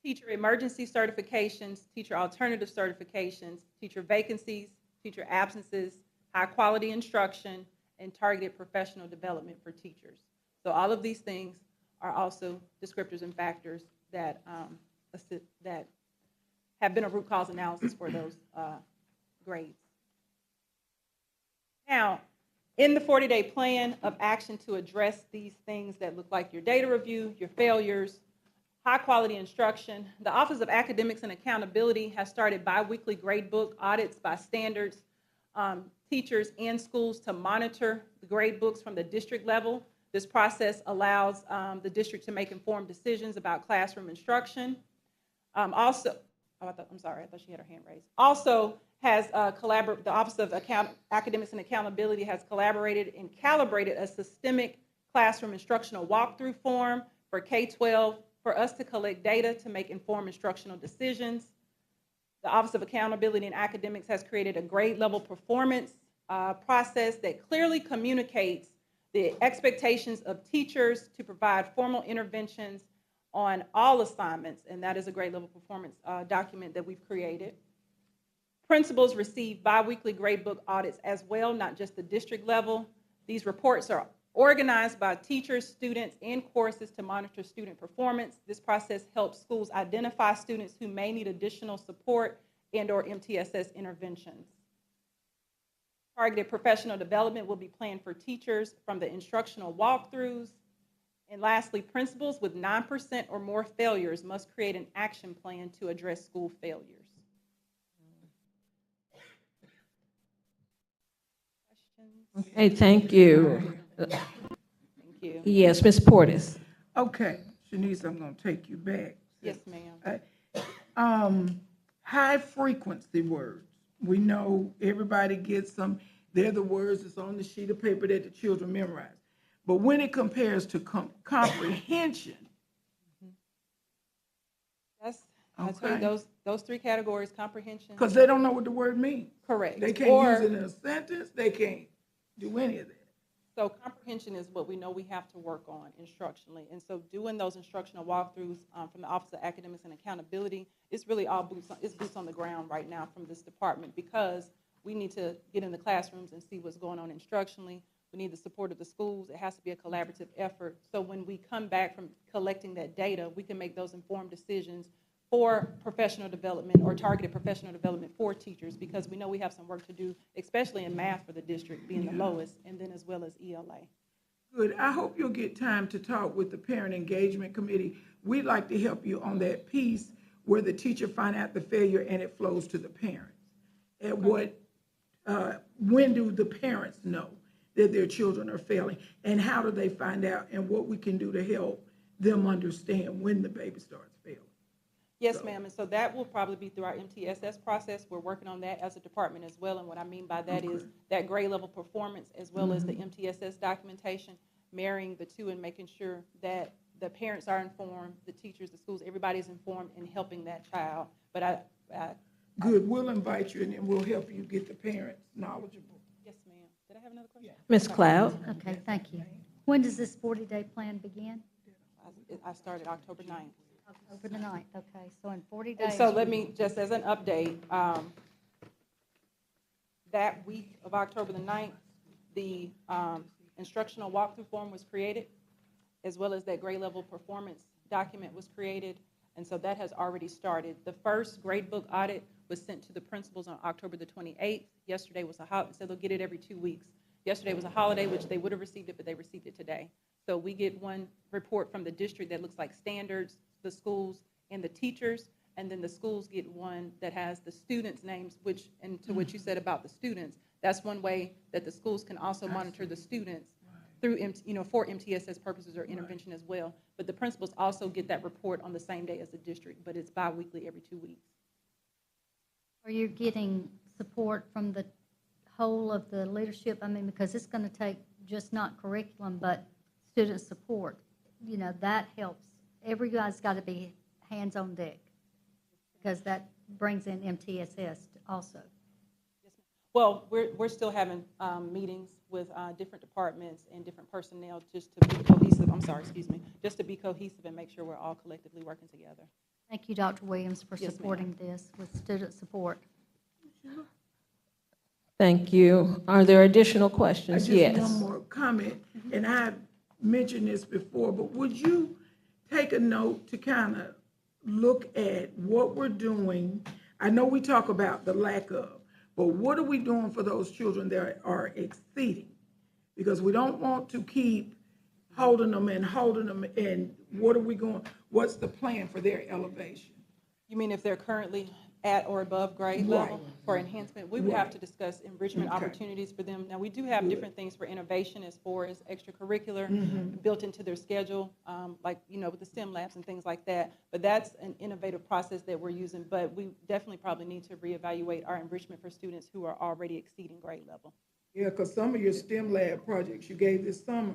teacher emergency certifications, teacher alternative certifications, teacher vacancies, teacher absences, high quality instruction, and targeted professional development for teachers. So all of these things are also descriptors and factors that, that have been a root cause analysis for those grades. Now, in the 40-day plan of action to address these things that look like your data review, your failures, high quality instruction, the Office of Academics and Accountability has started bi-weekly gradebook audits by standards, teachers and schools to monitor the grade books from the district level. This process allows the district to make informed decisions about classroom instruction. Also, I thought she had her hand raised. Also, has the Office of Academics and Accountability has collaborated and calibrated a systemic classroom instructional walkthrough form for K-12 for us to collect data to make informed instructional decisions. The Office of Accountability and Academics has created a grade level performance process that clearly communicates the expectations of teachers to provide formal interventions on all assignments, and that is a grade level performance document that we've created. Principals receive bi-weekly gradebook audits as well, not just the district level. These reports are Organized by teachers, students, and courses to monitor student performance. This process helps schools identify students who may need additional support and/or MTSS interventions. Targeted professional development will be planned for teachers from the instructional walkthroughs. And lastly, principals with 9% or more failures must create an action plan to address school failures. Questions? Hey, thank you. Thank you. Yes, Ms. Portis. Okay, Shanice, I'm gonna take you back. Yes, ma'am. High frequency words. We know everybody gets them. They're the words that's on the sheet of paper that the children memorize. But when it compares to comprehension. I'll tell you those three categories, comprehension. Because they don't know what the word means. Correct. They can't use it in a sentence. They can't do any of that. So comprehension is what we know we have to work on instructionally. And so doing those instructional walkthroughs from the Office of Academics and Accountability, it's really all boots on the ground right now from this department, because we need to get in the classrooms and see what's going on instructionally. We need the support of the schools. It has to be a collaborative effort. So when we come back from collecting that data, we can make those informed decisions for professional development or targeted professional development for teachers, because we know we have some work to do, especially in math for the district being the lowest, and then as well as ELA. Good. I hope you'll get time to talk with the Parent Engagement Committee. We'd like to help you on that piece where the teacher find out the failure and it flows to the parents. And when do the parents know that their children are failing, and how do they find out, and what we can do to help them understand when the baby starts failing? Yes, ma'am, and so that will probably be through our MTSS process. We're working on that as a department as well, and what I mean by that is that grade level performance as well as the MTSS documentation, marrying the two and making sure that the parents are informed, the teachers, the schools, everybody's informed in helping that child. But Good, we'll invite you and then we'll help you get the parents knowledgeable. Yes, ma'am. Did I have another question? Ms. Cloud. Okay, thank you. When does this 40-day plan begin? I started October 9th. October the 9th, okay, so in 40 And days. so let me, just as an update, that week of October the 9th, the instructional walkthrough form was created, as well as that grade level performance document was created, and so that has already started. The first grade book audit was sent to the principals on October the 28th. Yesterday was a holiday, so they'll get it every 2 weeks. Yesterday was a holiday, which they would have received it, but they received it today. So we get one report from the district that looks like standards, the schools, and the teachers, and then the schools get one that has the students' names, which, and to what you said about the students, that's one way that the schools can also monitor the students through, for MTSS purposes or intervention as well. But the principals also get that report on the same day as the district, but it's bi-weekly every 2 weeks. Are you getting support from the whole of the leadership? I mean, because it's going to take just not curriculum, but student support. You know, that helps. Every guy's got to be hands on deck, because that brings in MTSS also. Yes, ma'am. Well, we're still having meetings with different departments and different personnel just to be cohesive. I'm sorry, excuse me. Just to be cohesive and make sure we're all collectively working together. Thank you, Dr. Williams, for Yes, supporting this with student support. Thank you. Are there additional questions? Just Yes. one more comment, and I mentioned this before, but would you take a note to kind of look at what we're doing? I know we talk about the lack of, but what are we doing for those children that are exceeding? Because we don't want to keep holding them, and what are we going, what's the plan for their elevation? You mean if they're currently at or above grade level for enhancement? We would have to discuss enrichment opportunities for them. Now, we do have different things for innovation as far as extracurricular built into their schedule, like, with the STEM labs and things like that. But that's an innovative process that we're using. But we definitely probably need to reevaluate our enrichment for students who are already exceeding grade level. Yeah, because some of your STEM lab projects you gave this summer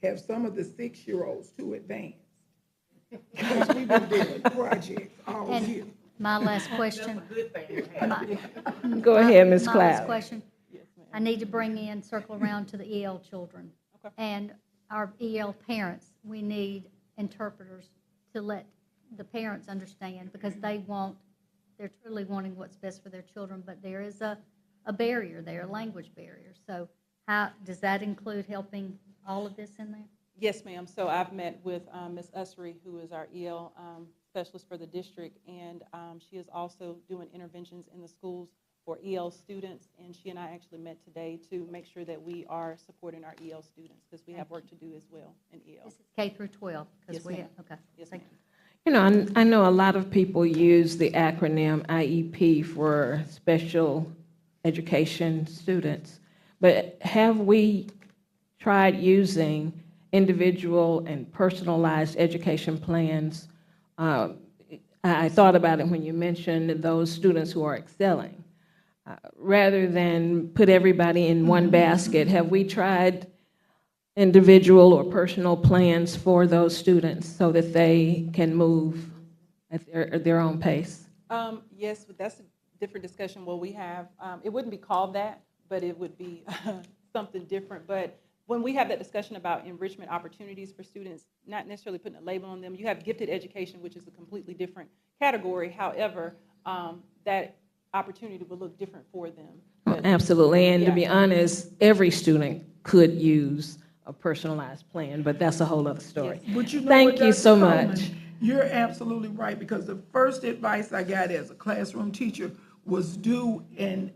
have some of the 6-year-olds too advanced. Because we've been doing projects all year. My last question. Go ahead, Ms. My Cloud. last question. I need to circle around to the EL children. Okay. And our EL parents, we need interpreters to let the parents understand, because they're truly wanting what's best for their children, but there is a barrier there, a language barrier. So How, does that include helping all of this in there? Yes, ma'am. So I've met with Ms. Ussery, who is our EL specialist for the district, and she is also doing interventions in the schools for EL students, and she and I actually met today to make sure that we are supporting our EL students, because we have work to do as well in EL. This is K through 12? 'Cause Yes, we ma'am. have- Okay, Yes, thank ma'am. you. You know, I know a lot of people use the acronym IEP for special education students, but have we tried using individual and personalized education plans? I thought about it when you mentioned those students who are excelling. Rather than put everybody in one basket, have we tried individual or personal plans for those students so that they can move at their own pace? Yes, but that's a different discussion. Well, we have, it wouldn't be called that, but it would be something different. But when we have that discussion about enrichment opportunities for students, not necessarily putting a label on them, you have gifted education, which is a completely different category. However, that opportunity will look different for them. But, Absolutely, and to yeah. be honest, every student could use a personalized plan, but that's a whole other story. But you know Thank what, you Dr. so Coleman? much. You're absolutely right, because the first advice I got as a classroom teacher was do an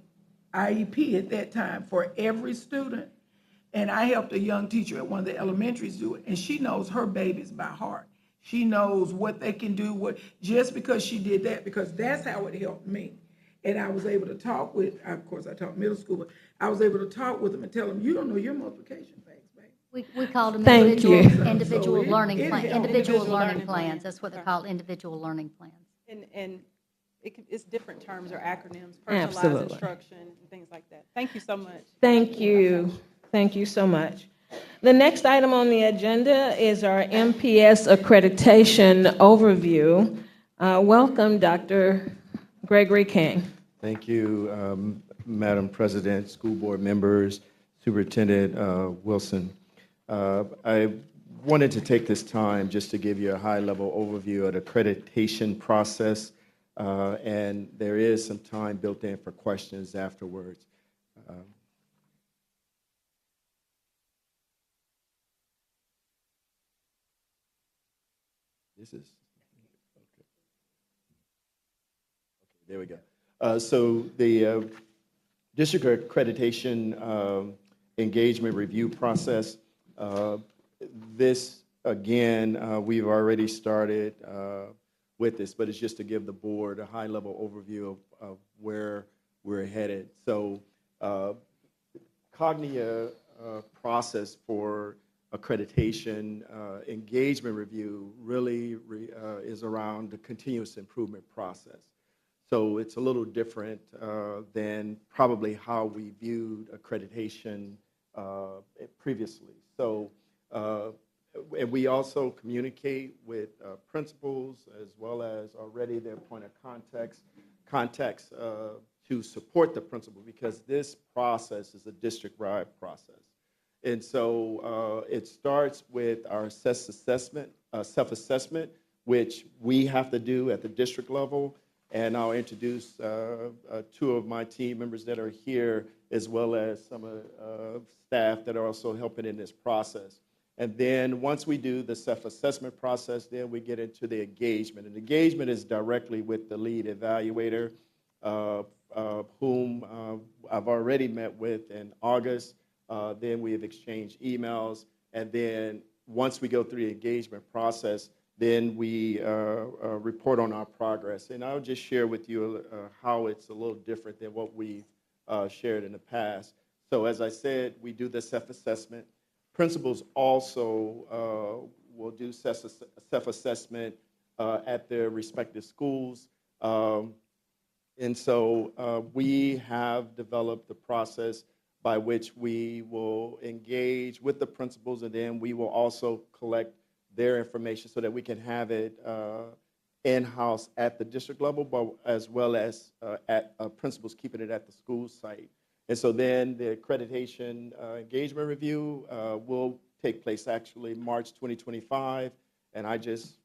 IEP at that time for every student. And I helped a young teacher at one of the elementaries do it, and she knows her babies by heart. She knows what they can do, just because she did that, because that's how it helped me. And I was able to talk with, of course, I taught middle school, but I was able to talk with them and tell them, you don't know your multiplication phase, baby. We call them Thank you. individual So learning it plans. helped. Individual Individual learning learning plans. plans. That's what they're Okay. called, individual learning plans. And it's different terms or acronyms, personalized Absolutely. instruction, and things like that. Thank you so much. Thank you. Thank you so much. The next item on the agenda is our MPS accreditation overview. Welcome, Dr. Gregory King. Thank you, Madam President, school board members, Superintendent Wilson. I wanted to take this time just to give you a high-level overview of the accreditation process, and there is some time built in for questions afterwards. This is, okay. There we go. So the district accreditation engagement review process, this, again, we've already started with this, but it's just to give the board a high-level overview of where we're headed. So Cognia process for accreditation engagement review really is around the continuous improvement process. So it's a little different than probably how we viewed accreditation previously. So, and we also communicate with principals as well as already their point of contacts to support the principal, because this process is a district-wide process. And so it starts with our self-assessment, which we have to do at the district level. And I'll introduce two of my team members that are here, as well as some staff that are also helping in this process. And then once we do the self-assessment process, then we get into the engagement. And engagement is directly with the lead evaluator, whom I've already met with in August. Then we have exchanged emails. And then once we go through the engagement process, then we report on our progress. And I'll just share with you how it's a little different than what we've shared in the past. So as I said, we do the self-assessment. Principals also will do self-assessment at their respective schools. And so we have developed the process by which we will engage with the principals, and then we will also collect their information so that we can have it in-house at the district level, but as well as at principals keeping it at the school site. And so then the accreditation engagement review will take place actually March 2025. And I just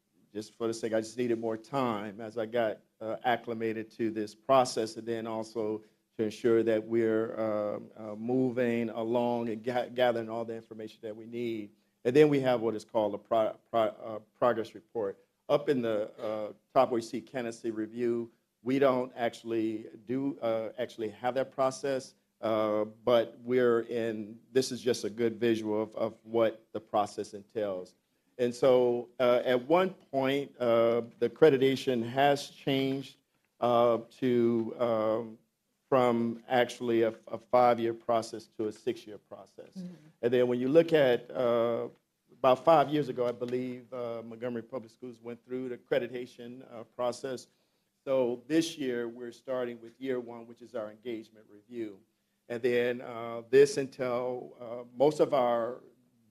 for the sake, I just needed more time as I got acclimated to this process, and then also to ensure that we're moving along and gathering all the information that we need. And then we have what is called a progress report. Up in the top where you see candidacy review, we don't actually have that process, but this is just a good visual of what the process entails. And so at one point, the accreditation has changed from actually a 5-year process to a 6-year process. And then when you look at about 5 years ago, I believe Montgomery Public Schools went through the accreditation process. So this year, we're starting with year 1, which is our engagement review. And then this until most of our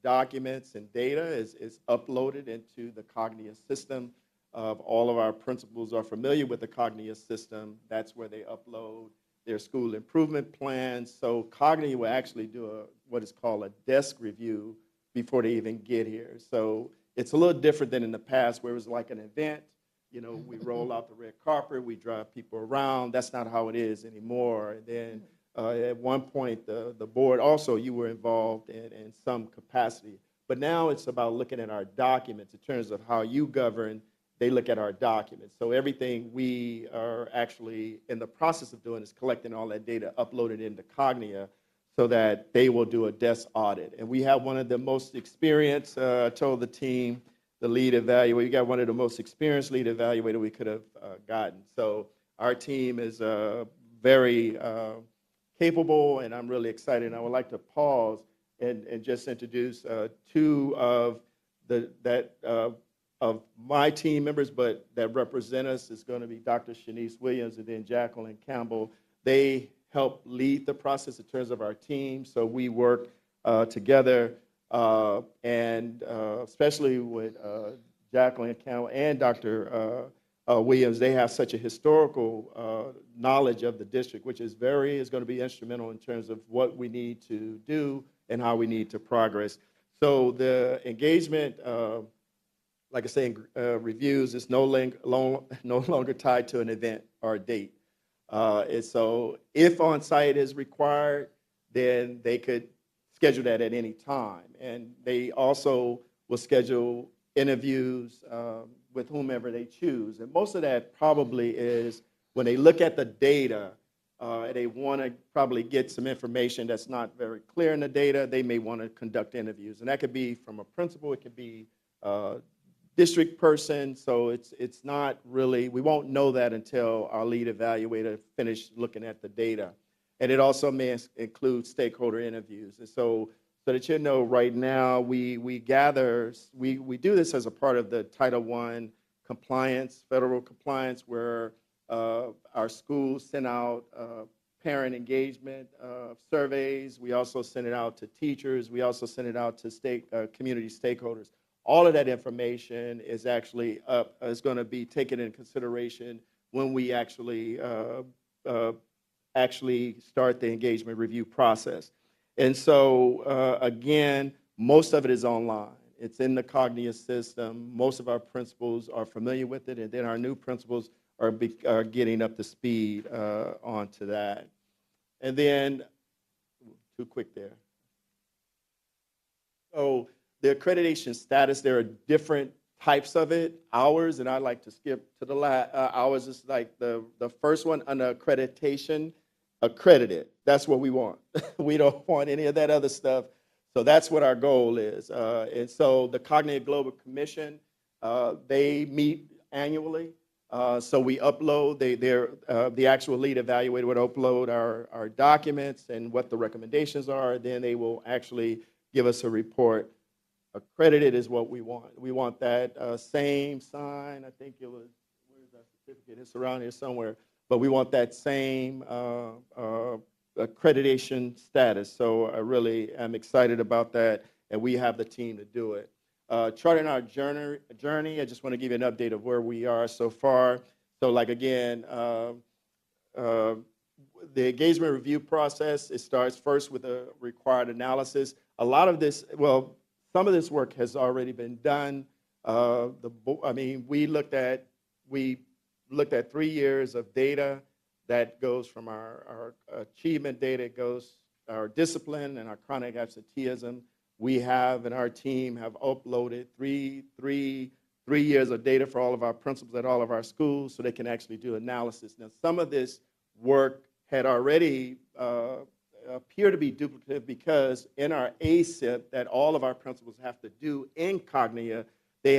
documents and data is uploaded into the Cognia system. All of our principals are familiar with the Cognia system. That's where they upload their school improvement plans. So Cognia will actually do what is called a desk review before they even get here. So it's a little different than in the past where it was like an event. You know, we roll out the red carpet, we drive people around. That's not how it is anymore. And then at one point, the board also, you were involved in some capacity. But now it's about looking at our documents in terms of how you govern. They look at our documents. So everything we are actually in the process of doing is collecting all that data, uploaded into Cognia so that they will do a desk audit. And we have one of the most experienced, I told the team, the lead evaluator, we got one of the most experienced lead evaluator we could have gotten. So our team is very capable, and I'm really excited. And I would like to pause and just introduce two of of my team members, but that represent us is going to be Dr. Shanice Williams and then Jacqueline Campbell. They help lead the process in terms of our team, so we work together, and especially with Jacqueline Campbell and Dr. Williams, they have such a historical knowledge of the district, which is going to be instrumental in terms of what we need to do and how we need to progress. So the engagement, like I say, reviews is no longer tied to an event or a date. And so if on-site is required, then they could schedule that at any time. And they also will schedule interviews with whomever they choose. And most of that probably is when they look at the data, they want to probably get some information that's not very clear in the data, they may want to conduct interviews. And that could be from a principal, it could be district person, so it's not really, we won't know that until our lead evaluator finishes looking at the data. And it also may include stakeholder interviews. And so that you know, right now, we do this as a part of the Title I compliance, federal compliance, where our schools send out parent engagement surveys. We also send it out to teachers. We also send it out to community stakeholders. All of that information is actually is going to be taken into consideration when we actually start the engagement review process. And so again, most of it is online. It's in the Cognia system. Most of our principals are familiar with it, and then our new principals are getting up to speed onto that. And then, too quick there. So the accreditation status, there are different types of it. Ours, and I like to skip to the last, ours is like the first one under accreditation, accredited. That's what we want. We don't want any of that other stuff. So that's what our goal is. And so the Cognia Global Commission, they meet annually. So we upload, the actual lead evaluator would upload our documents and what the recommendations are. Then they will actually give us a report. Accredited is what we want. We want that same sign. I think it was, where's that certificate? It's around here somewhere. But we want that same accreditation status. So I really am excited about that, and we have the team to do it. Charting our journey, I just want to give you an update of where we are so far. So like again, the engagement review process, it starts first with a required analysis. A lot of this, well, some of this work has already been done. We looked at 3 years of data. that goes from our achievement data, goes our discipline and our chronic absenteeism. We have, and our team have uploaded three years of data for all of our principals at all of our schools so they can actually do analysis. Now, some of this work had already appeared to be duplicative because in our ASIP that all of our principals have to do in Cognia, they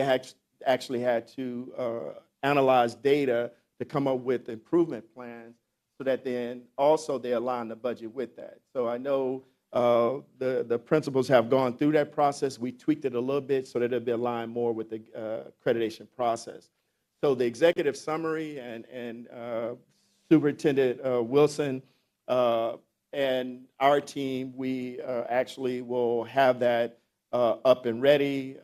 actually had to analyze data to come up with improvement plans so that then also they align the budget with that. So I know the principals have gone through that process. We tweaked it a little bit so that it'll be aligned more with the accreditation process. So the executive summary and Superintendent Wilson and our team, we actually will have that up and ready,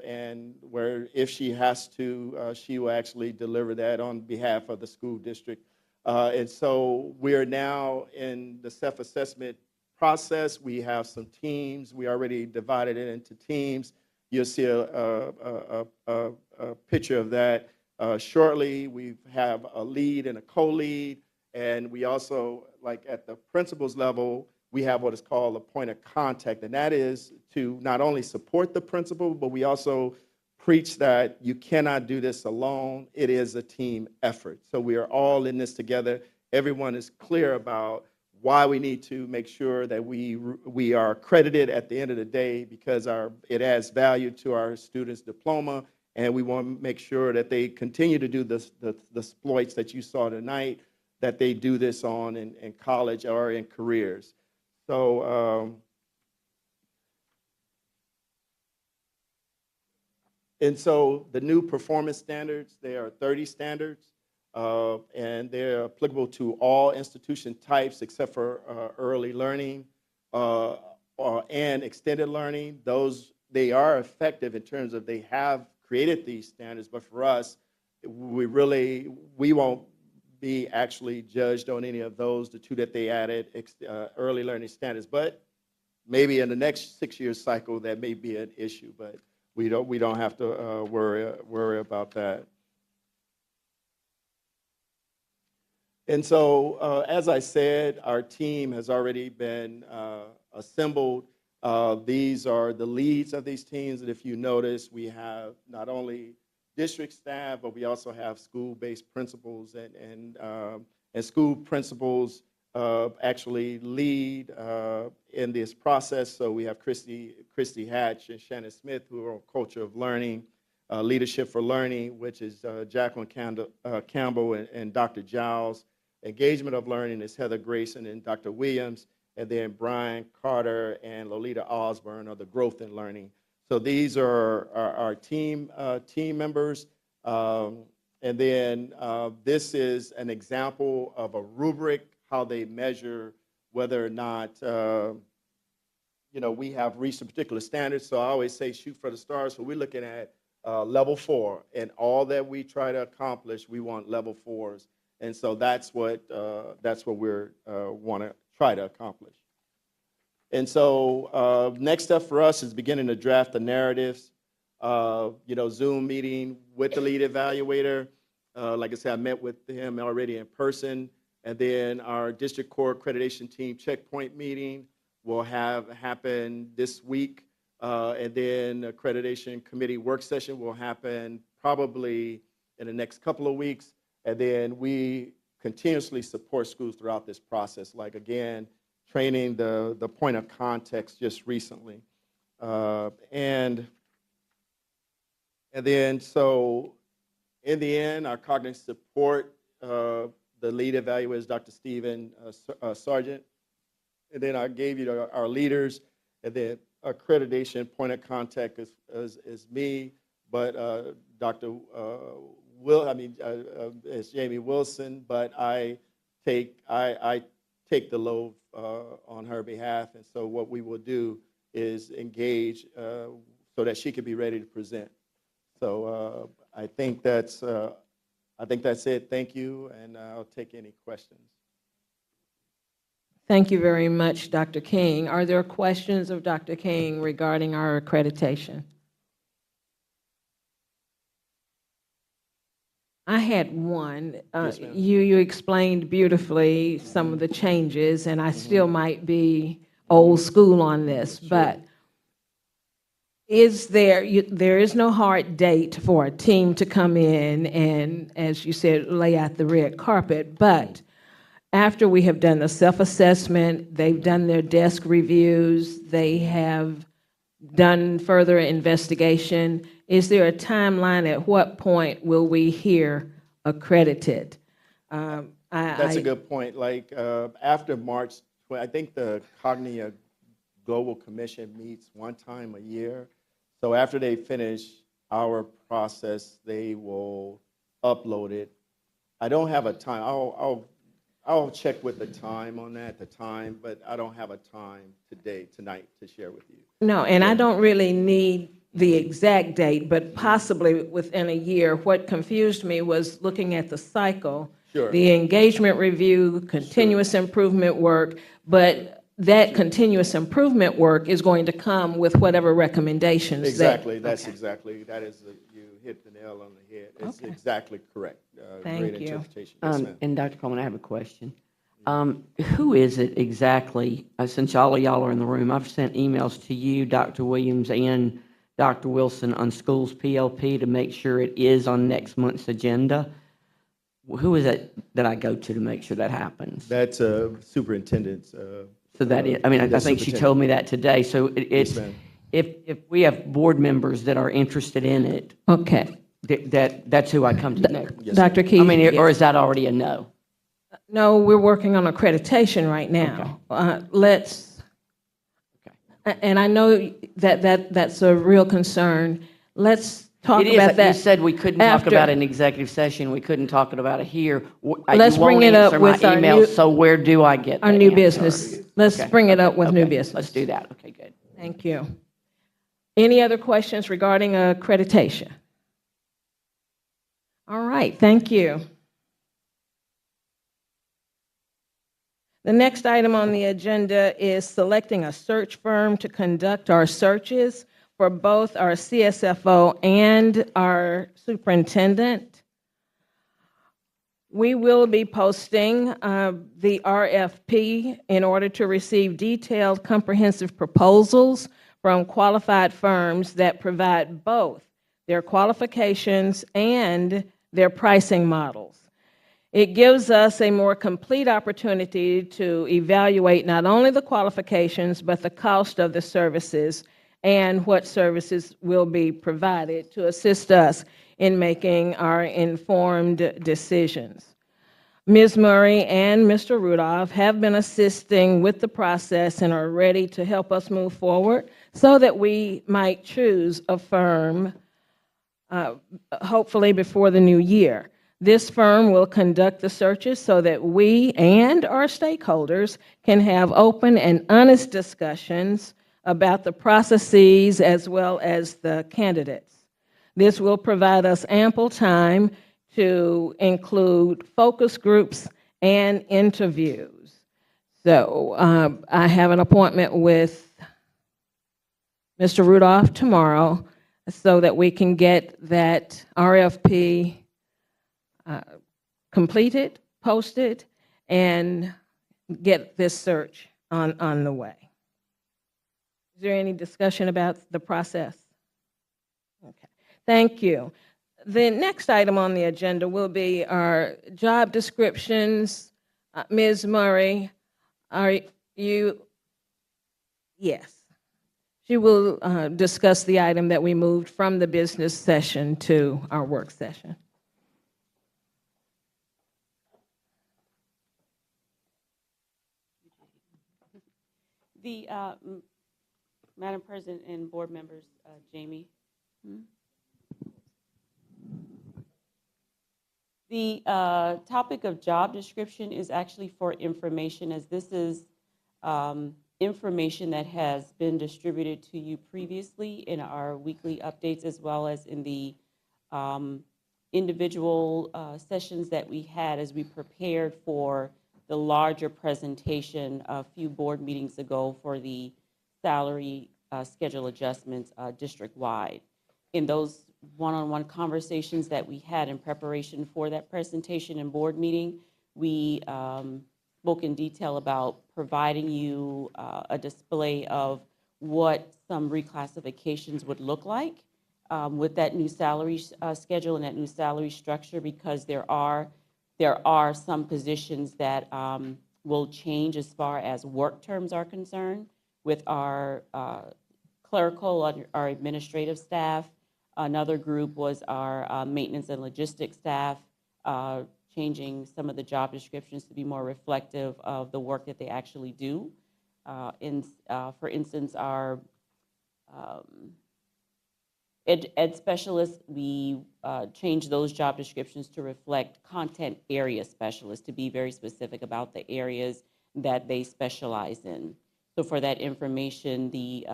and where if she has to, she will actually deliver that on behalf of the school district. And so we are now in the self-assessment process. We have some teams. We already divided it into teams. You'll see a picture of that shortly. We have a lead and a co-lead, and we also, like at the principal's level, we have what is called a point of contact, and that is to not only support the principal, but we also preach that you cannot do this alone. It is a team effort. So we are all in this together. Everyone is clear about why we need to make sure that we are accredited at the end of the day because it adds value to our students' diploma, and we want to make sure that they continue to do the exploits that you saw tonight, that they do this on in college or in careers. So, and so the new performance standards, there are 30 standards, and they're applicable to all institution types except for early learning and extended learning. They are effective in terms of they have created these standards, but for us, we won't be actually judged on any of those, the two that they added, early learning standards. But maybe in the next 6-year cycle, that may be an issue, but we don't have to worry about that. And so, as I said, our team has already been assembled. These are the leads of these teams, and if you notice, we have not only district staff, but we also have school-based principals, and school principals actually lead in this process. So we have Christy Hatch and Shannon Smith, who are on culture of learning, leadership for learning, which is Jacqueline Campbell and Dr. Giles. Engagement of learning is Heather Grayson and Dr. Williams, and then Brian Carter and Lolita Osborne are the growth in learning. So these are our team members. And then this is an example of a rubric, how they measure whether or not we have reached a particular standard. So I always say shoot for the stars. So we're looking at level 4, and all that we try to accomplish, we want level 4s. And so that's what we're want to try to accomplish. And so next step for us is beginning to draft the narratives. Zoom meeting with the lead evaluator. Like I said, I met with him already in person. And then our district core accreditation team checkpoint meeting will happen this week. And then accreditation committee work session will happen probably in the next couple of weeks. And then we continuously support schools throughout this process. Like, again, training the point of context just recently. And then, so in the end, our cognitive support, the lead evaluator is Dr. Stephen Sargent. And then I gave you our leaders, and then accreditation point of contact is me, but it's Jamie Wilson, but I take the load on her behalf, and so what we will do is engage so that she can be ready to present. So I think that's it. Thank you, and I'll take any questions. Thank you very much, Dr. King. Are there questions of Dr. King regarding our accreditation? I had one. Yes, ma'am. You explained beautifully some of the changes, and I still might be old school on this, but there is no hard date for a team to come in and, as you said, lay out the red carpet, but after we have done the self-assessment, they've done their desk reviews, they have done further investigation, is there a timeline at what point will we hear accredited? That's a good point. Like after March, I think the Cognia Global Commission meets one time a year. So after they finish our process, they will upload it. I don't have a time. I'll check with the time on that, but I don't have a time tonight to share with you. No, and I don't really need the exact date, but possibly within a year. What confused me was looking at the cycle, the engagement review, continuous improvement work, but that continuous improvement work is going to come with whatever recommendations. Exactly, that is, you hit the nail on the head. It's exactly correct. Thank Great you. interpretation. Yes, ma'am. And Dr. Coleman, I have a question. Who is it exactly, since all of y'all are in the room, I've sent emails to you, Dr. Williams, and Dr. Wilson on schools PLP to make sure it is on next month's agenda. Who is it that I go to make sure that happens? That's superintendent's. So that is, I mean, I think she told me that today. So it's, if we have board members that are interested in it, okay, that's who I come to next. Yes, Dr. Keith? I mean, or is that already a no? No, we're working on accreditation right now. And I know that's a real concern. Let's talk about that. You said we couldn't talk about it in executive session. We couldn't talk about it here. Let's bring it up with our email. So where do I get our that new answer? business? Let's bring it up with new business. Let's do that. Okay, good. Thank you. Any other questions regarding accreditation? All right, thank you. The next item on the agenda is selecting a search firm to conduct our searches for both our CSFO and our superintendent. We will be posting the RFP in order to receive detailed, comprehensive proposals from qualified firms that provide both their qualifications and their pricing models. It gives us a more complete opportunity to evaluate not only the qualifications, but the cost of the services and what services will be provided to assist us in making our informed decisions. Ms. Murray and Mr. Rudolph have been assisting with the process and are ready to help us move forward so that we might choose a firm, hopefully before the new year. This firm will conduct the searches so that we and our stakeholders can have open and honest discussions about the processes as well as the candidates. This will provide us ample time to include focus groups and interviews. So I have an appointment with Mr. Rudolph tomorrow so that we can get that RFP completed, posted, and get this search on the way. Is there any discussion about the process? Okay, thank you. The next item on the agenda will be our job descriptions. Ms. Murray, are you? Yes. She will discuss the item that we moved from the business session to our work session. Madam President and board members, Jamie. The topic of job description is actually for information, as this is information that has been distributed to you previously in our weekly updates, as well as in the individual sessions that we had as we prepared for the larger presentation a few board meetings ago for the salary schedule adjustments district-wide. In those one-on-one conversations that we had in preparation for that presentation and board meeting, we spoke in detail about providing you a display of what some reclassifications would look like with that new salary schedule and that new salary structure, because there are some positions that will change as far as work terms are concerned with our clerical, our administrative staff. Another group was our maintenance and logistics staff, changing some of the job descriptions to be more reflective of the work that they actually do. For instance, our ed specialists, we changed those job descriptions to reflect content area specialists, to be very specific about the areas that they specialize in. So for that information, the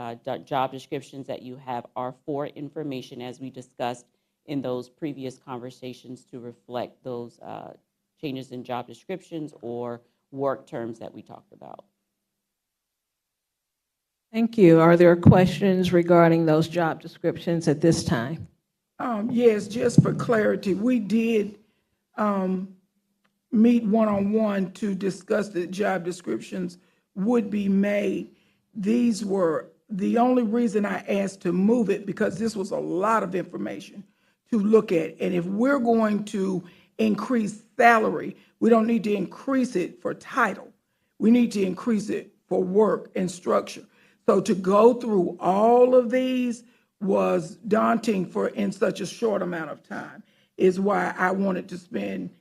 job descriptions that you have are for information, as we discussed in those previous conversations, to reflect those changes in job descriptions or work terms that we talked about. Thank you. Are there questions regarding those job descriptions at this time? Yes, just for clarity, we did meet one-on-one to discuss the job descriptions would be made. These were, the only reason I asked to move it, because this was a lot of information to look at. And if we're going to increase salary, we don't need to increase it for title. We need to increase it for work and structure. So to go through all of these was daunting in such a short amount of time, is why I wanted to spend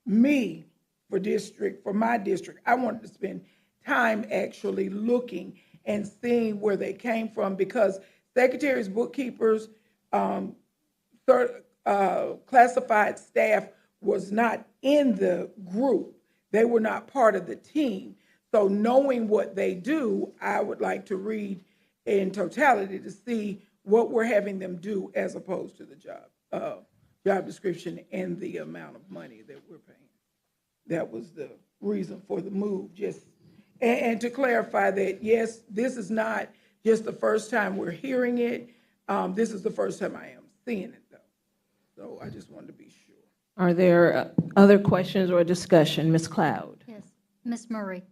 for my district, I wanted to spend time actually looking and seeing where they came from, because secretaries, bookkeepers, classified staff was not in the group. They were not part of the team. So knowing what they do, I would like to read in totality to see what we're having them do as opposed to the job description and the amount of money that we're paying. That was the reason for the move. And to clarify that, yes, this is not just the first time we're hearing it. This is the first time I am seeing it, though. So I just wanted to be sure. Are there other questions or discussion? Ms. Cloud? Yes, Ms. Murray.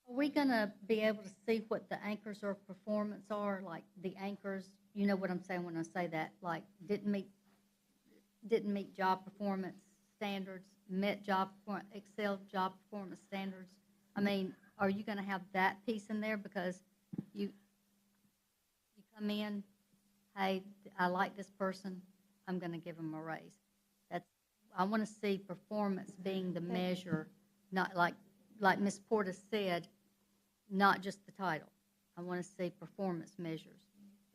Are we going to be able to see what the anchors of performance are? Like the anchors, you know what I'm saying when I say that, like didn't meet job performance standards, met excelled job performance standards. I mean, are you going to have that piece in there? Because you come in, hey, I like this person, I'm going to give them a raise. I want to see performance being the measure, not like Ms. Porter said, not just the title. I want to see performance measures.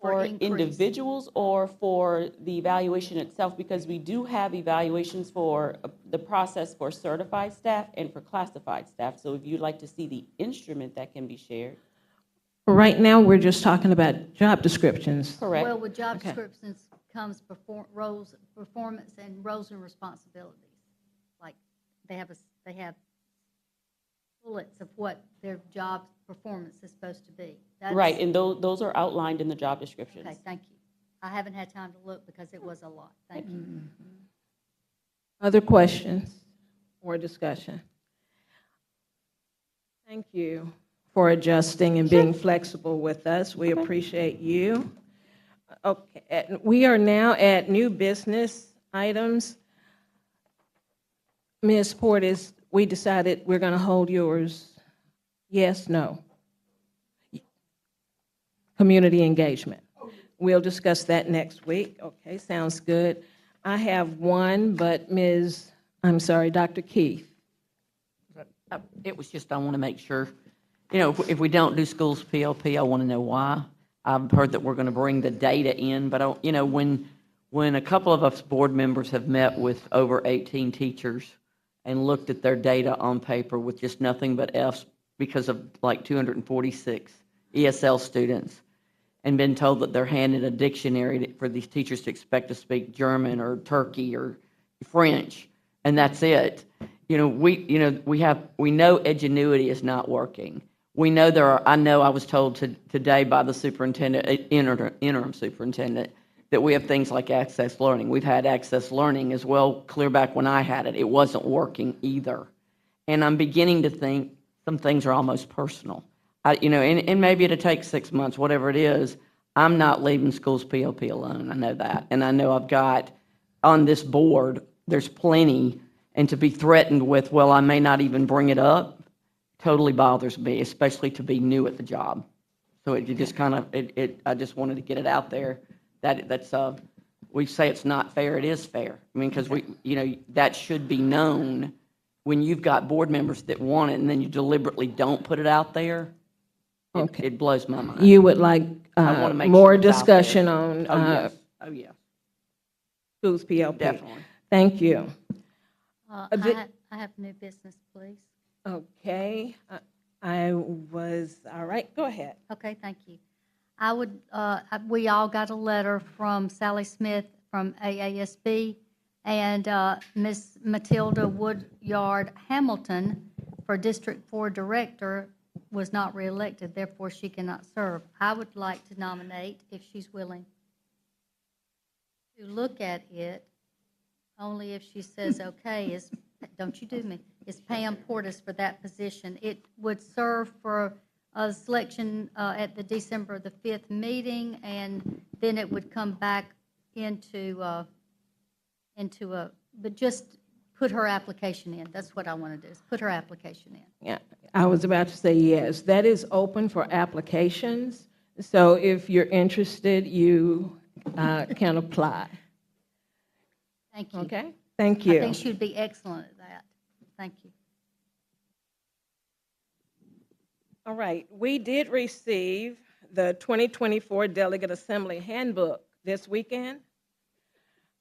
For individuals or for the evaluation itself, because we do have evaluations for the process for certified staff and for classified staff. So if you'd like to see the instrument, that can be shared. Right now, we're just talking about job descriptions. Correct. Well, with job descriptions comes performance and roles and responsibilities. Like they have bullets of what their job performance is supposed to be. Right, and those are outlined in the job descriptions. Okay, thank you. I haven't had time to look because it was a lot. Thank you. Other questions or discussion? Thank you for adjusting and being flexible with us. We appreciate you. Okay, we are now at new business items. Ms. Portis, we decided we're going to hold yours. Yes, no? Community engagement. We'll discuss that next week. Okay, sounds good. I have one, but Dr. Keith. It was just, I want to make sure, if we don't do schools PLP, I want to know why. I've heard that we're going to bring the data in, but when a couple of us board members have met with over 18 teachers and looked at their data on paper with just nothing but Fs because of like 246 ESL students, and been told that they're handed a dictionary for these teachers to expect to speak German or Turkey or French, and that's it. We know Edgenuity is not working. We know I was told today by the superintendent, interim superintendent, that we have things like access learning. We've had access learning as well, clear back when I had it. It wasn't working either. And I'm beginning to think some things are almost personal. And maybe it'll take 6 months, whatever it is. I'm not leaving schools POP alone. I know that. And I know I've got on this board, there's plenty, and to be threatened with, well, I may not even bring it up, totally bothers me, especially to be new at the job. So it just kind of, I just wanted to get it out there that's, we say it's not fair, it is fair. I mean, because that should be known when you've got board members that want it and then you deliberately don't put it out there. It blows my mind. You would like I wanna make more sure it's out discussion there. on Oh, yes. schools PLP? Definitely. Thank you. I have new business, please. Okay, all right, go ahead. Okay, thank you. We all got a letter from Sally Smith from AASB, and Ms. Matilda Woodyard Hamilton for District 4 Director was not reelected, therefore she cannot serve. I would like to nominate, if she's willing, to look at it, only if she says okay, don't you do me, is Pam Portis for that position. It would serve for a selection at the December the 5th meeting, and then it would come back but just put her application in. That's what I want to do, is put her application in. Yeah, I was about to say yes. That is open for applications. So if you're interested, you can apply. Thank you. Okay, thank you. I think she would be excellent at that. Thank you. All right, we did receive the 2024 Delegate Assembly Handbook this weekend.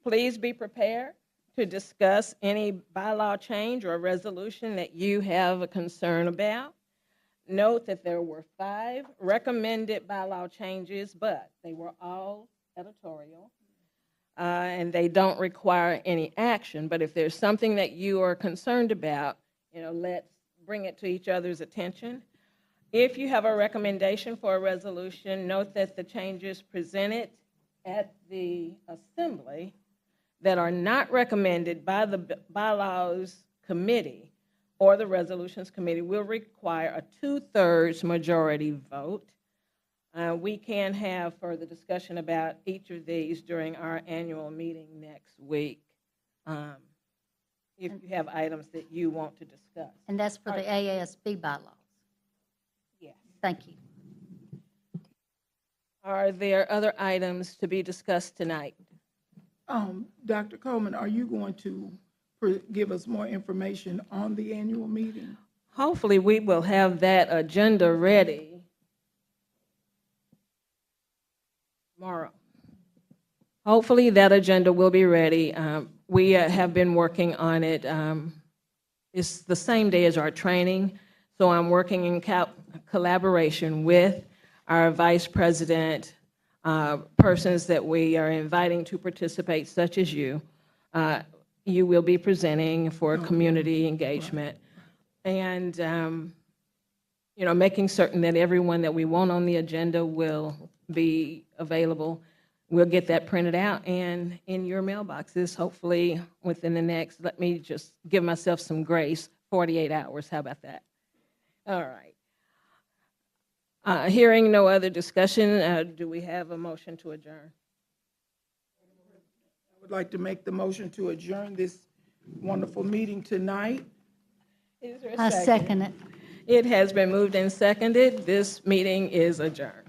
Please be prepared to discuss any bylaw change or resolution that you have a concern about. Note that there were 5 recommended bylaw changes, but they were all editorial, and they don't require any action. But if there's something that you are concerned about, let's bring it to each other's attention. If you have a recommendation for a resolution, note that the changes presented at the assembly that are not recommended by the bylaws committee or the resolutions committee will require a 2/3 majority vote. We can have further discussion about each of these during our annual meeting next week, if you have items that you want to discuss. And that's for the AASB bylaws. Yes. Thank you. Are there other items to be discussed tonight? Dr. Coleman, are you going to give us more information on the annual meeting? Hopefully, we will have that agenda ready tomorrow. Hopefully, that agenda will be ready. We have been working on it. It's the same day as our training, so I'm working in collaboration with our vice president, persons that we are inviting to participate, such as you. You will be presenting for community engagement, and making certain that everyone that we want on the agenda will be available. We'll get that printed out and in your mailboxes, hopefully within the next, let me just give myself some grace, 48 hours. How about that? All right. Hearing no other discussion, do we have a motion to adjourn? I would like to make the motion to adjourn this wonderful meeting tonight. Is there a I second it. It has been moved and seconded. This meeting is adjourned.